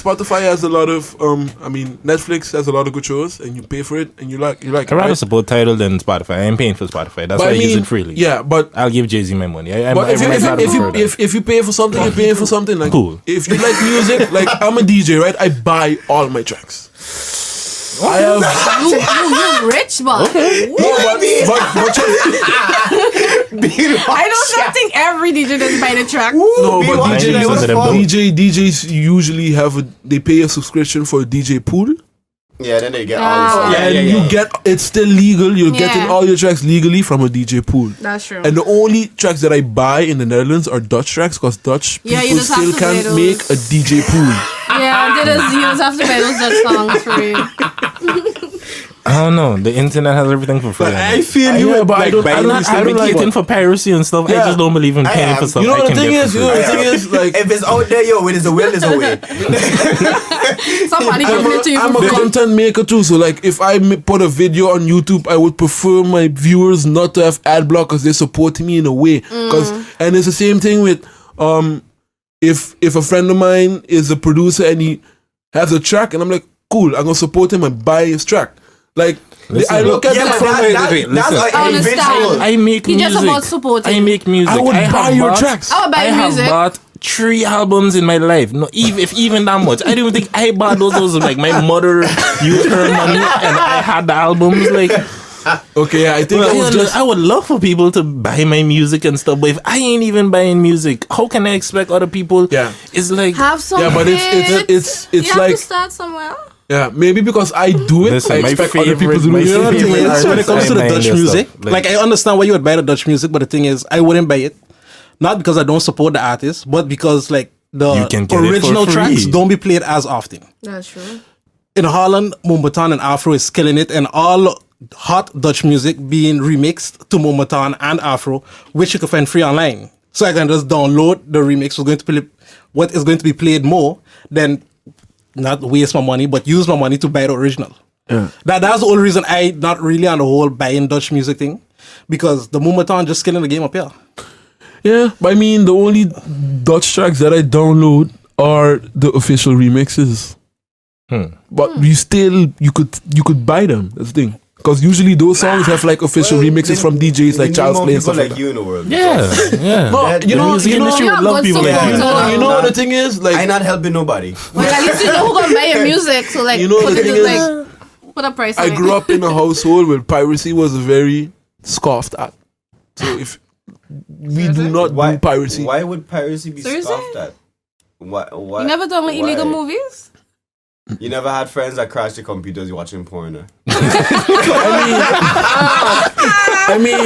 Speaker 3: Spotify has a lot of I mean, Netflix has a lot of good shows, and you pay for it, and you like
Speaker 5: I'd
Speaker 3: it,
Speaker 5: rather
Speaker 3: right?
Speaker 5: support Tidal than Spotify. I ain't paying for Spotify. That's
Speaker 3: But
Speaker 5: why I use it freely.
Speaker 3: Yeah, but
Speaker 5: I'll give Jay-Z my money.
Speaker 3: but if you pay for something, you're paying for something. Like,
Speaker 5: Cool.
Speaker 3: if you like music, like I'm a DJ, right? I buy all my tracks. I have
Speaker 4: You rich, but I don't think every DJ does buy the track.
Speaker 3: no,
Speaker 2: Be
Speaker 3: but
Speaker 2: watching
Speaker 5: DJs
Speaker 2: it, what's
Speaker 5: under the
Speaker 2: fun?
Speaker 5: boat.
Speaker 3: DJs usually they pay a subscription for a DJ pool.
Speaker 2: Yeah, then they get
Speaker 4: Ah.
Speaker 2: all this.
Speaker 3: And you get it's still legal. You're getting
Speaker 4: Yeah.
Speaker 3: all your tracks legally from a DJ pool.
Speaker 4: That's true.
Speaker 3: And the only tracks that I buy in the Netherlands are Dutch tracks because Dutch
Speaker 4: Yeah, you
Speaker 3: people
Speaker 4: just have
Speaker 3: still
Speaker 4: to play
Speaker 3: can't
Speaker 4: those.
Speaker 3: make a DJ pool.
Speaker 4: Yeah, you just have to buy those Dutch songs for you.
Speaker 5: I don't know. The internet has everything for free.
Speaker 2: I feel you,
Speaker 3: Yeah, but I don't-
Speaker 5: I'm not advocating for piracy and stuff. I
Speaker 3: Yeah.
Speaker 5: just don't believe in
Speaker 2: I
Speaker 5: paying
Speaker 2: am.
Speaker 5: for stuff
Speaker 3: You know
Speaker 5: I
Speaker 3: the
Speaker 5: can
Speaker 3: thing
Speaker 5: get
Speaker 3: is,
Speaker 5: for
Speaker 3: you know
Speaker 5: free.
Speaker 3: the thing is, like
Speaker 2: if it's out there, yo, there's a will, there's a way.
Speaker 4: Somebody give it to you
Speaker 3: I'm
Speaker 4: for
Speaker 3: a
Speaker 4: free.
Speaker 3: content maker too, so like if I put a video on YouTube, I would prefer my viewers not to have ad block because they support me in a way. And it's the same thing with if a friend of mine is a producer and he has a track and I'm like, cool, I'm gonna support him and buy his track. Like
Speaker 5: Listen,
Speaker 3: I look at
Speaker 2: Yeah,
Speaker 3: it
Speaker 2: but
Speaker 3: from
Speaker 2: that's
Speaker 5: listen.
Speaker 2: like
Speaker 4: I understand.
Speaker 2: individual.
Speaker 5: I make
Speaker 4: He
Speaker 5: music.
Speaker 4: just about supporting.
Speaker 5: I make music.
Speaker 3: I would
Speaker 5: have
Speaker 3: buy your
Speaker 5: bought-
Speaker 3: tracks.
Speaker 4: I would buy
Speaker 5: I have
Speaker 4: music.
Speaker 5: bought 3 albums in my life. No, even that much. I don't even think I bought those. Those like my mother used her money, and I had the albums. Like,
Speaker 3: Okay, I think I was just.
Speaker 5: I would love for people to buy my music and stuff, but if I ain't even buying music, how can I expect other people?
Speaker 3: Yeah.
Speaker 5: It's like
Speaker 4: Have some.
Speaker 3: Yeah, but it's
Speaker 4: you have
Speaker 3: like
Speaker 4: to start somewhere.
Speaker 3: yeah, maybe because I do it,
Speaker 5: Listen,
Speaker 3: I
Speaker 5: my
Speaker 3: expect other people
Speaker 5: favorite-
Speaker 3: to do
Speaker 5: my
Speaker 3: it.
Speaker 6: You know what the thing
Speaker 5: favorite
Speaker 6: is, when it
Speaker 5: artists,
Speaker 6: comes to
Speaker 5: I
Speaker 6: the
Speaker 5: mind
Speaker 6: Dutch
Speaker 5: their
Speaker 6: music,
Speaker 5: stuff.
Speaker 6: like I understand why you would buy the Dutch music, but the thing is, I wouldn't buy it. Not because I don't support the artist, but because like
Speaker 5: You can
Speaker 6: the
Speaker 5: get it for
Speaker 6: original
Speaker 5: free.
Speaker 6: tracks don't be played as often.
Speaker 4: That's true.
Speaker 6: In Holland, Moombahton and Afro is killing it, and all hot Dutch music being remixed to Moombahton and Afro, which you can find free online. So I can just download the remix. What is going to be played more than not waste my money, but use my money to buy the original. That's the only reason I not really on the whole buying Dutch music thing, because the Moombahton just killing the game up here.
Speaker 3: Yeah, but I mean, the only Dutch tracks that I download are the official remixes. But you could buy them. That's the thing. Because usually those songs have like official remixes from DJs like Charles Play and
Speaker 2: people
Speaker 3: stuff
Speaker 2: like
Speaker 3: like
Speaker 2: you in the world.
Speaker 5: yeah.
Speaker 3: No,
Speaker 2: That-
Speaker 3: you
Speaker 2: the
Speaker 3: know,
Speaker 5: music
Speaker 3: you know,
Speaker 5: industry would
Speaker 4: Yeah,
Speaker 5: love
Speaker 4: good
Speaker 5: people like
Speaker 4: support.
Speaker 5: you.
Speaker 3: you know what the thing is? Like,
Speaker 2: I not helping nobody.
Speaker 4: Well, at least you know who gonna buy your music. So like,
Speaker 3: You know,
Speaker 4: put
Speaker 3: the
Speaker 4: it
Speaker 3: thing
Speaker 4: in,
Speaker 3: is,
Speaker 4: like, put a price on
Speaker 3: I
Speaker 4: it.
Speaker 3: grew up in a household where piracy was a very scoffed at. So if we do not do piracy,
Speaker 2: Why would piracy be
Speaker 4: Seriously?
Speaker 2: scoffed at? Why?
Speaker 4: You never done with illegal
Speaker 2: why?
Speaker 4: movies?
Speaker 2: You never had friends that crashed your computers watching porn. Huh?
Speaker 3: I mean,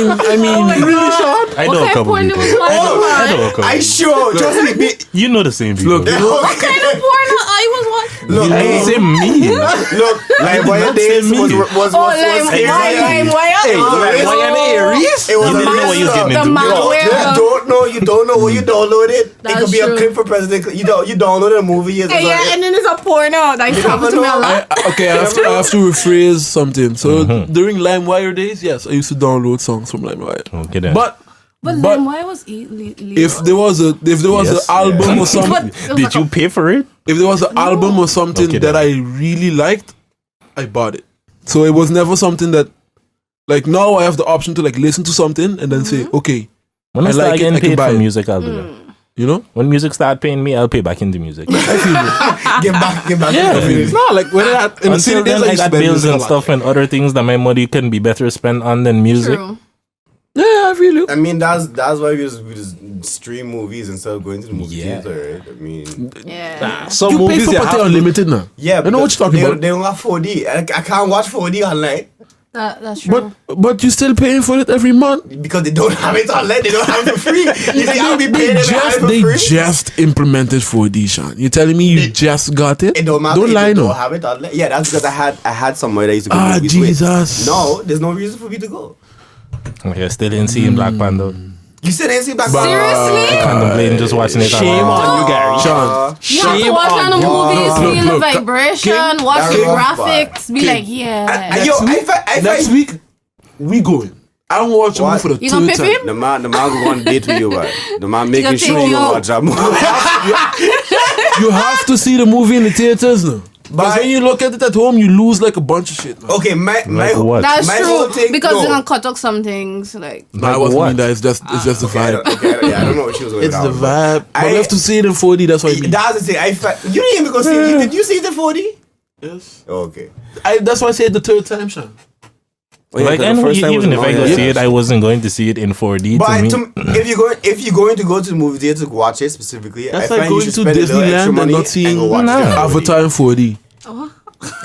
Speaker 2: Really, Sean?
Speaker 5: I
Speaker 4: What
Speaker 5: know a
Speaker 4: kind of
Speaker 5: couple
Speaker 4: porn you
Speaker 5: people.
Speaker 4: was watching?
Speaker 5: I know a couple.
Speaker 2: I sure. Trust me.
Speaker 5: You know the same people.
Speaker 3: look,
Speaker 4: What kind of porn I was watching?
Speaker 2: Look,
Speaker 5: you know
Speaker 2: hey,
Speaker 5: the same me.
Speaker 2: look. Like
Speaker 5: did
Speaker 2: why
Speaker 5: not
Speaker 2: days
Speaker 5: say
Speaker 2: was
Speaker 5: me.
Speaker 4: LimeWire.
Speaker 2: Hey,
Speaker 5: LimeWire?
Speaker 2: It was
Speaker 5: You
Speaker 2: a
Speaker 5: didn't know what you was
Speaker 2: real
Speaker 5: getting
Speaker 2: stuff.
Speaker 5: into.
Speaker 2: You don't know what you downloaded. It
Speaker 4: That's
Speaker 2: could be a
Speaker 4: true.
Speaker 2: clip for President. You downloaded a movie. It's
Speaker 4: Hey, yeah, and then there's a porno that happened to me a lot.
Speaker 3: okay, I have to rephrase something. So during LimeWire days, yes, I used to download songs from LimeWire.
Speaker 5: Okay then.
Speaker 3: But
Speaker 4: But LimeWire was illegal.
Speaker 3: if there was
Speaker 5: Yes.
Speaker 3: an album or something,
Speaker 5: Did you pay for it?
Speaker 3: if there was an album or something
Speaker 5: Okay,
Speaker 3: that
Speaker 5: then.
Speaker 3: I really liked, I bought it. So it was never something that, like, now I have the option to like listen to something and then say, okay,
Speaker 5: When I
Speaker 3: I
Speaker 5: start
Speaker 3: like it,
Speaker 5: getting
Speaker 3: I can
Speaker 5: paid
Speaker 3: buy
Speaker 5: for
Speaker 3: it.
Speaker 5: music, I'll do that.
Speaker 3: you know.
Speaker 5: When music start paying me, I'll pay back into music.
Speaker 2: Get back.
Speaker 5: Yeah.
Speaker 2: To
Speaker 6: No, like when I in the city
Speaker 5: Until
Speaker 6: days,
Speaker 5: then,
Speaker 6: I
Speaker 5: I
Speaker 6: used to
Speaker 5: got
Speaker 6: buy
Speaker 5: bills
Speaker 6: music a
Speaker 5: and
Speaker 6: lot.
Speaker 5: stuff and other things that my money can be better spent on than music.
Speaker 4: True.
Speaker 3: Yeah, I feel you.
Speaker 2: I mean, that's why we just stream movies instead of going to the movie
Speaker 5: Yeah.
Speaker 2: theater, right? I mean,
Speaker 4: Yeah.
Speaker 6: Some
Speaker 3: You pay
Speaker 6: movies
Speaker 3: for
Speaker 6: you
Speaker 3: Pate
Speaker 6: have to-
Speaker 3: Unlimited now.
Speaker 2: yeah.
Speaker 3: I know what you're talking about.
Speaker 2: They don't have 4D. I can't watch 4D online
Speaker 4: That's true.
Speaker 3: But you're still paying for it every month.
Speaker 2: because they don't have it online. They don't have it for free. You see, I'll be
Speaker 3: They
Speaker 2: paying them to have it for
Speaker 3: they
Speaker 2: free.
Speaker 3: just implemented 4D, Sean. You're telling me you just got it?
Speaker 2: It don't matter.
Speaker 3: Don't
Speaker 2: if
Speaker 3: lie
Speaker 2: they don't
Speaker 3: now.
Speaker 2: have it online. Yeah, that's because I had somewhere that used to go. to
Speaker 3: Ah,
Speaker 2: movies with.
Speaker 3: Jesus.
Speaker 2: No, there's no reason for me to go.
Speaker 5: Okay, I still didn't see in Black Panther.
Speaker 2: You said ain't see back.
Speaker 4: Seriously?
Speaker 5: Contemplating just watching it.
Speaker 6: Shame on you, Gary.
Speaker 3: Sean.
Speaker 4: You have to watch on the movies,
Speaker 3: Look,
Speaker 4: feel the
Speaker 3: look,
Speaker 4: vibration, watch the
Speaker 2: King,
Speaker 4: graphics, be
Speaker 3: King.
Speaker 4: like, yeah.
Speaker 2: Yo,
Speaker 3: Next week, we going. I don't watch a movie
Speaker 2: What?
Speaker 3: for the
Speaker 4: You gonna
Speaker 3: third
Speaker 4: pay for
Speaker 3: time.
Speaker 4: him?
Speaker 2: the man go on date with you, right? The man making
Speaker 4: gonna
Speaker 2: sure
Speaker 4: take
Speaker 2: you
Speaker 4: you out.
Speaker 2: watch that movie.
Speaker 3: You have to see the movie in the theaters now. Because
Speaker 2: But-
Speaker 3: when you look at it at home, you lose like a bunch of shit, man.
Speaker 2: Okay, my
Speaker 5: what?
Speaker 4: That's
Speaker 2: my whole
Speaker 4: true.
Speaker 2: thing-
Speaker 4: Because
Speaker 2: no.
Speaker 4: they're gonna cut out some things. Like,
Speaker 3: Nah, I wasn't
Speaker 5: what?
Speaker 3: mean that. It's just the
Speaker 2: Okay,
Speaker 3: vibe.
Speaker 2: I don't know what she was going
Speaker 3: It's the
Speaker 2: with.
Speaker 3: vibe. But I
Speaker 2: I-
Speaker 3: have to see it in 4D. That's what I mean.
Speaker 2: That's the thing. You didn't even go see it. Did you see it in 4D?
Speaker 3: Yes.
Speaker 2: Okay.
Speaker 3: That's why I said the third time, Sean.
Speaker 5: Like, I know even if I go see it, I wasn't going to see it in 4D.
Speaker 2: But
Speaker 5: to me.
Speaker 2: if you're going to go to the movie theater to watch it specifically,
Speaker 3: That's
Speaker 2: I
Speaker 3: like
Speaker 2: find you
Speaker 3: going
Speaker 2: should
Speaker 3: to
Speaker 2: spend a little extra
Speaker 3: Disneyland and
Speaker 2: money
Speaker 3: not seeing
Speaker 2: go watch
Speaker 5: Nah.
Speaker 2: it in 4D.
Speaker 3: Avatar in 4D.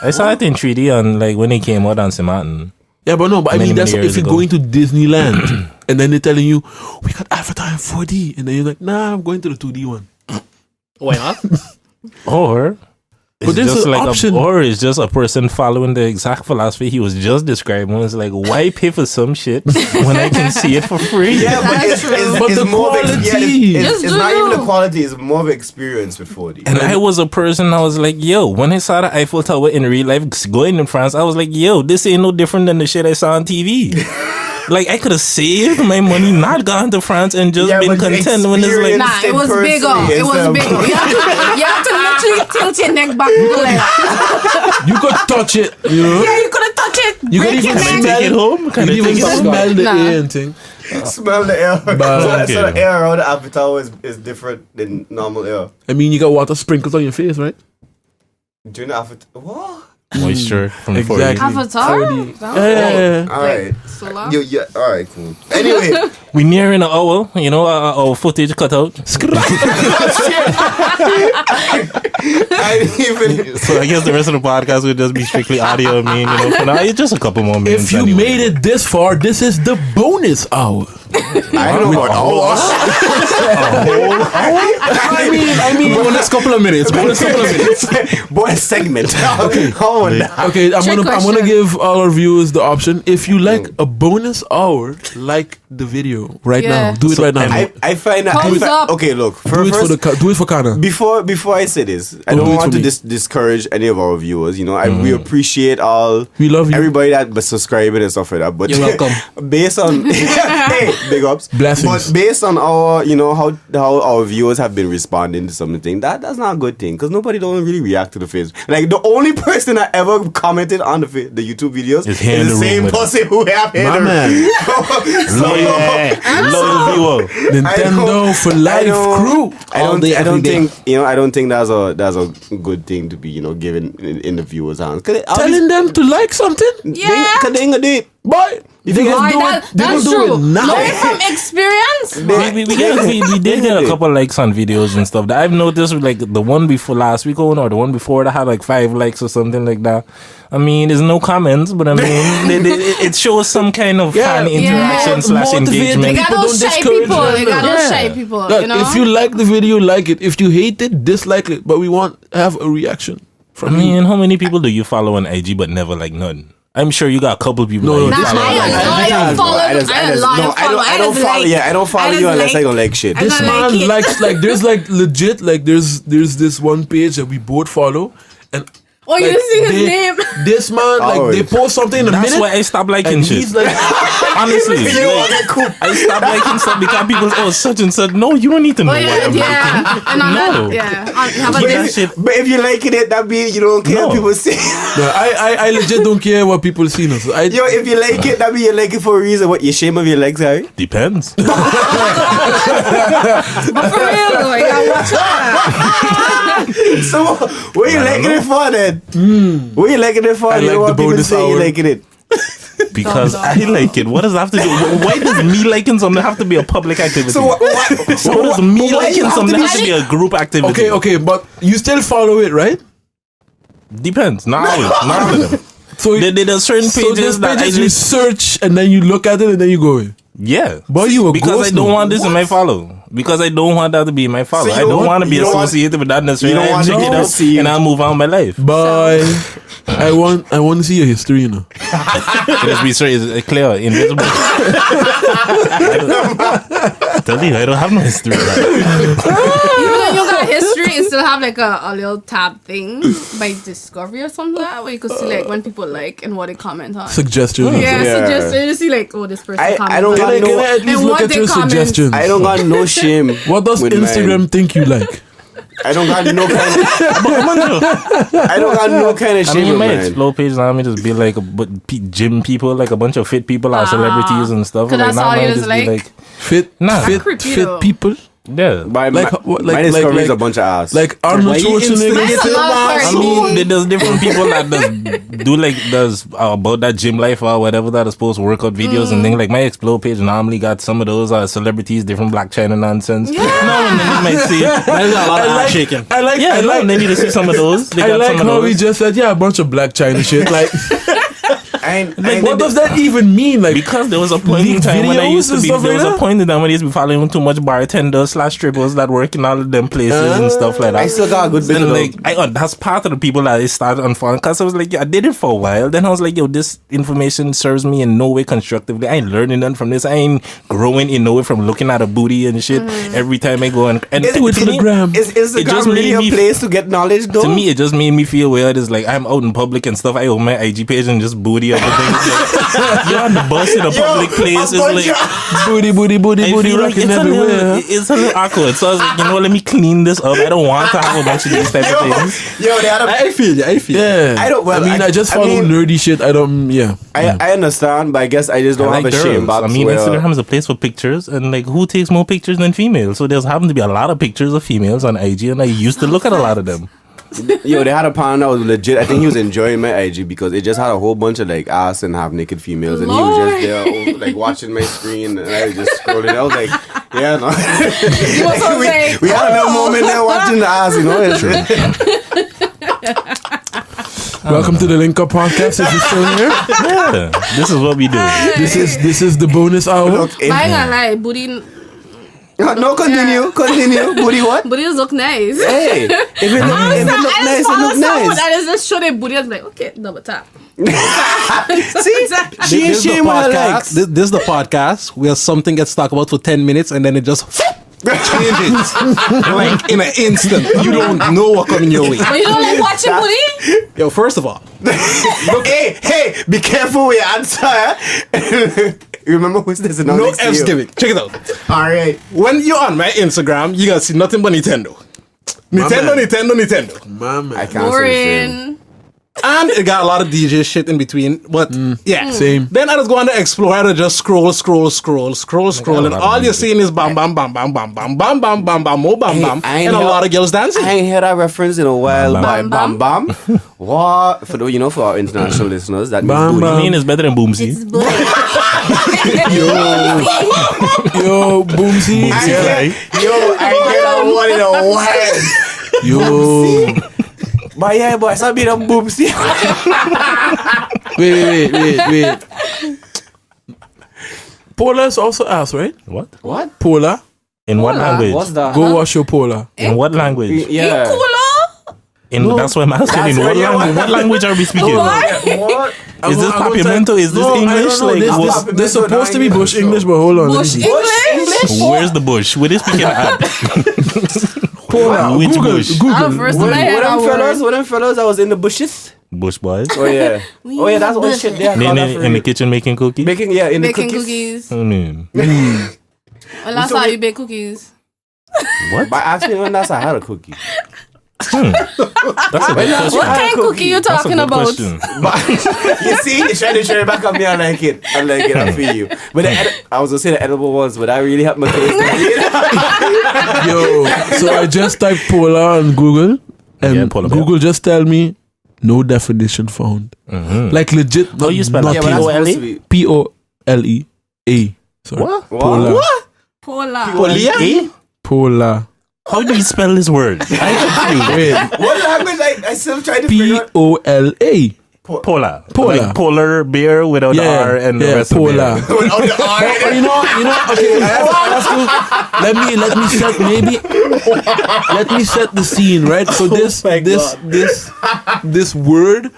Speaker 5: I saw it in 3D on like when it came out on Maarten.
Speaker 3: Yeah, but no, but I
Speaker 5: Many,
Speaker 3: mean, that's
Speaker 5: many
Speaker 3: if
Speaker 5: years
Speaker 3: you're
Speaker 5: ago.
Speaker 3: going to Disneyland and then they're telling you, we got Avatar in 4D. And then you're like, nah, I'm going to the 2D one.
Speaker 6: Why not?
Speaker 5: Or
Speaker 3: But there's
Speaker 5: just
Speaker 3: an
Speaker 5: like
Speaker 3: option.
Speaker 5: or it's just a person following the exact philosophy he was just describing. It's like, why pay for some shit when I can see it for free?
Speaker 2: Yeah, but
Speaker 4: That's true.
Speaker 3: But the
Speaker 2: more of
Speaker 3: quality.
Speaker 2: it's
Speaker 4: Just
Speaker 2: not
Speaker 4: do
Speaker 2: even
Speaker 4: you.
Speaker 2: the quality, it's more of experience with 4D.
Speaker 5: And I was a person, I was like, yo, when I saw the Eiffel Tower in real life going in France, I was like, yo, this ain't no different than the shit I saw on TV. Like, I could have saved my money, not gone to France, and just
Speaker 2: Yeah,
Speaker 5: been
Speaker 2: but you
Speaker 5: content when it's like,
Speaker 2: experienced
Speaker 4: nah, it was
Speaker 2: personally
Speaker 4: bigger. It was
Speaker 2: instead of-
Speaker 4: bigger. You have to literally tilt your neck back. Like,
Speaker 3: You could touch it, you know?
Speaker 4: yeah, you couldn't touch it.
Speaker 3: You can even
Speaker 4: Breaking
Speaker 3: smell
Speaker 5: Take it home.
Speaker 3: You
Speaker 5: Can
Speaker 3: can
Speaker 5: I
Speaker 3: even
Speaker 5: take it home?
Speaker 3: smell the
Speaker 4: Nah.
Speaker 3: air and thing.
Speaker 2: Smell the air.
Speaker 3: But-
Speaker 2: So the air around the avatar is different than normal air.
Speaker 3: I mean, you got water sprinkled on your face, right?
Speaker 2: During the avatar, what?
Speaker 5: Moisture from the
Speaker 3: Exactly.
Speaker 5: forehead.
Speaker 4: Avatar?
Speaker 3: Yeah.
Speaker 2: All right.
Speaker 4: Solar?
Speaker 2: Yeah. All right. Cool. Anyway,
Speaker 5: We nearing an hour. You know, our footage cut out.
Speaker 2: I didn't even.
Speaker 5: So I guess the rest of the podcast would just be strictly audio. I mean, you know, for now it's just a couple more minutes.
Speaker 3: If you
Speaker 5: anyway.
Speaker 3: made it this far, this is the bonus hour.
Speaker 2: I don't know about
Speaker 3: I mean, bonus couple of minutes. Bonus couple of minutes.
Speaker 2: Boy segment. Okay. Hold on.
Speaker 3: Okay, I'm
Speaker 4: Trick
Speaker 3: gonna
Speaker 4: question.
Speaker 3: give all our viewers the option. If you like a bonus hour, like the video right
Speaker 4: Yeah.
Speaker 3: now. Do it right now.
Speaker 2: I find that.
Speaker 4: Thumbs up.
Speaker 2: Okay, look.
Speaker 3: do it
Speaker 2: First,
Speaker 3: do it for Kana.
Speaker 2: before I say this, I
Speaker 3: Oh,
Speaker 2: don't
Speaker 3: do it
Speaker 2: want
Speaker 3: for
Speaker 2: to
Speaker 3: me.
Speaker 2: discourage any of our viewers. You know, we appreciate all.
Speaker 3: We love you.
Speaker 2: Everybody that was subscribing and stuff like that. But
Speaker 6: You're welcome.
Speaker 2: based on hey, big ups.
Speaker 3: Blessings.
Speaker 2: But based on our, you know, how our viewers have been responding to something, that's not a good thing because nobody don't really react to the face. Like the only person that ever commented on the YouTube videos
Speaker 5: Is here in
Speaker 2: the
Speaker 5: the room
Speaker 2: same
Speaker 5: with
Speaker 2: person who have
Speaker 3: My man.
Speaker 5: Loyal viewer.
Speaker 3: Nintendo for life crew.
Speaker 2: I
Speaker 3: All
Speaker 2: don't.
Speaker 3: day,
Speaker 2: I
Speaker 3: every
Speaker 2: don't
Speaker 3: day.
Speaker 2: think. I don't think that's a good thing to be. Given in the viewers' hands.
Speaker 3: Telling them to like something.
Speaker 4: Yeah.
Speaker 2: Cause they ain't gonna do it.
Speaker 3: Boy, if you
Speaker 4: Why,
Speaker 3: can do
Speaker 4: that-
Speaker 3: it, they
Speaker 4: that's
Speaker 3: will do
Speaker 4: true.
Speaker 3: it now.
Speaker 4: Learn from experience.
Speaker 5: We did get a couple likes on videos and stuff. That I've noticed, like the one before last week or the one before that had like 5 likes or something like that. I mean, there's no comments, but I mean, it shows some kind of
Speaker 3: Yeah.
Speaker 5: fan interaction
Speaker 3: Yeah.
Speaker 5: /
Speaker 3: Motivate
Speaker 4: You
Speaker 5: engagement.
Speaker 3: people.
Speaker 4: got
Speaker 3: don't
Speaker 4: those shy
Speaker 3: discourage
Speaker 4: people.
Speaker 3: them.
Speaker 4: You got those
Speaker 3: Yeah.
Speaker 4: shy people.
Speaker 3: Look,
Speaker 4: You know.
Speaker 3: if you like the video, like it. If you hate it, dislike it. But we want to have a reaction
Speaker 5: I
Speaker 3: from you.
Speaker 5: mean, how many people do you follow on IG but never like none? I'm sure you got a couple people.
Speaker 3: No,
Speaker 5: that you
Speaker 3: this
Speaker 5: follow
Speaker 3: man
Speaker 5: on
Speaker 3: like-
Speaker 5: IG.
Speaker 4: I don't follow.
Speaker 2: I don't follow. Yeah, I don't follow you unless I don't like shit.
Speaker 4: I
Speaker 3: This
Speaker 4: don't
Speaker 3: man
Speaker 4: like it.
Speaker 3: likes there's legit there's this one page that we both follow and
Speaker 4: Oh, you didn't see his
Speaker 3: they-
Speaker 4: name.
Speaker 3: This man they post something in a
Speaker 5: That's
Speaker 3: minute
Speaker 5: why I stopped liking
Speaker 3: and
Speaker 5: shit.
Speaker 3: he's like
Speaker 5: Honestly, like, I stopped liking stuff because people, such and such. No, you don't need to know
Speaker 4: Oh
Speaker 5: what
Speaker 4: yeah,
Speaker 5: I'm
Speaker 4: yeah.
Speaker 5: liking.
Speaker 4: And on
Speaker 5: No.
Speaker 4: that, yeah. Have a
Speaker 5: But
Speaker 4: list.
Speaker 5: that shit.
Speaker 2: But if you liking it, that means you don't care
Speaker 5: No.
Speaker 2: what people say.
Speaker 3: no, I legit don't care what people see now. So
Speaker 2: Yo, if you like it, that means you like it for a reason. What you shame of your legs, sorry?
Speaker 5: Depends.
Speaker 4: But for real though, you gotta watch that.
Speaker 2: So what you liking it for then? What you liking it for?
Speaker 3: I
Speaker 2: You
Speaker 3: like
Speaker 2: know
Speaker 3: the
Speaker 2: what people
Speaker 3: bonus
Speaker 2: say you
Speaker 3: hour.
Speaker 2: liking it.
Speaker 5: Because I like it. What does that have to do? Why does me liking something have to be a public activity?
Speaker 2: So what?
Speaker 5: So does me
Speaker 2: why you
Speaker 5: liking
Speaker 2: have to
Speaker 5: something
Speaker 2: be-
Speaker 5: have to be a group activity?
Speaker 3: okay, but you still follow it, right?
Speaker 5: Depends. Not always. Not all of them.
Speaker 3: So
Speaker 5: There's certain
Speaker 3: so
Speaker 5: pages
Speaker 3: there's
Speaker 5: that I
Speaker 3: pages you
Speaker 5: just
Speaker 3: search and then you look at it and then you go in.
Speaker 5: yeah.
Speaker 3: Boy, you a
Speaker 5: Because
Speaker 3: ghost
Speaker 5: I don't
Speaker 3: now.
Speaker 5: want this in my follow. Because I don't want that to be in my follow.
Speaker 2: So you
Speaker 5: I
Speaker 2: don't
Speaker 5: don't
Speaker 2: want-
Speaker 5: want to be
Speaker 2: you don't want-
Speaker 5: associated with that necessarily.
Speaker 2: you don't
Speaker 5: I
Speaker 2: want
Speaker 5: check
Speaker 2: to
Speaker 5: it
Speaker 2: get
Speaker 5: out
Speaker 2: received.
Speaker 5: and I'll move on with my life.
Speaker 3: Boy, I want to see your history, you know.
Speaker 5: Let's be straight, it's clear, invisible. Tell you, I don't have no history.
Speaker 4: Even though you got history, you still have like a little tab thing by discovery or something like that where you could see like when people like and what they comment on.
Speaker 3: Suggestions.
Speaker 4: Yeah,
Speaker 2: Yeah.
Speaker 4: so just you see like, oh, this person
Speaker 2: I
Speaker 4: commented.
Speaker 2: don't
Speaker 3: Can
Speaker 2: got
Speaker 3: I
Speaker 2: no.
Speaker 3: at least
Speaker 4: And
Speaker 3: look
Speaker 4: what
Speaker 3: at
Speaker 4: they
Speaker 3: your
Speaker 4: comment.
Speaker 3: suggestions?
Speaker 2: I don't got no shame.
Speaker 3: What does
Speaker 2: with
Speaker 3: Instagram
Speaker 2: mine.
Speaker 3: think you like?
Speaker 2: I don't got no kind. I don't got no kind of
Speaker 5: I
Speaker 2: shame
Speaker 5: mean,
Speaker 2: with
Speaker 5: my
Speaker 2: mine.
Speaker 5: explore page now me just be like gym people, like a bunch of fit people or celebrities and stuff.
Speaker 4: 'Cause
Speaker 5: Like
Speaker 4: that's
Speaker 5: now
Speaker 4: all
Speaker 5: mine
Speaker 4: you
Speaker 5: just
Speaker 4: just
Speaker 5: be
Speaker 4: like?
Speaker 3: Fit,
Speaker 5: Nah.
Speaker 3: fit,
Speaker 4: Creepy
Speaker 3: fit
Speaker 4: though.
Speaker 3: people.
Speaker 5: yeah.
Speaker 2: My
Speaker 3: Like
Speaker 2: discovery is
Speaker 3: like-
Speaker 2: a bunch of ass.
Speaker 3: Like Arnold
Speaker 2: Why you
Speaker 3: Schwarzenegger.
Speaker 4: That's a lot
Speaker 5: I
Speaker 4: for
Speaker 5: mean, there's different people that does about that gym life or whatever that is supposed to workout videos and things. Like my explore page normally got some of those celebrities, different Black China nonsense. No, and then you might see.
Speaker 6: There's a lot of ass shaking.
Speaker 3: I like.
Speaker 5: Yeah,
Speaker 3: I like.
Speaker 5: and then you just see some of those. They
Speaker 3: I
Speaker 5: got
Speaker 3: like
Speaker 5: some of
Speaker 3: how
Speaker 5: those.
Speaker 3: we just said, a bunch of Black China shit. Like, what does that even mean? Like,
Speaker 5: Because there was a point in
Speaker 3: leaked
Speaker 5: time when I
Speaker 3: videos
Speaker 5: used to
Speaker 3: and
Speaker 5: be,
Speaker 3: stuff
Speaker 5: there
Speaker 3: like
Speaker 5: was a
Speaker 3: that?
Speaker 5: point in time when I used to be following too much bartenders / strippers that work in all of them places and stuff like that.
Speaker 2: I still got a good bit
Speaker 5: Then
Speaker 2: of
Speaker 5: like that's part of the people that I started unfollowing because I was like, I did it for a while. Then I was like, this information serves me in no way constructively. I ain't learning nothing from this. I ain't growing in no way from looking at a booty and shit every time I go and
Speaker 3: do it for the
Speaker 5: me,
Speaker 3: gram.
Speaker 2: Is
Speaker 5: It just
Speaker 2: Instagram really
Speaker 5: made
Speaker 2: a
Speaker 5: me-
Speaker 2: place to get knowledge though?
Speaker 5: To me, it just made me feel weird. It's like I'm out in public and stuff. I open my IG page and just booty up of things. Like, you're on the bus in a public place. It's like
Speaker 3: Booty, booty, booty,
Speaker 5: I
Speaker 3: booty
Speaker 5: feel like
Speaker 3: rocking
Speaker 5: it's
Speaker 3: everywhere.
Speaker 5: it's a little awkward. So I was like, you know what, let me clean this up. I don't want to have a bunch of these type of things.
Speaker 2: Yo, they had a,
Speaker 6: I feel you.
Speaker 3: Yeah.
Speaker 2: I don't- well,
Speaker 3: I just follow
Speaker 2: mean-
Speaker 3: nerdy shit. I don't. Yeah.
Speaker 2: I understand, but I guess I just don't
Speaker 5: I
Speaker 2: have
Speaker 5: like
Speaker 2: a shame
Speaker 5: girls.
Speaker 2: box.
Speaker 5: I mean,
Speaker 2: where,
Speaker 5: Instagram is a place for pictures, and like, who takes more pictures than females? So there's happen to be a lot of pictures of females on IG, and I used to look at a lot of them.
Speaker 2: Yo, they had a pan that was legit. I think he was enjoying my IG because it just had a whole bunch of like ass and half naked females, and he was just there like watching my screen, and I was just scrolling. I was like, yeah, no.
Speaker 4: You was so like,
Speaker 2: we had a little moment there watching the ass, you know.
Speaker 3: Welcome to the LinkUp podcast. If you're still here,
Speaker 5: Yeah, this is what we do.
Speaker 3: this is the bonus hour.
Speaker 2: Look,
Speaker 4: I ain't gonna lie, booty
Speaker 2: no, continue. Booty, what?
Speaker 4: booties look nice.
Speaker 2: Hey, if it look nice, it look nice.
Speaker 4: I just show their booty. I was like, okay, double tap.
Speaker 2: See, she ain't shame with her legs.
Speaker 6: This is the podcast where something gets talked about for 10 minutes and then it just changes like in an instant. You don't know what coming your way.
Speaker 4: But you don't like watching booty?
Speaker 6: Yo, first of all,
Speaker 2: Hey, be careful with your answer. Remember who's this?
Speaker 6: no F's giving. Check it out.
Speaker 2: All right.
Speaker 6: When you're on my Instagram, you gonna see nothing but Nintendo. Nintendo.
Speaker 3: My man.
Speaker 2: I can't say the same.
Speaker 4: Boring.
Speaker 6: And it got a lot of DJ shit in between. But yeah.
Speaker 3: Same.
Speaker 6: Then I just go on the Explorer to just scroll, and
Speaker 5: lot
Speaker 6: all
Speaker 5: of
Speaker 6: you're
Speaker 5: music.
Speaker 6: seeing is bam, bam, bam, bam, bam, bam, bam, bam, bam, bam, more bam,
Speaker 2: Hey,
Speaker 6: bam,
Speaker 2: I ain't
Speaker 6: and a
Speaker 2: hear-
Speaker 6: lot of girls dancing.
Speaker 2: I ain't heard that reference in a while.
Speaker 5: Bam,
Speaker 2: By Bam Bam. What? For our international listeners, that means
Speaker 3: Bam
Speaker 2: booty.
Speaker 3: Bam.
Speaker 5: I mean, it's better than Boomsy.
Speaker 3: Yo, Boomsy.
Speaker 2: I hear one in a while.
Speaker 3: Yo.
Speaker 2: But yeah, boy, it's a bit of boomsy.
Speaker 3: Wait. Polar is also ass, right?
Speaker 5: What?
Speaker 2: What?
Speaker 3: Polar.
Speaker 5: In what language?
Speaker 2: What's that?
Speaker 3: Go wash your polar.
Speaker 5: In what language?
Speaker 2: Yeah.
Speaker 5: That's what I'm asking.
Speaker 2: That's
Speaker 5: In what
Speaker 2: right, yeah,
Speaker 5: language? What language are we speaking?
Speaker 2: What?
Speaker 5: Is this Papiamento? Is this English?
Speaker 3: Like,
Speaker 5: Like,
Speaker 3: this supposed to be Bush English, but hold on. let me
Speaker 4: Bush
Speaker 3: see.
Speaker 4: English?
Speaker 5: where's the bush? Where they speaking at?
Speaker 3: Polar.
Speaker 5: Which
Speaker 3: Google.
Speaker 5: bush?
Speaker 4: Ah, first time I heard that word.
Speaker 2: What them fellas? I was in the bushes.
Speaker 5: Bush boys.
Speaker 2: Oh yeah. That's what shit they are called that for
Speaker 5: In the
Speaker 2: you.
Speaker 5: kitchen making cookies.
Speaker 2: Baking, yeah, in the
Speaker 4: Baking
Speaker 2: cookies.
Speaker 4: cookies.
Speaker 5: Oh, no.
Speaker 4: When last time you bake cookies?
Speaker 5: What?
Speaker 2: But ask me when last I had a cookie.
Speaker 5: That's a good question.
Speaker 4: What kind of cookie you
Speaker 5: That's a
Speaker 4: talking
Speaker 5: good
Speaker 4: about?
Speaker 5: question.
Speaker 2: But you see, you're trying to share it back on me. I like it. I feel you. But I was gonna say the edible ones, but that really helped my case.
Speaker 3: Yo, so I just typed polar on Google, and
Speaker 5: Yeah, polar bear.
Speaker 3: Google just tell me no definition found. Like legit.
Speaker 5: How you spell that?
Speaker 2: Yeah, but that's
Speaker 5: P-O-L-A?
Speaker 2: supposed to be.
Speaker 3: Polea. Sorry.
Speaker 5: What?
Speaker 3: Polar.
Speaker 4: Polar.
Speaker 6: Polia?
Speaker 3: Polar.
Speaker 5: How do you spell this word? I'm confused.
Speaker 3: Wait.
Speaker 2: What language? I still trying to figure out.
Speaker 3: Pola.
Speaker 5: Polar.
Speaker 3: Polar.
Speaker 5: Like polar bear without the R and the rest
Speaker 3: polar.
Speaker 5: of the
Speaker 2: Without the R.
Speaker 3: You know. Okay, I have to. Let me set Let me set the scene, right? So this word,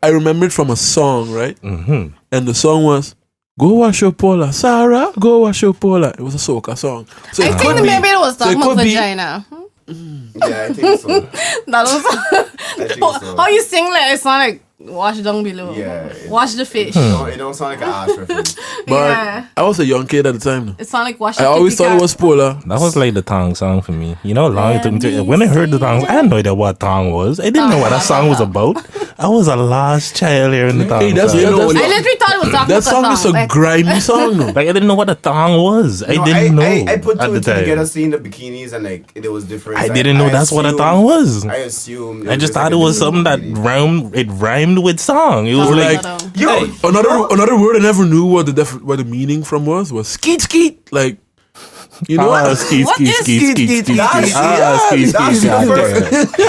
Speaker 3: I remembered from a song, right? And the song was "Go wash your polar, Sarah. Go wash your polar." It was a soca song. So
Speaker 4: I
Speaker 3: it
Speaker 4: think
Speaker 3: could be.
Speaker 4: maybe it was talking
Speaker 3: it
Speaker 4: about
Speaker 3: could be-
Speaker 4: vagina.
Speaker 2: Yeah, I think so.
Speaker 4: That was
Speaker 2: I think so.
Speaker 4: how you sing like it sound like wash down below.
Speaker 2: Yeah.
Speaker 4: Wash the fish.
Speaker 2: It don't sound like an ass reference.
Speaker 3: But
Speaker 4: Yeah.
Speaker 3: I was a young kid at the time. Though.
Speaker 4: It sound like wash the
Speaker 3: I always
Speaker 4: kitty
Speaker 3: thought it
Speaker 4: cat.
Speaker 3: was polar.
Speaker 5: That was like the Thong song for me. You know how long it took me to... When I heard the Thong, I had no idea what Thong was. I didn't know what that song was about. I was a lost child here in the Thong
Speaker 3: Hey, that's
Speaker 5: song.
Speaker 3: that's-
Speaker 4: I literally thought it was talking
Speaker 3: that
Speaker 4: about
Speaker 3: song is a
Speaker 4: like,
Speaker 3: grimy song, though.
Speaker 5: Like, I didn't know what a Thong was. I
Speaker 2: No,
Speaker 5: didn't know
Speaker 2: I put
Speaker 5: at
Speaker 2: two
Speaker 5: the
Speaker 2: and two together,
Speaker 5: time.
Speaker 2: seeing the bikinis, and like it was different.
Speaker 5: I didn't know that's what a Thong was.
Speaker 2: I assumed.
Speaker 5: I just thought it was something that rhymed with song. It was
Speaker 3: Or
Speaker 5: like...
Speaker 3: like-
Speaker 2: Yo,
Speaker 3: Another word I never knew what the meaning from was skeet. Like, you know what?
Speaker 5: Ski.
Speaker 2: That's the first.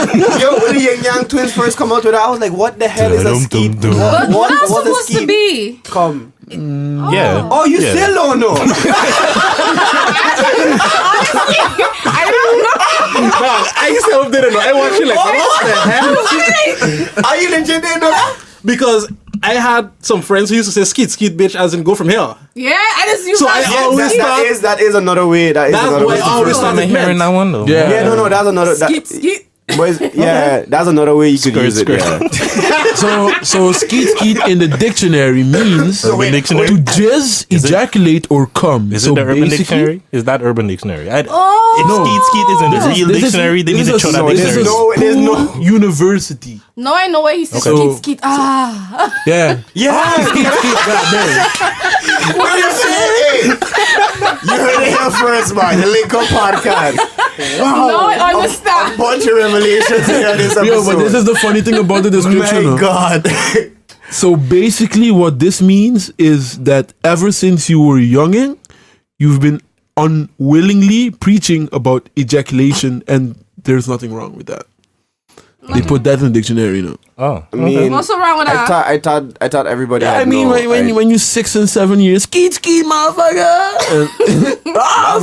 Speaker 2: Yo, when the Yang Twins first come out with that, I was like, what the hell is a skeet?
Speaker 5: Dum-dum-dum.
Speaker 4: What
Speaker 2: What
Speaker 4: else
Speaker 2: was a
Speaker 4: supposed to
Speaker 2: skeet?
Speaker 4: be?
Speaker 2: Come.
Speaker 5: Yeah.
Speaker 2: Oh, you
Speaker 5: Yeah.
Speaker 2: still don't know?
Speaker 6: I still didn't know. I watched it like, what the hell?
Speaker 2: Are you legit didn't know that?
Speaker 6: Because I had some friends who used to say skeet bitch as in go from here.
Speaker 4: Yeah, I just use
Speaker 6: So
Speaker 4: that.
Speaker 6: I always thought
Speaker 2: That is another way. That is
Speaker 6: That's
Speaker 2: another
Speaker 6: why
Speaker 2: way.
Speaker 6: I always
Speaker 5: I'm
Speaker 6: thought it
Speaker 5: hearing
Speaker 6: meant.
Speaker 5: that one though.
Speaker 3: Yeah.
Speaker 2: Yeah, no, that's another.
Speaker 4: Skeet.
Speaker 2: Boys, yeah, that's another way you could use it. Yeah.
Speaker 3: So skeet in the dictionary means
Speaker 5: Urban Dictionary?
Speaker 3: to jizz, ejaculate, or come.
Speaker 5: Is
Speaker 3: so
Speaker 5: it the Urban
Speaker 3: basically-
Speaker 5: Dictionary? Is that Urban Dictionary? If
Speaker 3: No.
Speaker 5: skeet is in the real
Speaker 3: This is-
Speaker 5: dictionary, they
Speaker 3: this
Speaker 5: need to
Speaker 3: is a-
Speaker 5: throw that
Speaker 3: no, this is
Speaker 5: dictionary.
Speaker 2: There's no.
Speaker 3: University.
Speaker 4: No, I know why he said
Speaker 3: Okay.
Speaker 4: skeet. Ah.
Speaker 3: Yeah.
Speaker 2: Yeah.
Speaker 3: Skeet, goddamn.
Speaker 2: What you say? You heard it here first, man. The LinkUp podcast. Wow.
Speaker 4: No, I
Speaker 2: A
Speaker 4: understand.
Speaker 2: bunch of revelations here in this episode.
Speaker 3: Yo, but this is the funny thing about the description.
Speaker 2: My
Speaker 3: huh?
Speaker 2: God.
Speaker 3: So basically, what this means is that ever since you were youngin, you've been unwillingly preaching about ejaculation, and there's nothing wrong with that. They put that in the dictionary, now.
Speaker 5: Oh,
Speaker 2: I mean,
Speaker 4: What's wrong with that?
Speaker 2: I thought everybody.
Speaker 3: Yeah,
Speaker 2: had
Speaker 3: I mean,
Speaker 2: no,
Speaker 3: when you 6 and 7 years, skeet, motherfucker.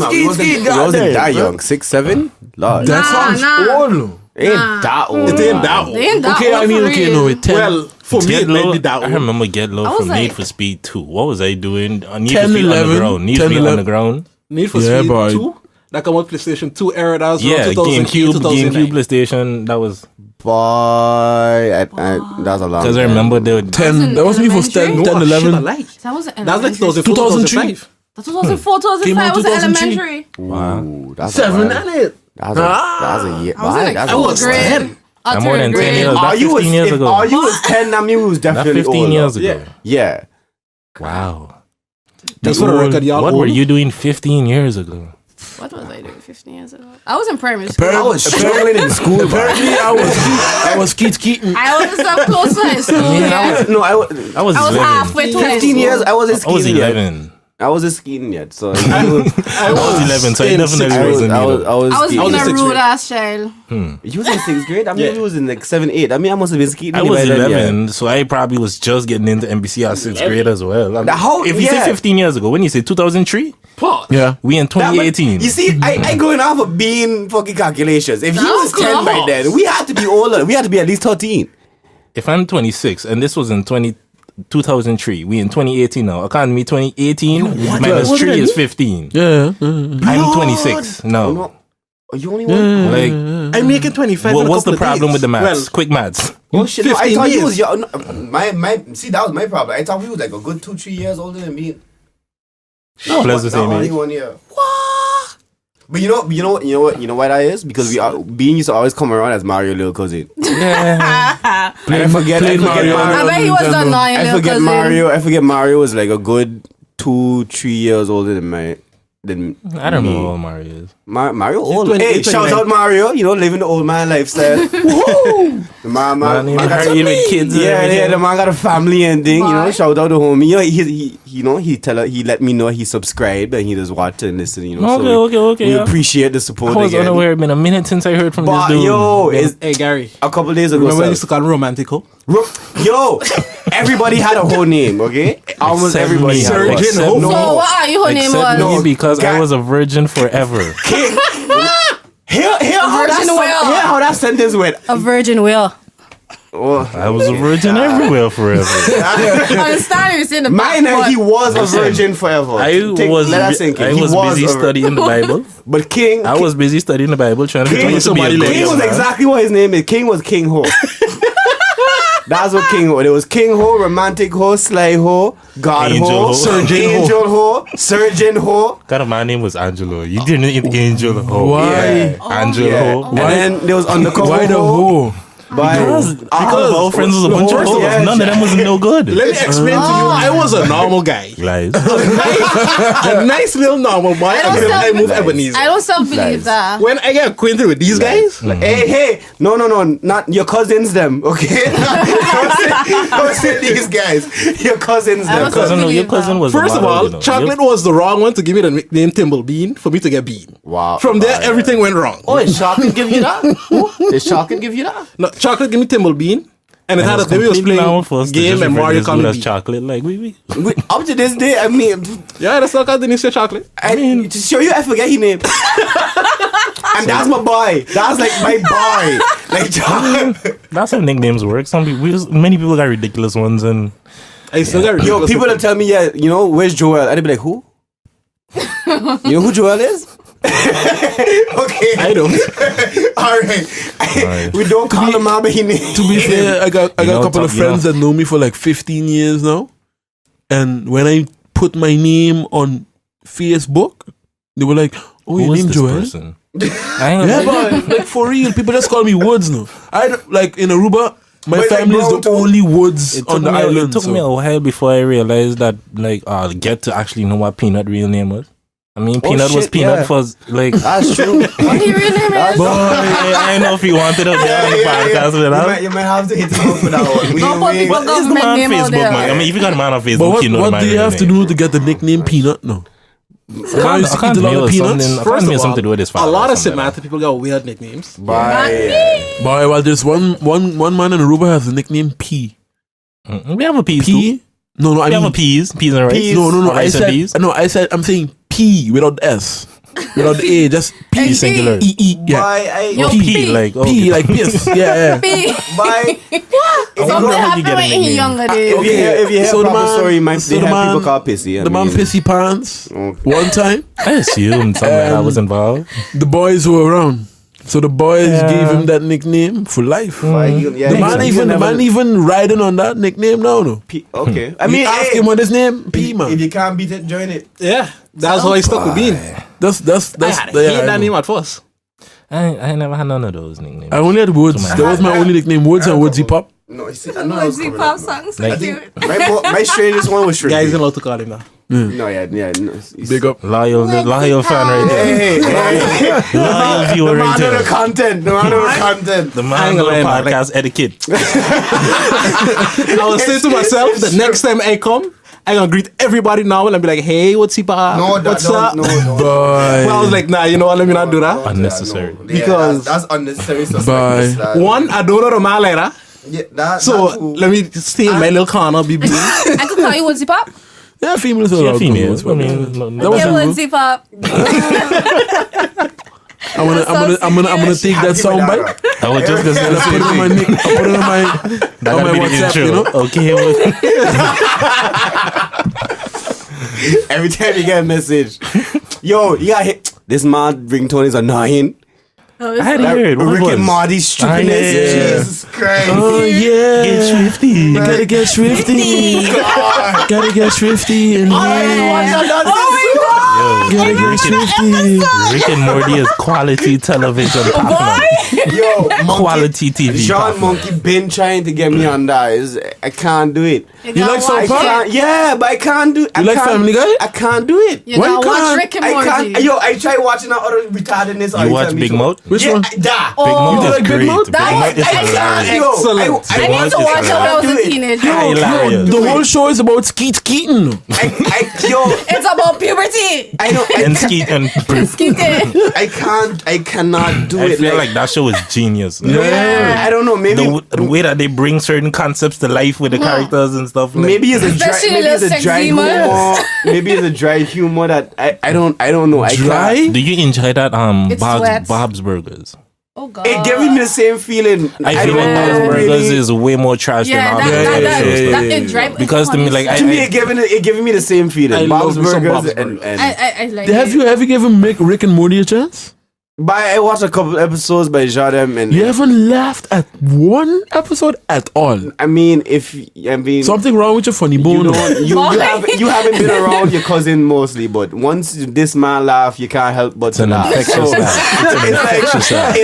Speaker 2: we wasn't that young. 6, 7. Lord,
Speaker 3: That sounds
Speaker 4: nah.
Speaker 3: old.
Speaker 2: ain't that old.
Speaker 6: It ain't that old.
Speaker 4: They ain't that
Speaker 3: Okay,
Speaker 4: old
Speaker 3: I mean,
Speaker 4: for
Speaker 3: okay,
Speaker 4: real.
Speaker 3: no, it 10.
Speaker 6: Well, for me,
Speaker 5: Get
Speaker 6: it might
Speaker 5: Low,
Speaker 6: be that
Speaker 5: I
Speaker 6: old.
Speaker 5: remember Get Low
Speaker 4: I
Speaker 5: from
Speaker 4: was
Speaker 5: Need
Speaker 4: like-
Speaker 5: for Speed 2. What was I doing? Need
Speaker 3: 10,
Speaker 5: for Speed
Speaker 3: 11,
Speaker 5: Underground. Need for
Speaker 3: 10,
Speaker 5: Speed
Speaker 3: 11.
Speaker 5: Underground.
Speaker 6: Need for
Speaker 3: Yeah,
Speaker 6: Speed
Speaker 3: boy.
Speaker 6: 2. That come out PlayStation 2 era. That was
Speaker 5: Yeah,
Speaker 6: 2008,
Speaker 5: GameCube,
Speaker 6: 2009.
Speaker 5: PlayStation. That was
Speaker 2: Boy, that's a long.
Speaker 5: because I
Speaker 2: time.
Speaker 5: remember the
Speaker 3: 10, that was me for 10,
Speaker 4: elementary?
Speaker 3: 10
Speaker 6: No,
Speaker 3: 11.
Speaker 6: shit, I like.
Speaker 4: That was
Speaker 6: That's like
Speaker 4: 2004.
Speaker 6: 2004, 2005.
Speaker 4: That 2004,
Speaker 3: Came out
Speaker 4: 2005 was
Speaker 3: 2003.
Speaker 4: elementary.
Speaker 2: Ooh, that's
Speaker 3: 7
Speaker 2: a
Speaker 3: and 8.
Speaker 2: That's a year.
Speaker 4: I was in like
Speaker 2: That's
Speaker 6: I was 10.
Speaker 5: I'm more than 10
Speaker 4: grade.
Speaker 5: years.
Speaker 2: Are
Speaker 5: That's
Speaker 2: you
Speaker 5: 15 years
Speaker 2: if
Speaker 5: ago.
Speaker 2: Are you was 10? I mean, we was
Speaker 5: That's
Speaker 2: definitely
Speaker 5: 15
Speaker 2: older.
Speaker 5: years ago.
Speaker 2: Yeah.
Speaker 5: Wow.
Speaker 6: Just for the record, y'all
Speaker 5: What
Speaker 6: old.
Speaker 5: were you doing 15 years ago?
Speaker 4: What was I doing 15 years ago? I was in primary school.
Speaker 2: I was struggling in school.
Speaker 3: Apparently, I was skeeting.
Speaker 4: I was so close to high school. Yeah.
Speaker 2: No,
Speaker 5: I was
Speaker 4: I was
Speaker 5: 11.
Speaker 4: halfway to high
Speaker 2: 15
Speaker 4: school.
Speaker 2: years. I wasn't
Speaker 5: I was
Speaker 2: skiing yet.
Speaker 5: 11.
Speaker 2: I wasn't skiing yet. So
Speaker 5: I was 11, so I definitely wasn't
Speaker 2: I
Speaker 5: either.
Speaker 2: was
Speaker 4: I was
Speaker 2: skiing.
Speaker 4: being a
Speaker 6: sixth
Speaker 4: rude
Speaker 6: grade.
Speaker 4: ass child.
Speaker 2: You was in 6th grade? I mean,
Speaker 6: Yeah.
Speaker 2: you was in like 7, 8. I mean, I must have been skiing.
Speaker 5: I was
Speaker 2: by then,
Speaker 5: 11, so I probably was just getting into NBC at 6th grade as well. I mean,
Speaker 2: How-
Speaker 5: if you say
Speaker 2: yeah.
Speaker 5: 15 years ago, when you say 2003,
Speaker 3: Yeah.
Speaker 5: we in
Speaker 2: That, but
Speaker 5: 2018.
Speaker 2: You see, I going off of being fucking calculations. If he was 10 by then, we had to be older. We had to be at least 13.
Speaker 5: If I'm 26 and this was in 2003, we in 2018 now. Economy 2018 minus
Speaker 2: What
Speaker 5: 3
Speaker 2: did I
Speaker 5: is
Speaker 2: mean?
Speaker 5: 15.
Speaker 3: Yeah.
Speaker 5: I'm 26
Speaker 2: Oh,
Speaker 5: now.
Speaker 2: no. Oh, you only one?
Speaker 5: Like,
Speaker 6: I'm making 25. in a
Speaker 5: what's the
Speaker 6: couple of
Speaker 5: problem
Speaker 6: days.
Speaker 5: with the maths?
Speaker 6: Well,
Speaker 5: Quick maths.
Speaker 2: Oh shit! No, I
Speaker 6: 15
Speaker 2: thought you
Speaker 6: years.
Speaker 2: was young. See, that was my problem. I thought we was like a good 2-3 years older than me.
Speaker 5: Plus the
Speaker 2: Not
Speaker 5: same
Speaker 2: only
Speaker 5: age.
Speaker 2: 1 year. What? But you know why that is? Because Bean used to always come around as Mario little cousin.
Speaker 5: Yeah.
Speaker 2: And I forget Mario.
Speaker 4: I bet he was the annoying
Speaker 2: I
Speaker 4: little
Speaker 2: forget
Speaker 4: cousin.
Speaker 2: Mario. I forget Mario was like a good 2-3 years older than
Speaker 5: I don't
Speaker 2: me.
Speaker 5: know how old Mario is.
Speaker 2: Mario old.
Speaker 6: 28,
Speaker 2: Hey, shout
Speaker 6: 29.
Speaker 2: out Mario. You know, living the old man lifestyle. Woo! The man
Speaker 5: Man, even
Speaker 2: got
Speaker 5: hurrying with kids and
Speaker 2: yeah,
Speaker 5: everything.
Speaker 2: the man got a family and thing. You know,
Speaker 4: Why?
Speaker 2: shout out to homie. You know, he let me know he subscribed and he just watch and listen. You know,
Speaker 5: Okay,
Speaker 2: we
Speaker 5: yeah.
Speaker 2: appreciate the support
Speaker 5: I was
Speaker 2: again.
Speaker 5: unaware. It's been a minute since I heard from
Speaker 2: But
Speaker 5: this dude.
Speaker 2: yo, it's
Speaker 6: Hey, Gary.
Speaker 2: a couple days ago.
Speaker 6: Remember when you
Speaker 2: sir.
Speaker 6: used to call him Romantico?
Speaker 2: Yo, everybody had a whole name, okay? Almost
Speaker 5: Except
Speaker 2: everybody
Speaker 5: me.
Speaker 2: had one.
Speaker 6: Surgeon
Speaker 5: Except
Speaker 6: Hope.
Speaker 5: me.
Speaker 4: So what are you? Her name
Speaker 5: Except
Speaker 4: was?
Speaker 5: me because I
Speaker 2: God.
Speaker 5: was a virgin forever.
Speaker 2: Hear how that
Speaker 4: virgin whale.
Speaker 2: hear how that sentence went.
Speaker 4: A virgin will.
Speaker 2: Oh,
Speaker 5: I was a virgin everywhere forever.
Speaker 4: Understand if it's in the
Speaker 2: mine,
Speaker 4: back,
Speaker 2: he was a
Speaker 5: Listen,
Speaker 2: virgin forever.
Speaker 5: I was
Speaker 2: let that sink in.
Speaker 5: I
Speaker 2: He
Speaker 5: was busy
Speaker 2: a-
Speaker 5: studying the Bible.
Speaker 2: But King,
Speaker 5: I was busy studying the Bible, trying to
Speaker 2: King,
Speaker 5: become somebody
Speaker 6: somebody
Speaker 2: King
Speaker 6: like
Speaker 2: was exactly what his name is. King was King Ho. That's what King Ho. There was King Ho, Romantic Ho, Sly Ho, God
Speaker 5: Angel
Speaker 2: Ho,
Speaker 5: Ho.
Speaker 6: Surgeon Ho.
Speaker 2: Angel Ho, Surgeon Ho.
Speaker 5: God, my name was Angelo. You didn't need Angel Ho.
Speaker 3: Why?
Speaker 2: Yeah.
Speaker 5: Angelo
Speaker 2: Yeah.
Speaker 5: Ho.
Speaker 2: And then there was Undercover
Speaker 3: Why the
Speaker 2: Ho.
Speaker 3: hoe?
Speaker 2: Because
Speaker 5: Because our friends was a bunch of
Speaker 6: First of
Speaker 5: hoes.
Speaker 2: all,
Speaker 5: None of them was no good.
Speaker 6: Let me explain to you. I was a normal guy.
Speaker 5: Lies.
Speaker 6: A nice little normal boy until I moved Ebenezer.
Speaker 4: I don't self believe
Speaker 2: Lies.
Speaker 4: that.
Speaker 6: When I get acquainted with these guys,
Speaker 2: hey, no, not your cousins them, okay? Don't say these guys. Your cousins
Speaker 4: I
Speaker 2: them.
Speaker 4: was
Speaker 5: Cousin, no, your
Speaker 4: believe
Speaker 5: cousin
Speaker 4: that.
Speaker 5: was
Speaker 6: first
Speaker 5: the
Speaker 6: of
Speaker 5: model,
Speaker 6: all,
Speaker 5: you know.
Speaker 6: chocolate was the wrong one to give me the nickname Timblebean for me to get Bean.
Speaker 2: Wow.
Speaker 6: From there, everything went wrong.
Speaker 2: Oh, is Shark can give you that? Is Shark can give you that?
Speaker 6: No, chocolate give me Timblebean, and it had a
Speaker 5: It's
Speaker 6: baby was
Speaker 5: completely normal for
Speaker 6: playing
Speaker 5: us to
Speaker 6: game
Speaker 5: just
Speaker 6: and
Speaker 5: refer to
Speaker 6: Mario
Speaker 5: this
Speaker 6: called
Speaker 5: dude
Speaker 6: me
Speaker 5: as
Speaker 6: Bean.
Speaker 5: chocolate. Like we
Speaker 2: Up to this day, I mean,
Speaker 6: Yeah, that's all called Denise chocolate.
Speaker 2: I mean, to show you, I forget his name. And that's my boy. That's like my boy. Like,
Speaker 5: that's how nicknames work. Many people got ridiculous ones, and
Speaker 6: I still got
Speaker 2: yo,
Speaker 6: ridiculous
Speaker 2: people that tell me, yeah, you know, where's Joel? I'd be like, who? You know who Joel is? Okay.
Speaker 3: I don't.
Speaker 2: All right. We don't call him out by his name.
Speaker 3: To be fair, I got a couple of friends that know me for like 15 years now. And when I put my name on Facebook, they were like, "Oh,
Speaker 5: Who
Speaker 3: your
Speaker 5: is
Speaker 3: name
Speaker 5: this
Speaker 3: Joel?"
Speaker 5: person? I ain't
Speaker 3: Yeah,
Speaker 5: gonna-
Speaker 3: but like for real, people just call me Woods now. Like in Aruba, my
Speaker 2: But it's like
Speaker 3: family is
Speaker 2: brown
Speaker 3: the
Speaker 2: too.
Speaker 3: only Woods
Speaker 5: It
Speaker 3: on
Speaker 5: took,
Speaker 3: the
Speaker 5: me,
Speaker 3: island.
Speaker 5: it took
Speaker 3: so.
Speaker 5: me a while before I realized that, like, I'll get to actually know what Peanut real name was. I mean, Peanut was
Speaker 2: shit,
Speaker 5: Peanut
Speaker 2: yeah.
Speaker 5: for, like,
Speaker 2: That's true.
Speaker 4: What he real name is?
Speaker 5: boy, I don't know if he wanted to be on the podcast with us.
Speaker 2: You might have to hit him up for that one.
Speaker 4: Don't put people
Speaker 5: It's the
Speaker 4: government
Speaker 5: man
Speaker 4: name out
Speaker 5: Facebook,
Speaker 4: there.
Speaker 5: man. I mean, if you got a man on
Speaker 3: But
Speaker 5: Facebook, you know
Speaker 3: what
Speaker 5: the man
Speaker 3: do you
Speaker 5: real
Speaker 3: have to
Speaker 5: name.
Speaker 3: do to get the nickname Peanut now? I used to eat a lot of peanuts.
Speaker 5: I can't mean something to do with his
Speaker 6: A
Speaker 5: father.
Speaker 6: lot
Speaker 5: or
Speaker 6: of
Speaker 5: something like
Speaker 6: Semantic people got weird nicknames.
Speaker 2: Bye.
Speaker 3: Boy, well, there's one man in Aruba has the nickname P.
Speaker 5: that. We have a peas too.
Speaker 3: P? No, I
Speaker 5: We have a
Speaker 3: mean
Speaker 5: peas and rice.
Speaker 3: No,
Speaker 5: Or
Speaker 3: I
Speaker 5: rice and
Speaker 3: said
Speaker 5: peas.
Speaker 3: I'm saying P without the S, without the A, just P
Speaker 4: P
Speaker 5: singular.
Speaker 3: E. Yeah,
Speaker 2: Bye.
Speaker 4: Yo,
Speaker 5: P,
Speaker 4: P.
Speaker 5: like,
Speaker 3: P
Speaker 5: okay.
Speaker 3: like piss. Yeah.
Speaker 4: P.
Speaker 2: Bye.
Speaker 4: Something
Speaker 5: how you
Speaker 4: happened
Speaker 5: get a
Speaker 4: when he
Speaker 5: nickname.
Speaker 4: younger days.
Speaker 2: If you hear
Speaker 3: So the
Speaker 2: proper
Speaker 3: man-
Speaker 2: story, you might
Speaker 3: so
Speaker 2: they
Speaker 3: the
Speaker 2: have
Speaker 3: man-
Speaker 2: people call pissy. I
Speaker 3: The man
Speaker 2: mean,
Speaker 3: pissy pants.
Speaker 2: Okay.
Speaker 3: One time,
Speaker 5: I assumed something like that was involved.
Speaker 3: the boys were around, so the boys
Speaker 5: Yeah.
Speaker 3: gave him that nickname for life.
Speaker 2: Bye. Yeah,
Speaker 3: The
Speaker 2: he'll
Speaker 3: man
Speaker 2: never-
Speaker 3: even riding on that nickname now. No,
Speaker 2: Okay. I
Speaker 3: I
Speaker 2: mean,
Speaker 3: ask
Speaker 2: hey,
Speaker 3: him what his name. P
Speaker 2: if
Speaker 3: man.
Speaker 2: you can't beat it, join it.
Speaker 6: Yeah, that's how I stuck with being.
Speaker 3: That's
Speaker 6: I had to hate that name at first.
Speaker 5: I never had none of those nicknames.
Speaker 3: I only had Woods.
Speaker 5: To my
Speaker 3: That was my only nickname. Woods and Woodsy Pop.
Speaker 2: No, you see, I know I was
Speaker 4: Woodsy
Speaker 2: coming
Speaker 4: pop
Speaker 2: up, no.
Speaker 4: songs,
Speaker 5: Like-
Speaker 4: cute.
Speaker 2: My strangest one was Shrimp.
Speaker 6: Guys, in allowed to call him now.
Speaker 2: No, yeah. No,
Speaker 3: Big up.
Speaker 5: Loyal fan right there.
Speaker 2: Hey,
Speaker 5: Loyal
Speaker 2: the
Speaker 5: viewer
Speaker 2: man
Speaker 5: right
Speaker 2: of the
Speaker 5: there.
Speaker 2: content. The man of the content.
Speaker 5: The
Speaker 6: I
Speaker 5: man
Speaker 6: ain't
Speaker 5: of the
Speaker 6: gonna lie,
Speaker 5: podcast etiquette.
Speaker 6: I will say to myself, the next time I come, I'm gonna greet everybody now and I'll be like, hey, what's up? What's up?
Speaker 2: No.
Speaker 3: Boy.
Speaker 6: Well, I was like, nah, you know what? Let me not do that.
Speaker 5: Unnecessary.
Speaker 6: Because-
Speaker 2: that's unnecessary.
Speaker 3: Bye.
Speaker 6: One, I don't know the man like that.
Speaker 2: Yeah, that,
Speaker 6: So
Speaker 2: that too.
Speaker 6: let me stay in my little corner, be being.
Speaker 4: I could call you Woodsy Pop.
Speaker 3: Yeah, females are
Speaker 5: Yeah,
Speaker 3: allowed to
Speaker 5: females.
Speaker 3: go.
Speaker 5: I mean, no,
Speaker 3: That was
Speaker 4: Yeah,
Speaker 3: a rule.
Speaker 4: Woodsy Pop.
Speaker 3: I'm gonna take that sound bite.
Speaker 5: I was just gonna
Speaker 3: And I
Speaker 5: say
Speaker 3: put it on my
Speaker 5: the
Speaker 3: nick. I put it on my
Speaker 5: That
Speaker 3: on
Speaker 5: gotta
Speaker 3: my
Speaker 5: be the
Speaker 3: WhatsApp.
Speaker 5: intro.
Speaker 3: You know.
Speaker 5: Okay, well,
Speaker 2: Every time you get a message, yo, you got hit. This man ringtone is annoying.
Speaker 5: I had heard. What
Speaker 2: Rick
Speaker 5: was?
Speaker 2: and Morty's stripping
Speaker 5: Ah,
Speaker 2: this.
Speaker 5: yeah.
Speaker 2: Jesus Christ.
Speaker 3: Oh yeah.
Speaker 5: Get swifty.
Speaker 3: You gotta get swifty. Gotta get swifty. And gotta get swifty.
Speaker 5: Rick and Morty is quality television. partner.
Speaker 2: Yo, Monkey,
Speaker 5: Quality TV.
Speaker 2: Sean
Speaker 5: partner.
Speaker 2: Monkey been trying to get me on that. I can't do it.
Speaker 3: You like
Speaker 2: I
Speaker 3: South Park?
Speaker 2: can't. Yeah, but I can't do it.
Speaker 3: You like Family Guy?
Speaker 2: I can't do it.
Speaker 4: You
Speaker 3: Why
Speaker 4: gotta
Speaker 3: you
Speaker 4: watch
Speaker 3: can't?
Speaker 4: Rick and
Speaker 2: I
Speaker 4: Morty.
Speaker 2: can't. Yo, I try watching that other retardedness.
Speaker 5: You watch Big Mouth?
Speaker 3: Which
Speaker 2: yeah,
Speaker 3: one?
Speaker 2: That.
Speaker 4: Oh,
Speaker 5: Big Mouth
Speaker 3: You
Speaker 5: is
Speaker 3: like Big
Speaker 5: great.
Speaker 3: Mouth?
Speaker 5: Big
Speaker 4: That
Speaker 5: Mouth is
Speaker 4: is- I
Speaker 5: hilarious.
Speaker 2: Yo,
Speaker 6: Excellent.
Speaker 4: I need
Speaker 5: Mouth
Speaker 4: to
Speaker 5: is
Speaker 4: watch it when I was
Speaker 2: hilarious.
Speaker 4: a teenager.
Speaker 3: Yo,
Speaker 5: Hilarious.
Speaker 3: the whole show is about Skeeting.
Speaker 2: Yo,
Speaker 4: It's about puberty.
Speaker 2: I don't.
Speaker 5: And Skeet and
Speaker 4: Skeeting.
Speaker 2: I cannot do
Speaker 5: I
Speaker 2: it.
Speaker 5: feel like that show is genius.
Speaker 2: Yeah, I don't know. Maybe
Speaker 5: The way that they bring certain concepts to life with the characters and stuff. Like,
Speaker 2: maybe it's a dry,
Speaker 4: Especially
Speaker 2: maybe it's
Speaker 4: the
Speaker 2: a dry
Speaker 4: sex demons.
Speaker 2: humor. Maybe it's a dry humor that I don't know. I
Speaker 3: Dry?
Speaker 2: can't.
Speaker 5: do you enjoy that
Speaker 4: It's sweat.
Speaker 5: Bob's Burgers?
Speaker 4: Oh God.
Speaker 2: It giving me the same feeling.
Speaker 5: I feel like Bob's
Speaker 2: don't
Speaker 5: Burgers is way more trash
Speaker 4: Yeah,
Speaker 5: than all
Speaker 4: that,
Speaker 5: the
Speaker 4: that,
Speaker 5: other
Speaker 4: that,
Speaker 5: shows.
Speaker 4: that, it drive-
Speaker 5: Because to me, like,
Speaker 2: To me, it giving me the same feeling.
Speaker 6: I
Speaker 2: Bob's
Speaker 6: love me some
Speaker 2: Burgers
Speaker 6: Bob's
Speaker 2: and
Speaker 6: Burgers.
Speaker 4: I like
Speaker 3: Have
Speaker 4: it.
Speaker 3: you ever given Rick and Morty a chance?
Speaker 2: But I watched a couple episodes by Jadem and
Speaker 3: You haven't laughed at one episode at all.
Speaker 2: I mean,
Speaker 3: Something wrong with your funny
Speaker 2: you
Speaker 3: bone.
Speaker 2: don't you haven't been around your cousin mostly, but once this man laugh, you can't help but
Speaker 5: It's
Speaker 2: to
Speaker 5: an
Speaker 2: laugh.
Speaker 5: infectious laugh. It's an infectious laugh.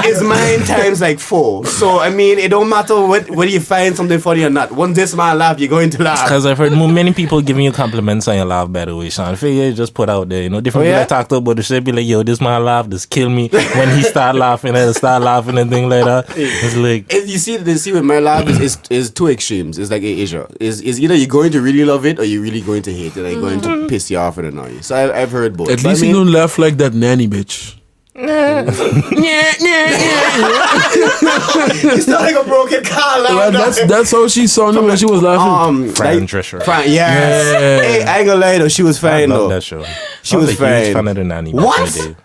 Speaker 2: It's mine times like 4. So I mean, it don't matter whether you find something funny or not. Once this man laugh, you're going to laugh.
Speaker 5: Because I've heard many people giving you compliments on your laugh, by the way, Sean. I figure you just put out there, you know, different
Speaker 2: Oh, yeah?
Speaker 5: people I talked about the shit be like, yo, this man laugh, this kill me. When he start laughing, I start laughing and things like that. It's like,
Speaker 2: You see with my laugh is two extremes. It's like Asia. Is either you're going to really love it or you're really going to hate it. Like going to piss you off and annoy you. So I've heard both.
Speaker 3: At
Speaker 2: But
Speaker 3: least
Speaker 2: I
Speaker 3: you
Speaker 2: mean,
Speaker 3: don't laugh like that nanny bitch.
Speaker 2: it's not like a broken car
Speaker 3: Well,
Speaker 2: laugh.
Speaker 3: that's how she sounded when she was laughing.
Speaker 5: Fran Drescher.
Speaker 2: Yes.
Speaker 3: Yeah.
Speaker 2: Hey, I ain't gonna lie though, she was
Speaker 5: I
Speaker 2: fine
Speaker 5: love
Speaker 2: though.
Speaker 5: that show.
Speaker 2: She
Speaker 5: I
Speaker 2: was
Speaker 5: a huge
Speaker 2: fine.
Speaker 5: fan of the nanny.
Speaker 2: What?
Speaker 5: back in the day.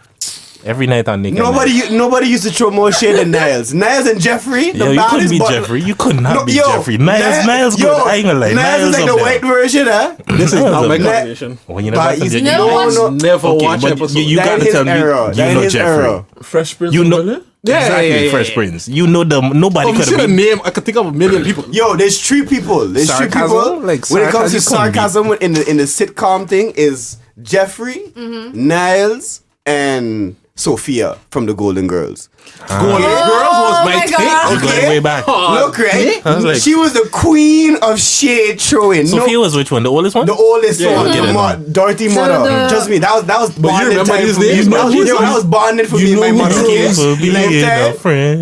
Speaker 5: Every night on Naked Night.
Speaker 2: Nobody used to throw more shade than Niles. Niles and Jeffrey.
Speaker 5: Yo, you couldn't be Jeffrey. You could not be Jeffrey. Niles good. I ain't gonna lie.
Speaker 2: Niles is like the white version, huh?
Speaker 6: This is not my combination.
Speaker 5: Well, you never
Speaker 6: Never watch
Speaker 5: but
Speaker 6: episode.
Speaker 5: you gotta tell me you know Jeffrey.
Speaker 3: Fresh Prince.
Speaker 5: You know exactly Fresh Prince. You know nobody could have been.
Speaker 6: name. I could think of a million people.
Speaker 2: Yo, there's three people. There's three
Speaker 5: Sarcasm?
Speaker 2: people.
Speaker 5: Like,
Speaker 2: when it comes to
Speaker 5: sarcasm
Speaker 2: sarcasm in the sitcom thing is Jeffrey, Niles, and Sophia from the Golden Girls.
Speaker 6: Golden Girls was my
Speaker 4: God.
Speaker 6: thing.
Speaker 5: You're going way back.
Speaker 2: Look, right?
Speaker 5: I was like-
Speaker 2: She was the queen of shade throwing.
Speaker 5: Sophia was which one? The oldest one?
Speaker 2: The oldest one,
Speaker 5: get it
Speaker 2: Dorothy mother.
Speaker 4: the-
Speaker 2: Trust me, that was bonding
Speaker 6: remember
Speaker 2: time
Speaker 6: his
Speaker 2: for me.
Speaker 6: name?
Speaker 2: That was bonding for me and my
Speaker 3: know
Speaker 2: mother.
Speaker 3: who
Speaker 2: kids.
Speaker 5: For being
Speaker 2: Like
Speaker 5: a
Speaker 2: that.
Speaker 5: friend.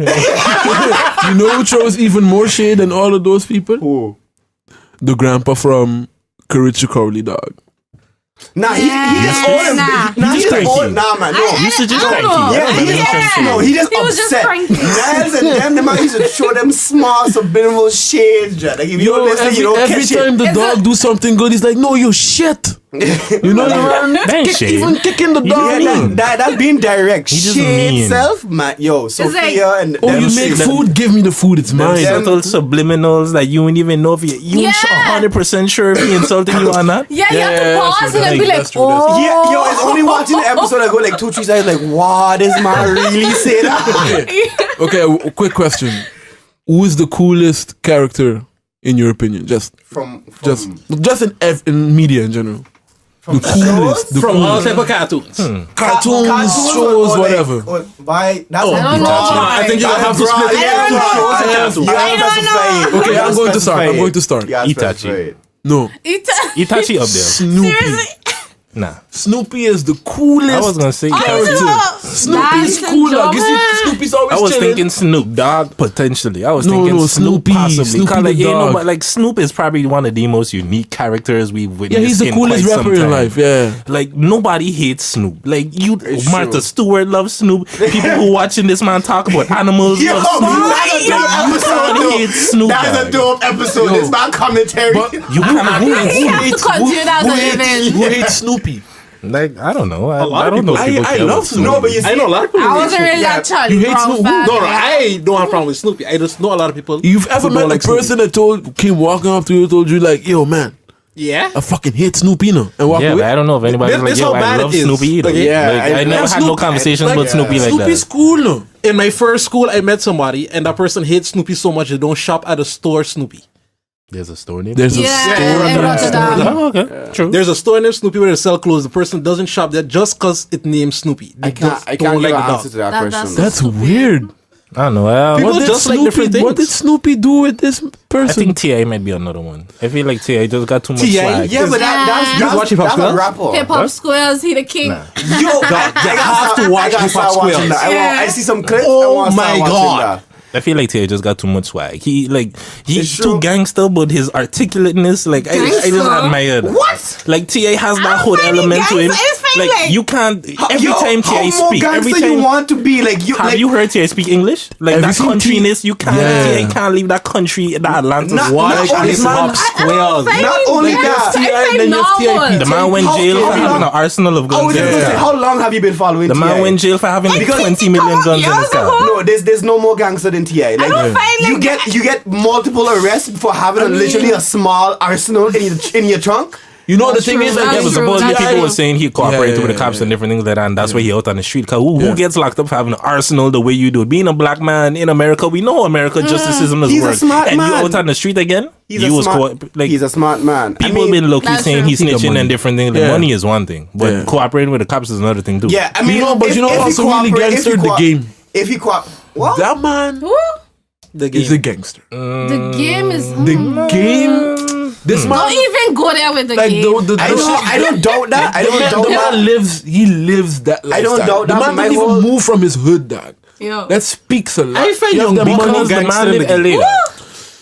Speaker 3: You know who throws even more shade than all of those people?
Speaker 2: Who?
Speaker 3: The grandpa from Courage Cowley, dog.
Speaker 2: Nah, he just
Speaker 4: Nah.
Speaker 2: old. Nah, he's
Speaker 5: cranky.
Speaker 2: old. Nah, man, no.
Speaker 5: Used to just
Speaker 4: I
Speaker 5: cranky.
Speaker 4: don't know.
Speaker 2: Yeah, he just
Speaker 4: He was just
Speaker 2: upset.
Speaker 4: cranky.
Speaker 2: Niles and them man used to show them small subliminal shades. Like if you don't listen, you don't
Speaker 3: every
Speaker 2: catch
Speaker 3: time
Speaker 2: it.
Speaker 3: the dog do something good, he's like, "No, you shit." You know,
Speaker 5: That ain't shade.
Speaker 3: even kicking the dog.
Speaker 2: Yeah, that's being direct.
Speaker 5: He just
Speaker 2: Shade
Speaker 5: mean.
Speaker 2: itself, man. Yo, Sophia and
Speaker 3: Oh,
Speaker 2: them
Speaker 3: you make
Speaker 2: shit.
Speaker 3: food? Give me the food. It's mine.
Speaker 2: them-
Speaker 5: Subtle subliminals that you wouldn't even know if you
Speaker 4: Yeah.
Speaker 5: 100% sure if he insulting you or not.
Speaker 4: Yeah, you have to
Speaker 3: Yeah,
Speaker 4: pause
Speaker 3: that's
Speaker 4: and then be
Speaker 3: true,
Speaker 4: like,
Speaker 3: that's true, that's
Speaker 4: oh.
Speaker 2: Yeah, yo, it's only watching the episode I go like 2-3 times like, wow, this man really say that.
Speaker 3: Okay, a quick question: who is the coolest character in your opinion? Just in media in general. The coolest,
Speaker 6: From all type of cartoons.
Speaker 3: cartoons, shows, whatever.
Speaker 2: Why? That's
Speaker 4: I don't know.
Speaker 6: I think you have to split it
Speaker 4: I
Speaker 6: into
Speaker 4: don't
Speaker 6: shows and
Speaker 4: know.
Speaker 6: cartoons.
Speaker 4: I don't know.
Speaker 3: Okay, I'm going to start.
Speaker 5: Itachi.
Speaker 3: No,
Speaker 5: Itachi up there.
Speaker 3: Snoopy.
Speaker 4: Seriously?
Speaker 5: Nah.
Speaker 3: Snoopy is the coolest.
Speaker 5: I was gonna say
Speaker 3: character. Snoopy's
Speaker 4: Nice
Speaker 3: cool. Like,
Speaker 4: and
Speaker 3: Snoopy's always
Speaker 5: I was
Speaker 3: chilling.
Speaker 5: thinking Snoop Dogg potentially. I was
Speaker 3: No,
Speaker 5: thinking
Speaker 3: no,
Speaker 5: Snoop
Speaker 3: Snoopy.
Speaker 5: possibly.
Speaker 3: Snoopy
Speaker 5: 'Cause, like,
Speaker 3: the
Speaker 5: you know,
Speaker 3: dog.
Speaker 5: but like Snoop is probably one of the most unique characters we've witnessed.
Speaker 3: Yeah, he's the
Speaker 5: in
Speaker 3: coolest
Speaker 5: quite
Speaker 3: rapper
Speaker 5: some
Speaker 3: in
Speaker 5: time.
Speaker 3: life. Yeah.
Speaker 5: Like nobody hates Snoop. Like you,
Speaker 2: It's
Speaker 5: Martha
Speaker 2: true.
Speaker 5: Stewart loves Snoop. People who watching this man talk about animals
Speaker 2: Yo,
Speaker 5: love Snoop.
Speaker 2: that's a dope
Speaker 5: Nobody
Speaker 2: episode.
Speaker 5: hates Snoop.
Speaker 2: That's a
Speaker 5: dog.
Speaker 2: dope episode. This man commentary.
Speaker 5: You cannot
Speaker 4: You have to continue that living.
Speaker 3: Who hates Snoopy?
Speaker 5: like I don't know.
Speaker 6: lot
Speaker 5: I
Speaker 6: of
Speaker 5: don't know.
Speaker 6: people-
Speaker 5: if people
Speaker 3: I
Speaker 5: care
Speaker 3: love
Speaker 5: about
Speaker 3: Snoop.
Speaker 2: No, but you see,
Speaker 6: I know a lot of people.
Speaker 4: I
Speaker 6: who
Speaker 4: wasn't
Speaker 6: hate
Speaker 4: really
Speaker 6: Snoopy.
Speaker 4: that Charlie
Speaker 3: You hate
Speaker 4: Brown
Speaker 3: Snoop?
Speaker 4: fan.
Speaker 6: No, I don't have a problem with Snoopy. I just know a lot of people.
Speaker 3: You've ever
Speaker 6: who
Speaker 3: met
Speaker 6: don't
Speaker 3: a
Speaker 6: like Snoopy.
Speaker 3: person that came walking up to you, told you like, "Yo, man,
Speaker 6: Yeah.
Speaker 3: I fucking hate Snoopy, no," and walk
Speaker 5: Yeah,
Speaker 3: away?
Speaker 5: but I don't know if anybody's
Speaker 6: This
Speaker 5: like,
Speaker 6: how
Speaker 5: yo, I
Speaker 6: bad
Speaker 5: love
Speaker 6: it is.
Speaker 5: Snoopy either.
Speaker 6: Like,
Speaker 2: yeah,
Speaker 5: Like, I never had no
Speaker 3: Snoop-
Speaker 5: conversations
Speaker 3: like,
Speaker 5: with Snoopy like
Speaker 3: Snoopy's
Speaker 5: that.
Speaker 3: cool, no.
Speaker 6: In my first school, I met somebody, and that person hates Snoopy so much they don't shop at a store Snoopy.
Speaker 5: There's a store name.
Speaker 3: There's a
Speaker 4: Yeah,
Speaker 3: store.
Speaker 4: in Rotterdam.
Speaker 5: Oh, okay. True.
Speaker 6: There's a store named Snoopy where they sell clothes. The person doesn't shop there just because it names Snoopy. They
Speaker 2: I can't
Speaker 6: just
Speaker 2: give
Speaker 6: don't
Speaker 2: an
Speaker 6: like the
Speaker 2: answer
Speaker 6: dog.
Speaker 2: to that question.
Speaker 3: That's weird.
Speaker 5: I don't know.
Speaker 6: People just like different things.
Speaker 3: What did Snoopy do with this
Speaker 5: I
Speaker 3: person?
Speaker 5: think T.I. might be another one. I feel like T.I. just got too much
Speaker 6: T.I.
Speaker 5: swag.
Speaker 2: Yeah, but that's
Speaker 6: watch Hip Hop
Speaker 2: that's a
Speaker 6: Squares?
Speaker 2: rapper.
Speaker 4: Hip Hop squares, he the king.
Speaker 2: Yo, I
Speaker 6: have to watch Hip Hop
Speaker 2: watching
Speaker 6: Squares.
Speaker 2: that.
Speaker 4: Yeah.
Speaker 2: I see some clips.
Speaker 6: Oh
Speaker 2: I want to
Speaker 6: my
Speaker 2: start watching
Speaker 6: God.
Speaker 2: that.
Speaker 5: I feel like T.I. just got too much swag. He's
Speaker 2: It's
Speaker 5: too
Speaker 2: true.
Speaker 5: gangster, but his articulateness, like I just
Speaker 4: Gangster?
Speaker 5: admire that.
Speaker 2: What?
Speaker 5: Like T.I. has that
Speaker 4: I'm
Speaker 5: whole
Speaker 4: finding
Speaker 5: element to him.
Speaker 4: gangster. It's fine,
Speaker 5: Like
Speaker 4: like-
Speaker 5: you can't every
Speaker 2: Yo,
Speaker 5: time
Speaker 2: how
Speaker 5: T.I.
Speaker 2: more
Speaker 5: speak, every
Speaker 2: gangster you
Speaker 5: time.
Speaker 2: want to be like you.
Speaker 5: Have
Speaker 2: like,
Speaker 5: you heard T.I. speak English? Like
Speaker 3: Have
Speaker 5: that
Speaker 3: you seen
Speaker 5: countryness, you can't.
Speaker 3: Yeah.
Speaker 5: T.I. can't leave that country, that Atlanta.
Speaker 2: Not-
Speaker 6: Watch
Speaker 2: not only
Speaker 6: Hip
Speaker 2: man-
Speaker 6: Hop Squares.
Speaker 2: Not only that.
Speaker 3: T.I. and then you have T.I.P.
Speaker 5: The man went
Speaker 2: How-
Speaker 5: jail
Speaker 2: how
Speaker 5: for having
Speaker 2: long-
Speaker 5: an arsenal of
Speaker 2: I
Speaker 5: guns
Speaker 2: was
Speaker 5: in
Speaker 2: just
Speaker 5: his
Speaker 2: gonna say,
Speaker 5: car.
Speaker 2: how long have you been following
Speaker 5: The
Speaker 2: T.I.?
Speaker 5: man went jail for having like
Speaker 2: Because-
Speaker 5: 20 million guns in his car.
Speaker 2: No, there's no more gangster than T.I. Like,
Speaker 4: don't find like
Speaker 2: you get multiple arrests for having literally a small arsenal in your trunk.
Speaker 3: You know the
Speaker 4: That's
Speaker 3: thing
Speaker 4: true.
Speaker 3: is,
Speaker 4: That's
Speaker 3: like,
Speaker 5: Yeah, but
Speaker 4: true.
Speaker 5: supposedly
Speaker 4: That's
Speaker 5: people
Speaker 4: true.
Speaker 5: were saying he cooperated with the cops
Speaker 3: yeah.
Speaker 5: and different things like that, and that's why he out on the street. Cause who
Speaker 3: Yeah.
Speaker 5: gets locked up for having an arsenal the way you do? Being a black man in America, we know America justice system doesn't
Speaker 2: He's a
Speaker 5: work.
Speaker 2: smart
Speaker 5: and you
Speaker 2: man.
Speaker 5: out on the street again?
Speaker 2: He's
Speaker 5: you
Speaker 2: a
Speaker 5: was
Speaker 2: smart.
Speaker 5: like
Speaker 2: He's a smart man.
Speaker 5: people been low key
Speaker 4: That's
Speaker 5: saying
Speaker 4: true.
Speaker 5: he's
Speaker 3: He got
Speaker 5: snitching
Speaker 3: money.
Speaker 5: and different things. The
Speaker 3: Yeah.
Speaker 5: money is one thing, but
Speaker 3: Yeah.
Speaker 5: cooperating with the cops is another thing too.
Speaker 2: Yeah, I mean,
Speaker 3: but you know
Speaker 2: if he
Speaker 3: also really
Speaker 2: cooperate- if he
Speaker 3: gangster the
Speaker 2: co-
Speaker 3: game.
Speaker 2: If he what?
Speaker 3: That man
Speaker 4: Who?
Speaker 6: The
Speaker 3: is a
Speaker 6: game.
Speaker 3: gangster.
Speaker 4: The game is.
Speaker 3: The game. This man,
Speaker 4: Don't even go there with the
Speaker 3: like
Speaker 4: game.
Speaker 2: I don't doubt that. I don't doubt
Speaker 3: the man
Speaker 2: that.
Speaker 3: lives. He lives that lifestyle.
Speaker 2: I don't doubt
Speaker 3: the
Speaker 2: that,
Speaker 3: man
Speaker 2: my
Speaker 3: didn't even
Speaker 2: whole-
Speaker 3: move from his hood, dog.
Speaker 4: Yo.
Speaker 3: That speaks a lot.
Speaker 6: I find
Speaker 3: You have
Speaker 6: young
Speaker 3: the
Speaker 6: people
Speaker 3: money.
Speaker 5: Because the
Speaker 6: gangster
Speaker 5: man
Speaker 6: in
Speaker 5: live
Speaker 6: the
Speaker 5: LA.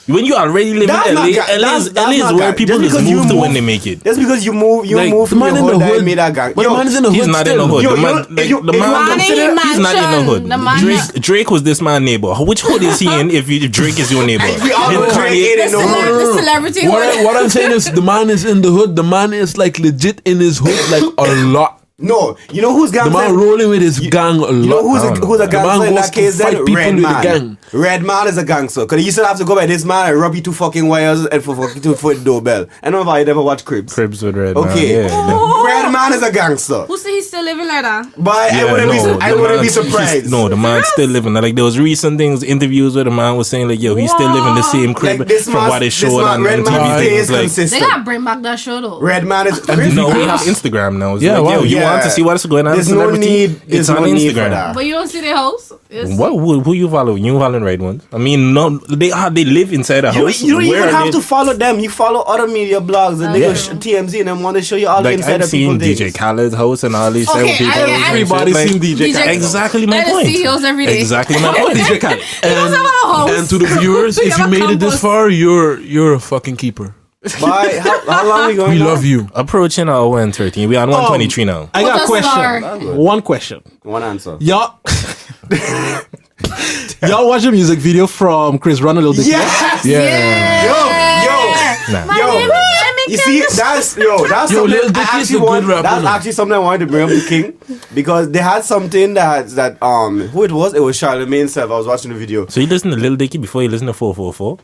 Speaker 5: When you already live
Speaker 2: That's
Speaker 5: in
Speaker 2: not
Speaker 5: LA,
Speaker 2: ga-
Speaker 5: LA
Speaker 2: that's-
Speaker 5: is
Speaker 2: that's not
Speaker 5: where
Speaker 2: gang.
Speaker 5: people
Speaker 2: Just
Speaker 5: just
Speaker 2: because you
Speaker 5: move to
Speaker 2: move-
Speaker 5: when they make it.
Speaker 2: Just because you move
Speaker 5: Like,
Speaker 2: from
Speaker 3: the man
Speaker 2: your
Speaker 3: in
Speaker 2: hood,
Speaker 3: the
Speaker 2: that
Speaker 3: hood.
Speaker 2: made that gang.
Speaker 3: But the man is in the
Speaker 5: He's
Speaker 3: hood
Speaker 5: not
Speaker 3: still.
Speaker 5: in the hood.
Speaker 2: Yo,
Speaker 5: The
Speaker 2: you
Speaker 5: man,
Speaker 2: know-
Speaker 5: like,
Speaker 2: you-
Speaker 5: the
Speaker 2: you
Speaker 5: man,
Speaker 2: know-
Speaker 5: he's not in the hood.
Speaker 4: The mansion.
Speaker 5: Drake was this man's neighbor. Which hood is he in if Drake is your neighbor?
Speaker 2: We all know
Speaker 5: Then
Speaker 2: Drake
Speaker 5: Kanye-
Speaker 2: ain't in no hood.
Speaker 4: The celebrity.
Speaker 3: What I'm saying is, the man is in the hood. The man is like legit in his hood, like a lot.
Speaker 2: No, you know who's
Speaker 3: The
Speaker 2: gangster?
Speaker 3: man rolling with his gang a lot.
Speaker 2: You know who's a
Speaker 3: The man
Speaker 2: gangster in
Speaker 3: goes
Speaker 2: that
Speaker 3: to
Speaker 2: case
Speaker 3: fight
Speaker 2: then?
Speaker 3: people
Speaker 2: Red
Speaker 3: with the
Speaker 2: Man.
Speaker 3: gang.
Speaker 2: Red Man is a gangster. Because you still have to go by this man and rub you 2 fucking wires and for fucking 2 foot doorbell. I don't know if I ever watched Cribs.
Speaker 5: Cribs with Red
Speaker 2: Okay.
Speaker 5: Man. Yeah.
Speaker 2: Red Man is a gangster.
Speaker 4: Who say he's still living like that?
Speaker 2: But I wouldn't be surprised.
Speaker 5: No, the man's still living. Like there was recent things, interviews where the man was saying like, yo, he's still living the same crib
Speaker 2: Like this
Speaker 5: from what they showed on
Speaker 2: Red Man
Speaker 5: MTV.
Speaker 2: stays
Speaker 5: Like,
Speaker 4: They
Speaker 2: consistent.
Speaker 4: gotta bring back that show though.
Speaker 2: Red Man is...
Speaker 5: no, we have Instagram now. It's
Speaker 3: Yeah,
Speaker 5: like,
Speaker 3: wow.
Speaker 5: yo, you
Speaker 2: Yeah.
Speaker 5: want to see what's going on?
Speaker 2: There's no
Speaker 5: celebrity?
Speaker 2: need.
Speaker 5: It's
Speaker 2: There's
Speaker 5: on
Speaker 2: no need for
Speaker 5: Instagram.
Speaker 2: that.
Speaker 4: But you don't see their house? Yes.
Speaker 5: What? Who you follow? You following right ones? I mean, no, they live inside a house.
Speaker 2: You don't
Speaker 5: Where
Speaker 2: even
Speaker 5: are
Speaker 2: have
Speaker 5: they?
Speaker 2: to follow them. You follow other media blogs and they go TMZ and them want to show you all the
Speaker 5: Like
Speaker 2: inside
Speaker 5: I've
Speaker 2: of people
Speaker 5: seen DJ
Speaker 2: things.
Speaker 5: Khaled's house and all these
Speaker 4: Okay,
Speaker 5: type of people.
Speaker 4: I-
Speaker 6: Everybody
Speaker 5: Like,
Speaker 6: seen DJ Khaled.
Speaker 5: Exactly my
Speaker 4: I just
Speaker 5: point.
Speaker 4: see hills every day.
Speaker 5: Exactly my point.
Speaker 6: DJ Khaled.
Speaker 4: don't have a house.
Speaker 3: And to the viewers,
Speaker 4: We
Speaker 3: if
Speaker 4: have
Speaker 3: you
Speaker 4: a
Speaker 3: made it this
Speaker 4: campus.
Speaker 3: far, you're a fucking keeper.
Speaker 2: Bye. How long we going
Speaker 3: We
Speaker 2: now?
Speaker 3: love you.
Speaker 5: Approaching our 113. We are on 123 now.
Speaker 6: I got a
Speaker 4: Put a star.
Speaker 6: question. One question.
Speaker 2: One answer.
Speaker 6: Y'all watch a music video from Chris Brown and Lil Dicky?
Speaker 2: Yes!
Speaker 3: Yeah.
Speaker 5: Nah.
Speaker 4: My
Speaker 2: Yo.
Speaker 4: name is Emmy
Speaker 2: You see, that's
Speaker 3: Yo,
Speaker 2: something
Speaker 3: Lil
Speaker 2: I
Speaker 3: Dicky is
Speaker 2: actually
Speaker 3: a good
Speaker 2: want.
Speaker 3: rapper
Speaker 2: That's
Speaker 3: now.
Speaker 2: actually something I wanted to bring up to King because they had something that who it was? It was Charlamagne self. I was watching the video.
Speaker 5: So you listen to Lil Dicky before you listen to 444?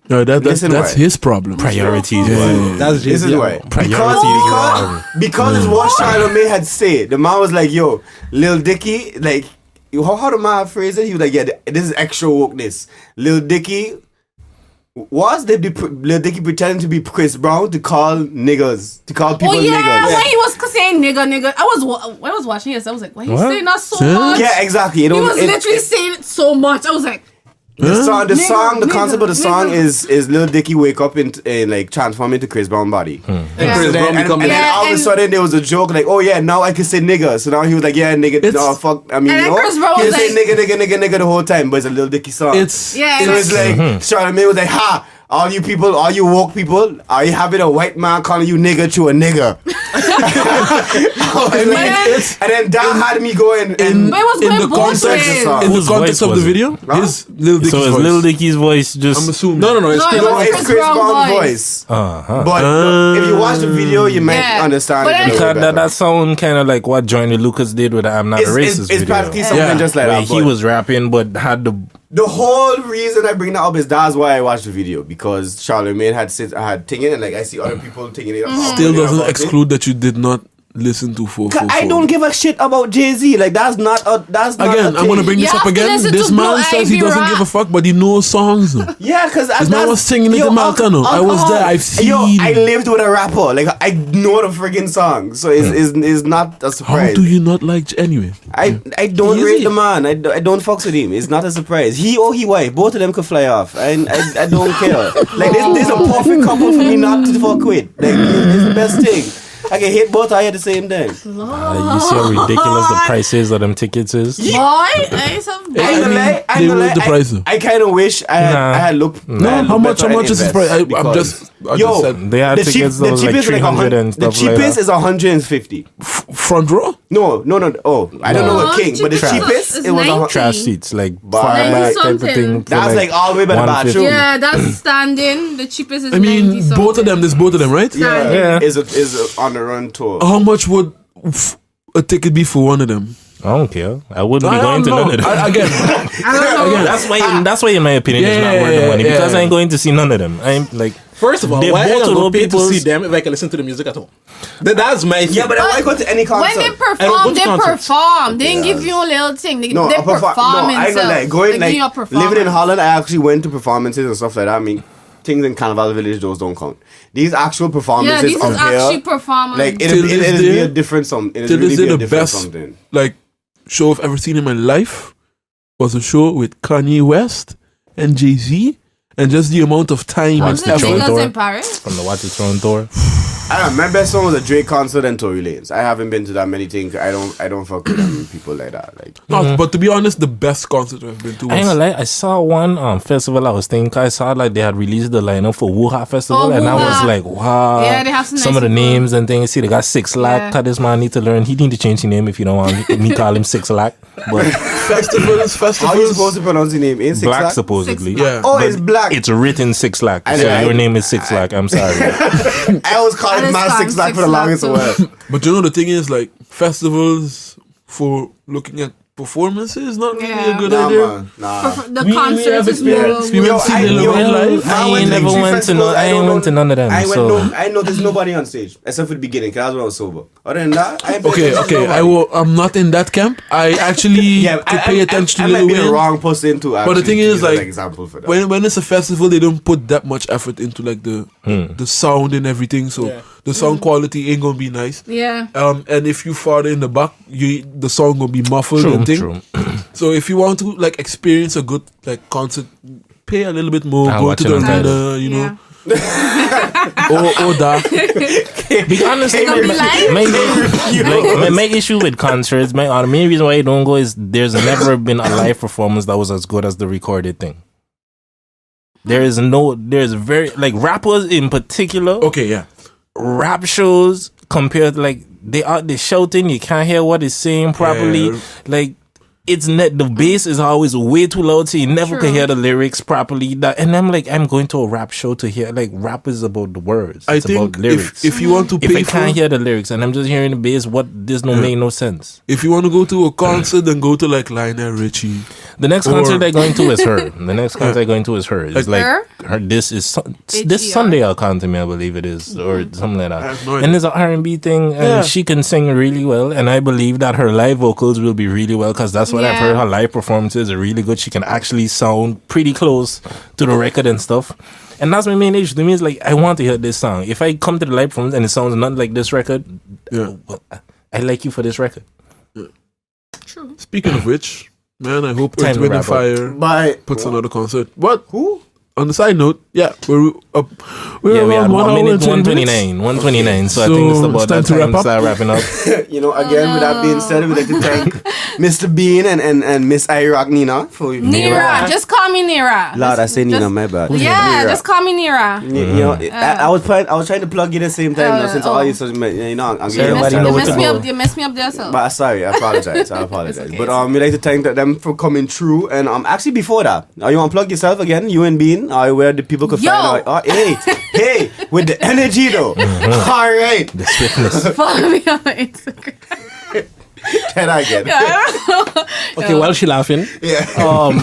Speaker 3: No, that's
Speaker 2: Listen
Speaker 3: that's
Speaker 2: why.
Speaker 3: his problem.
Speaker 5: Priorities.
Speaker 3: Yeah.
Speaker 5: boy.
Speaker 6: That's
Speaker 2: This
Speaker 6: just
Speaker 2: is why.
Speaker 5: Priorities.
Speaker 2: Because it's what Charlamagne had said. The man was like, yo, Lil Dicky, like, how the man phrase it? He was like, yeah, this is extra wokeness. Lil Dicky, Lil Dicky pretending to be Chris Brown to call niggas, to call people
Speaker 4: Oh yeah,
Speaker 2: niggas.
Speaker 4: when he was saying nigga, when I was watching this, I was like, why he
Speaker 5: What?
Speaker 4: saying that so
Speaker 3: Huh?
Speaker 4: much?
Speaker 2: Yeah, exactly.
Speaker 4: He was literally saying it so much. I was like,
Speaker 2: The
Speaker 4: Nigga,
Speaker 2: concept of the song
Speaker 4: nigga.
Speaker 2: is Lil Dicky wake up and like transform into Chris Brown body.
Speaker 6: And
Speaker 4: Yeah.
Speaker 6: Chris
Speaker 2: So then,
Speaker 6: Brown
Speaker 2: and
Speaker 6: become
Speaker 2: then
Speaker 4: Yeah,
Speaker 2: all of a
Speaker 4: and-
Speaker 2: sudden there was a joke like, oh yeah, now I can say nigga. So now he was like, yeah, nigga, no fuck. I mean,
Speaker 4: And then
Speaker 2: you know,
Speaker 4: Chris Brown
Speaker 2: he
Speaker 4: was
Speaker 2: say
Speaker 4: like-
Speaker 2: nigga the whole time, but it's a Lil Dicky song.
Speaker 3: It's
Speaker 4: yeah,
Speaker 2: so
Speaker 4: and
Speaker 2: it's like Charlamagne was like, ha. All you people, all you woke people, are you having a white man calling you nigga to a nigga? And then that had me going and
Speaker 4: But it was
Speaker 3: in
Speaker 4: going
Speaker 3: the
Speaker 4: both
Speaker 3: context,
Speaker 4: ways.
Speaker 2: song.
Speaker 3: in the
Speaker 5: Whose
Speaker 3: context
Speaker 5: voice
Speaker 3: of the
Speaker 5: was it?
Speaker 3: video, his Lil Dicky's
Speaker 5: So is
Speaker 3: voice.
Speaker 5: Lil Dicky's voice just...
Speaker 3: I'm assuming.
Speaker 6: No, it's
Speaker 4: No,
Speaker 6: Chris
Speaker 4: it
Speaker 2: no,
Speaker 6: Brown.
Speaker 4: was
Speaker 2: it's
Speaker 4: Chris
Speaker 2: Chris
Speaker 4: Brown's
Speaker 2: Brown's
Speaker 4: voice.
Speaker 2: voice.
Speaker 5: Uh-huh.
Speaker 2: But if you watch the video, you might
Speaker 4: Yeah.
Speaker 2: understand
Speaker 4: But
Speaker 2: it. a
Speaker 4: then-
Speaker 2: little
Speaker 5: Because that
Speaker 2: better.
Speaker 5: sound kind of like what Johnny Lucas did with the I'm Not a Racist
Speaker 2: It's
Speaker 5: video.
Speaker 2: practically something
Speaker 3: Yeah.
Speaker 2: just like
Speaker 5: Where
Speaker 2: that.
Speaker 5: he
Speaker 2: but
Speaker 5: was rapping but had the...
Speaker 2: the whole reason I bring that up is that's why I watched the video because Charlamagne had taken it and like I see other people taking it.
Speaker 3: Still doesn't exclude that you did not listen to 444.
Speaker 2: I don't give a shit about Jay-Z. Like that's not
Speaker 3: Again,
Speaker 2: a
Speaker 3: I'm gonna
Speaker 2: thing.
Speaker 3: bring
Speaker 4: You
Speaker 3: this up
Speaker 4: have to
Speaker 3: again.
Speaker 4: listen
Speaker 3: This
Speaker 4: to
Speaker 3: man
Speaker 4: Blue
Speaker 3: says he
Speaker 4: Ivy
Speaker 3: doesn't
Speaker 4: rap.
Speaker 3: give a fuck, but he knows songs. Though.
Speaker 2: Yeah, because
Speaker 3: This man was singing it in Malcano. I was there. I've seen.
Speaker 2: I lived with a rapper. Like I know the friggin' song, so it's not a
Speaker 3: How
Speaker 2: surprise.
Speaker 3: do you not like anyway?
Speaker 2: I don't
Speaker 6: Easy.
Speaker 2: rate the man. I don't fucks with him. It's not a surprise. He or he wife, both of them could fly off. I don't care. Like this a perfect couple for me not to fuck with. Like it's the best thing. I can hit both eye at the same time.
Speaker 5: you see how ridiculous the prices of them tickets is?
Speaker 4: Boy, I some
Speaker 2: I ain't gonna lie, I
Speaker 3: they
Speaker 2: ain't gonna
Speaker 3: will
Speaker 2: lie,
Speaker 3: the price, though.
Speaker 2: I kind of wish I had looked.
Speaker 3: No,
Speaker 2: I had
Speaker 3: how
Speaker 2: looked
Speaker 3: much?
Speaker 2: better
Speaker 3: How
Speaker 2: and
Speaker 3: much is the
Speaker 2: invest
Speaker 3: price? I
Speaker 2: because-
Speaker 3: just
Speaker 2: Yo,
Speaker 3: said
Speaker 5: They had
Speaker 2: the
Speaker 5: tickets that was like
Speaker 2: cheapest is
Speaker 5: 300 and
Speaker 2: the
Speaker 5: stuff like
Speaker 2: cheapest
Speaker 5: that.
Speaker 2: is 150.
Speaker 3: front row.
Speaker 2: No. Oh, I don't know what king, but the cheapest it was
Speaker 4: 90.
Speaker 5: Trash seats, like
Speaker 2: But-
Speaker 5: farmback type of
Speaker 4: Something.
Speaker 5: thing. for
Speaker 2: That's like all the way by the
Speaker 5: 150.
Speaker 2: bathroom.
Speaker 4: Yeah, that's standing. The cheapest is
Speaker 3: I mean,
Speaker 4: 90
Speaker 3: both of them. There's both of them, right?
Speaker 2: Yeah,
Speaker 5: Yeah.
Speaker 2: is a on the run tour.
Speaker 3: How much would a ticket be for one of them?
Speaker 5: I don't care. I wouldn't be going to
Speaker 3: know.
Speaker 5: none of them.
Speaker 3: Again,
Speaker 5: That's why in my opinion it's not worth the money because I ain't going to see none of them. I'm like,
Speaker 6: First of all,
Speaker 5: They're
Speaker 6: why
Speaker 5: both
Speaker 6: am I
Speaker 5: old
Speaker 6: going to pay to
Speaker 5: people's-
Speaker 6: see them if I can listen to the music at home? That's my thing.
Speaker 2: Yeah, but I go to any concert.
Speaker 4: When they
Speaker 6: I don't go
Speaker 4: perform,
Speaker 6: to
Speaker 4: they
Speaker 6: concerts.
Speaker 4: perform. They didn't give you a little thing. They
Speaker 2: No,
Speaker 4: perform
Speaker 2: I ain't gonna lie. Going
Speaker 4: They give you a
Speaker 2: like
Speaker 4: performance.
Speaker 2: living in Holland, I actually went to performances and stuff like that. I mean, things in Carnival Village, those don't count. These actual
Speaker 4: Yeah,
Speaker 2: performances
Speaker 4: this is
Speaker 2: up
Speaker 4: actually
Speaker 2: here,
Speaker 4: performance.
Speaker 2: like
Speaker 3: Till this
Speaker 2: it'll be
Speaker 3: day-
Speaker 2: a different something. It'll
Speaker 3: till
Speaker 2: really
Speaker 3: this
Speaker 2: be
Speaker 3: day,
Speaker 2: a
Speaker 3: the
Speaker 2: different
Speaker 3: best
Speaker 2: something.
Speaker 3: like show I've ever seen in my life was a show with Kanye West and Jay-Z, and just the amount of time
Speaker 5: Watch
Speaker 3: and
Speaker 4: the
Speaker 5: the
Speaker 3: effort.
Speaker 5: Throne
Speaker 4: singers
Speaker 5: Tour.
Speaker 4: in Paris.
Speaker 5: from the Watch the Throne tour.
Speaker 2: I don't know, my best one was a Drake concert and Tory Lanez. I haven't been to that many things. I don't fuck with them people like that. Like
Speaker 3: No, but to be honest, the best concert I've been to
Speaker 5: I ain't
Speaker 3: was
Speaker 5: gonna lie, I saw one festival I was thinking, I saw like they had released the lineup for Wuha Festival
Speaker 4: Oh,
Speaker 5: and I was
Speaker 4: Wuha.
Speaker 5: like, wow.
Speaker 4: Yeah, they have some
Speaker 5: of
Speaker 4: nice
Speaker 5: the
Speaker 4: people.
Speaker 5: names and things. See, they got 6 lakh.
Speaker 4: Yeah.
Speaker 5: This man need to learn. He need to change his name if you don't want me call him 6 lakh. But
Speaker 3: festivals.
Speaker 2: how you supposed to pronounce the name? In six
Speaker 5: black
Speaker 2: lakh?
Speaker 5: supposedly.
Speaker 3: Yeah.
Speaker 2: Oh, it's black.
Speaker 5: It's written 6 lakh.
Speaker 2: I
Speaker 5: So
Speaker 2: know,
Speaker 5: your name is 6 lakh. I'm sorry.
Speaker 2: I always call it
Speaker 4: That is
Speaker 2: man
Speaker 4: fine,
Speaker 2: 6 lakh for the
Speaker 4: 6 lakh
Speaker 2: longest
Speaker 4: too.
Speaker 2: while.
Speaker 3: But you know the thing is, like festivals for looking at performances is not really a good
Speaker 2: Nah,
Speaker 3: idea.
Speaker 2: man. Nah.
Speaker 4: The concerts is more.
Speaker 3: We went to see the Lil Wayne live.
Speaker 5: I ain't never went to no. I ain't went to none of them.
Speaker 2: I know there's nobody on stage except for the beginning because that's when I was sober. Other than that, I ain't paying attention to nobody.
Speaker 3: I'm not in that camp. I actually could pay attention
Speaker 2: I
Speaker 3: to
Speaker 2: might
Speaker 3: Lil
Speaker 2: be the
Speaker 3: Wayne.
Speaker 2: wrong person to actually
Speaker 3: But the thing is,
Speaker 2: use as
Speaker 3: like,
Speaker 2: an example for that.
Speaker 3: When it's a festival, they don't put that much effort into like the sound and everything. So the sound quality ain't gonna be nice.
Speaker 4: Yeah.
Speaker 3: And if you farther in the back, the song gonna be muffled and thing.
Speaker 5: True.
Speaker 3: So if you want to like experience a good like concert, pay a little bit more.
Speaker 5: I'll
Speaker 3: Go
Speaker 5: watch
Speaker 3: to
Speaker 5: it
Speaker 3: the
Speaker 5: on time.
Speaker 3: arena, you know. or that.
Speaker 5: Because honestly,
Speaker 4: It's gonna be live?
Speaker 5: my issue with concerts, the main reason why I don't go is there's never been a live performance that was as good as the recorded thing. There's very, like, rappers in particular.
Speaker 3: Okay, yeah.
Speaker 5: Rap shows compared, like, they shouting, you can't hear what it's saying properly.
Speaker 3: Yeah.
Speaker 5: Like, the bass is always way too loud, so you never can hear the lyrics properly. And I'm like, I'm going to a rap show to hear, like, rap is about the words.
Speaker 3: I
Speaker 5: It's
Speaker 3: think
Speaker 5: about lyrics.
Speaker 3: if you want to
Speaker 5: If
Speaker 3: pay
Speaker 5: I
Speaker 3: for,
Speaker 5: can't hear the lyrics and I'm just hearing the bass, there's no make no sense.
Speaker 3: if you want to go to a concert, then go to like Lionel Richie.
Speaker 5: The next concert I'm going to is her. The next concert I'm going to is her. It's like
Speaker 4: Her?
Speaker 5: this
Speaker 4: HER?
Speaker 5: Sunday I'll come to me, I believe it is, or something like
Speaker 3: I
Speaker 5: that.
Speaker 3: have no idea.
Speaker 5: And it's an R&B thing, and she can sing really well. And I believe that her live vocals will be really well because that's what I've heard. Her live performances are really good. She can actually sound pretty close to the record and stuff. And that's my main issue. To me, it's like I want to hear this song. If I come to the live performance and it sounds not like this record, well, I like you for this record.
Speaker 3: Speaking of which, man, I hope
Speaker 5: Time
Speaker 3: Earth,
Speaker 5: to
Speaker 3: Wind and
Speaker 5: wrap up.
Speaker 3: Fire
Speaker 2: But
Speaker 3: puts another concert. What?
Speaker 2: who?
Speaker 3: On the side note, yeah, we're
Speaker 5: Yeah, we had
Speaker 3: around
Speaker 5: 1 minute,
Speaker 3: 20 minutes.
Speaker 5: 129. 129. So I
Speaker 3: So
Speaker 5: think it's
Speaker 3: it's
Speaker 5: about
Speaker 3: time
Speaker 5: that
Speaker 3: to
Speaker 5: time
Speaker 3: wrap
Speaker 5: to
Speaker 3: up.
Speaker 5: start wrapping up.
Speaker 2: You know, again, with that being said, we'd like to thank Mr. Bean and Miss iRockNira for
Speaker 4: Nira. Just call me Nira.
Speaker 2: Lord, I say Nina,
Speaker 4: just-
Speaker 2: my bad.
Speaker 4: Yeah,
Speaker 2: Nira.
Speaker 4: just call me Nira.
Speaker 2: You know, I was trying to plug you at the same time, since all you so you know, I'm getting
Speaker 5: everybody
Speaker 2: all
Speaker 5: know
Speaker 4: You
Speaker 5: what
Speaker 2: time.
Speaker 5: to
Speaker 4: messed me
Speaker 5: do.
Speaker 4: up. You messed me up there, so.
Speaker 2: But sorry, I apologize. I apologize.
Speaker 4: okay,
Speaker 2: But we'd like to thank them for coming through. And actually before that, you want to plug yourself again? You and Bean, where the people could
Speaker 4: Yo!
Speaker 2: find out. Hey, with the energy though. All right.
Speaker 5: The swiftness.
Speaker 4: Follow me on Instagram.
Speaker 2: Can I get?
Speaker 6: Okay, while she laughing,
Speaker 2: Yeah.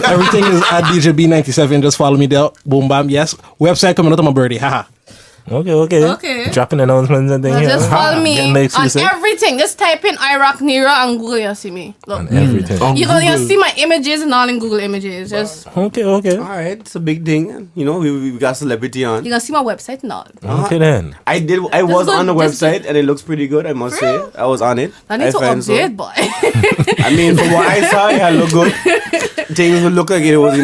Speaker 6: everything is at DJB97. Just follow me there. Boom, bam. Yes. Website coming out on my birthday. Haha.
Speaker 5: Okay. Dropping announcements and things.
Speaker 4: Well, just follow me
Speaker 5: Getting the
Speaker 4: on
Speaker 5: exclusive.
Speaker 4: everything. Just type in iRockNira and Google, you'll see me. Look.
Speaker 5: On everything.
Speaker 4: You're gonna see my images and all in Google Images. Just
Speaker 5: Okay.
Speaker 2: All right, it's a big thing. You know, we got celebrity on.
Speaker 4: you're gonna see my website and all.
Speaker 5: Okay then.
Speaker 2: I was
Speaker 4: good,
Speaker 2: on the
Speaker 4: just
Speaker 2: website and it looks pretty good, I must say. I was on it.
Speaker 4: I need to
Speaker 2: find so.
Speaker 4: update, boy.
Speaker 2: I mean, from what I saw, it looked good. Things would look like it was,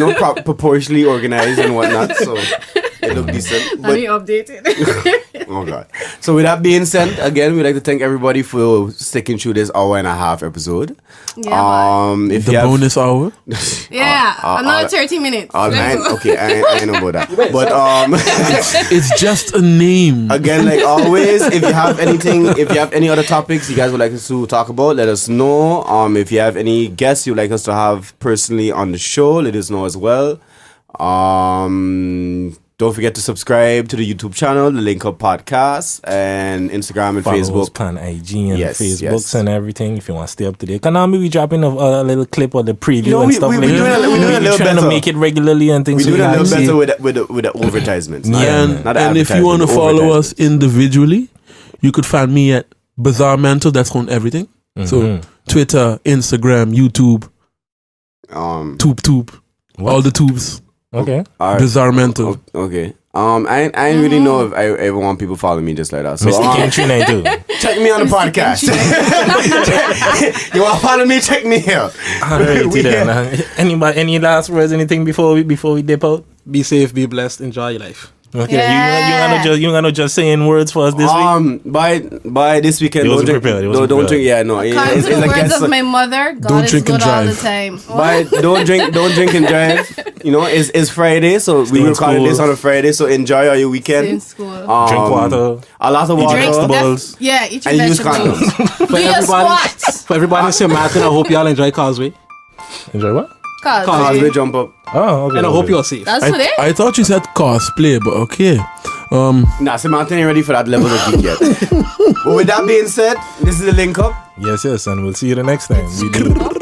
Speaker 2: proportionally organized and whatnot. So it looked decent.
Speaker 4: I
Speaker 2: But
Speaker 4: need to update it.
Speaker 2: oh god. So with that being said, again, we'd like to thank everybody for sticking through this hour and a half episode.
Speaker 4: Yeah,
Speaker 2: If
Speaker 3: The
Speaker 2: you have
Speaker 3: bonus hour.
Speaker 4: yeah, another 30 minutes.
Speaker 2: all nine, okay, I know about that. But
Speaker 3: It's just a name.
Speaker 2: again, like always, if you have any other topics you guys would like us to talk about, let us know. If you have any guests you'd like us to have personally on the show, let us know as well. Don't forget to subscribe to the YouTube channel, the LinkUp Podcast, and Instagram and
Speaker 5: Follow
Speaker 2: Facebook.
Speaker 5: us on IG and
Speaker 2: Yes,
Speaker 5: Facebooks
Speaker 2: yes.
Speaker 5: and everything if you want to stay up to date. Can I be dropping a little clip or the preview
Speaker 2: No,
Speaker 5: and
Speaker 2: we-
Speaker 5: stuff
Speaker 2: we
Speaker 5: like
Speaker 2: doing
Speaker 5: that?
Speaker 2: a- we doing a
Speaker 5: We're
Speaker 2: little
Speaker 5: trying to
Speaker 2: better.
Speaker 5: make it regularly and things.
Speaker 2: We do
Speaker 5: so
Speaker 2: that a
Speaker 5: you
Speaker 2: little
Speaker 5: can
Speaker 2: better
Speaker 5: see.
Speaker 2: with the advertisements.
Speaker 5: Yeah.
Speaker 3: And if you want to follow us individually, you could find me at Bizarre Mental. That's on everything. So Twitter, Instagram, YouTube, Tube, all the tubes.
Speaker 5: Okay.
Speaker 2: all right.
Speaker 3: Bizarre Mental.
Speaker 2: Okay. I ain't really know if I ever want people following me just like that. So
Speaker 5: Mr. King 392.
Speaker 2: check me on the podcast. You want to follow me? Check me here.
Speaker 5: Alrighty
Speaker 2: We
Speaker 5: then.
Speaker 2: here.
Speaker 5: Any last words? Anything before we dip out?
Speaker 6: Be safe, be blessed, enjoy your life.
Speaker 5: Okay.
Speaker 4: Yeah.
Speaker 5: You gonna just saying words for us this week?
Speaker 2: By this weekend,
Speaker 5: It
Speaker 2: don't
Speaker 5: wasn't
Speaker 2: drink.
Speaker 5: prepared, it
Speaker 2: No,
Speaker 5: wasn't
Speaker 2: don't
Speaker 5: prepared.
Speaker 2: drink. Yeah, no.
Speaker 4: According to the words
Speaker 2: yes,
Speaker 4: of my mother, God
Speaker 3: Don't
Speaker 4: is
Speaker 3: drink
Speaker 4: good
Speaker 3: and
Speaker 4: all the
Speaker 3: drive.
Speaker 4: time.
Speaker 2: don't drink and drive. You know, it's Friday, so we
Speaker 5: in
Speaker 2: recording this
Speaker 5: school.
Speaker 2: on a Friday. So enjoy all your
Speaker 4: In
Speaker 2: weekend.
Speaker 4: school.
Speaker 5: Drink water.
Speaker 2: A lot of water.
Speaker 4: Drink
Speaker 5: vegetables.
Speaker 4: Yeah, eat your
Speaker 2: And use
Speaker 4: vegetables.
Speaker 2: condoms.
Speaker 4: Do your squats.
Speaker 6: For everybody in St. Martin, I hope y'all enjoy Causeway.
Speaker 5: Enjoy what?
Speaker 2: Causeway jump up.
Speaker 5: Oh, okay.
Speaker 6: And I hope you're safe.
Speaker 4: That's today.
Speaker 3: I thought you said cosplay, but okay.
Speaker 2: Nah, so Maarten ain't ready for that level of geek yet. But with that being said, this is the link up.
Speaker 5: Yes, and we'll see you the next time. We do.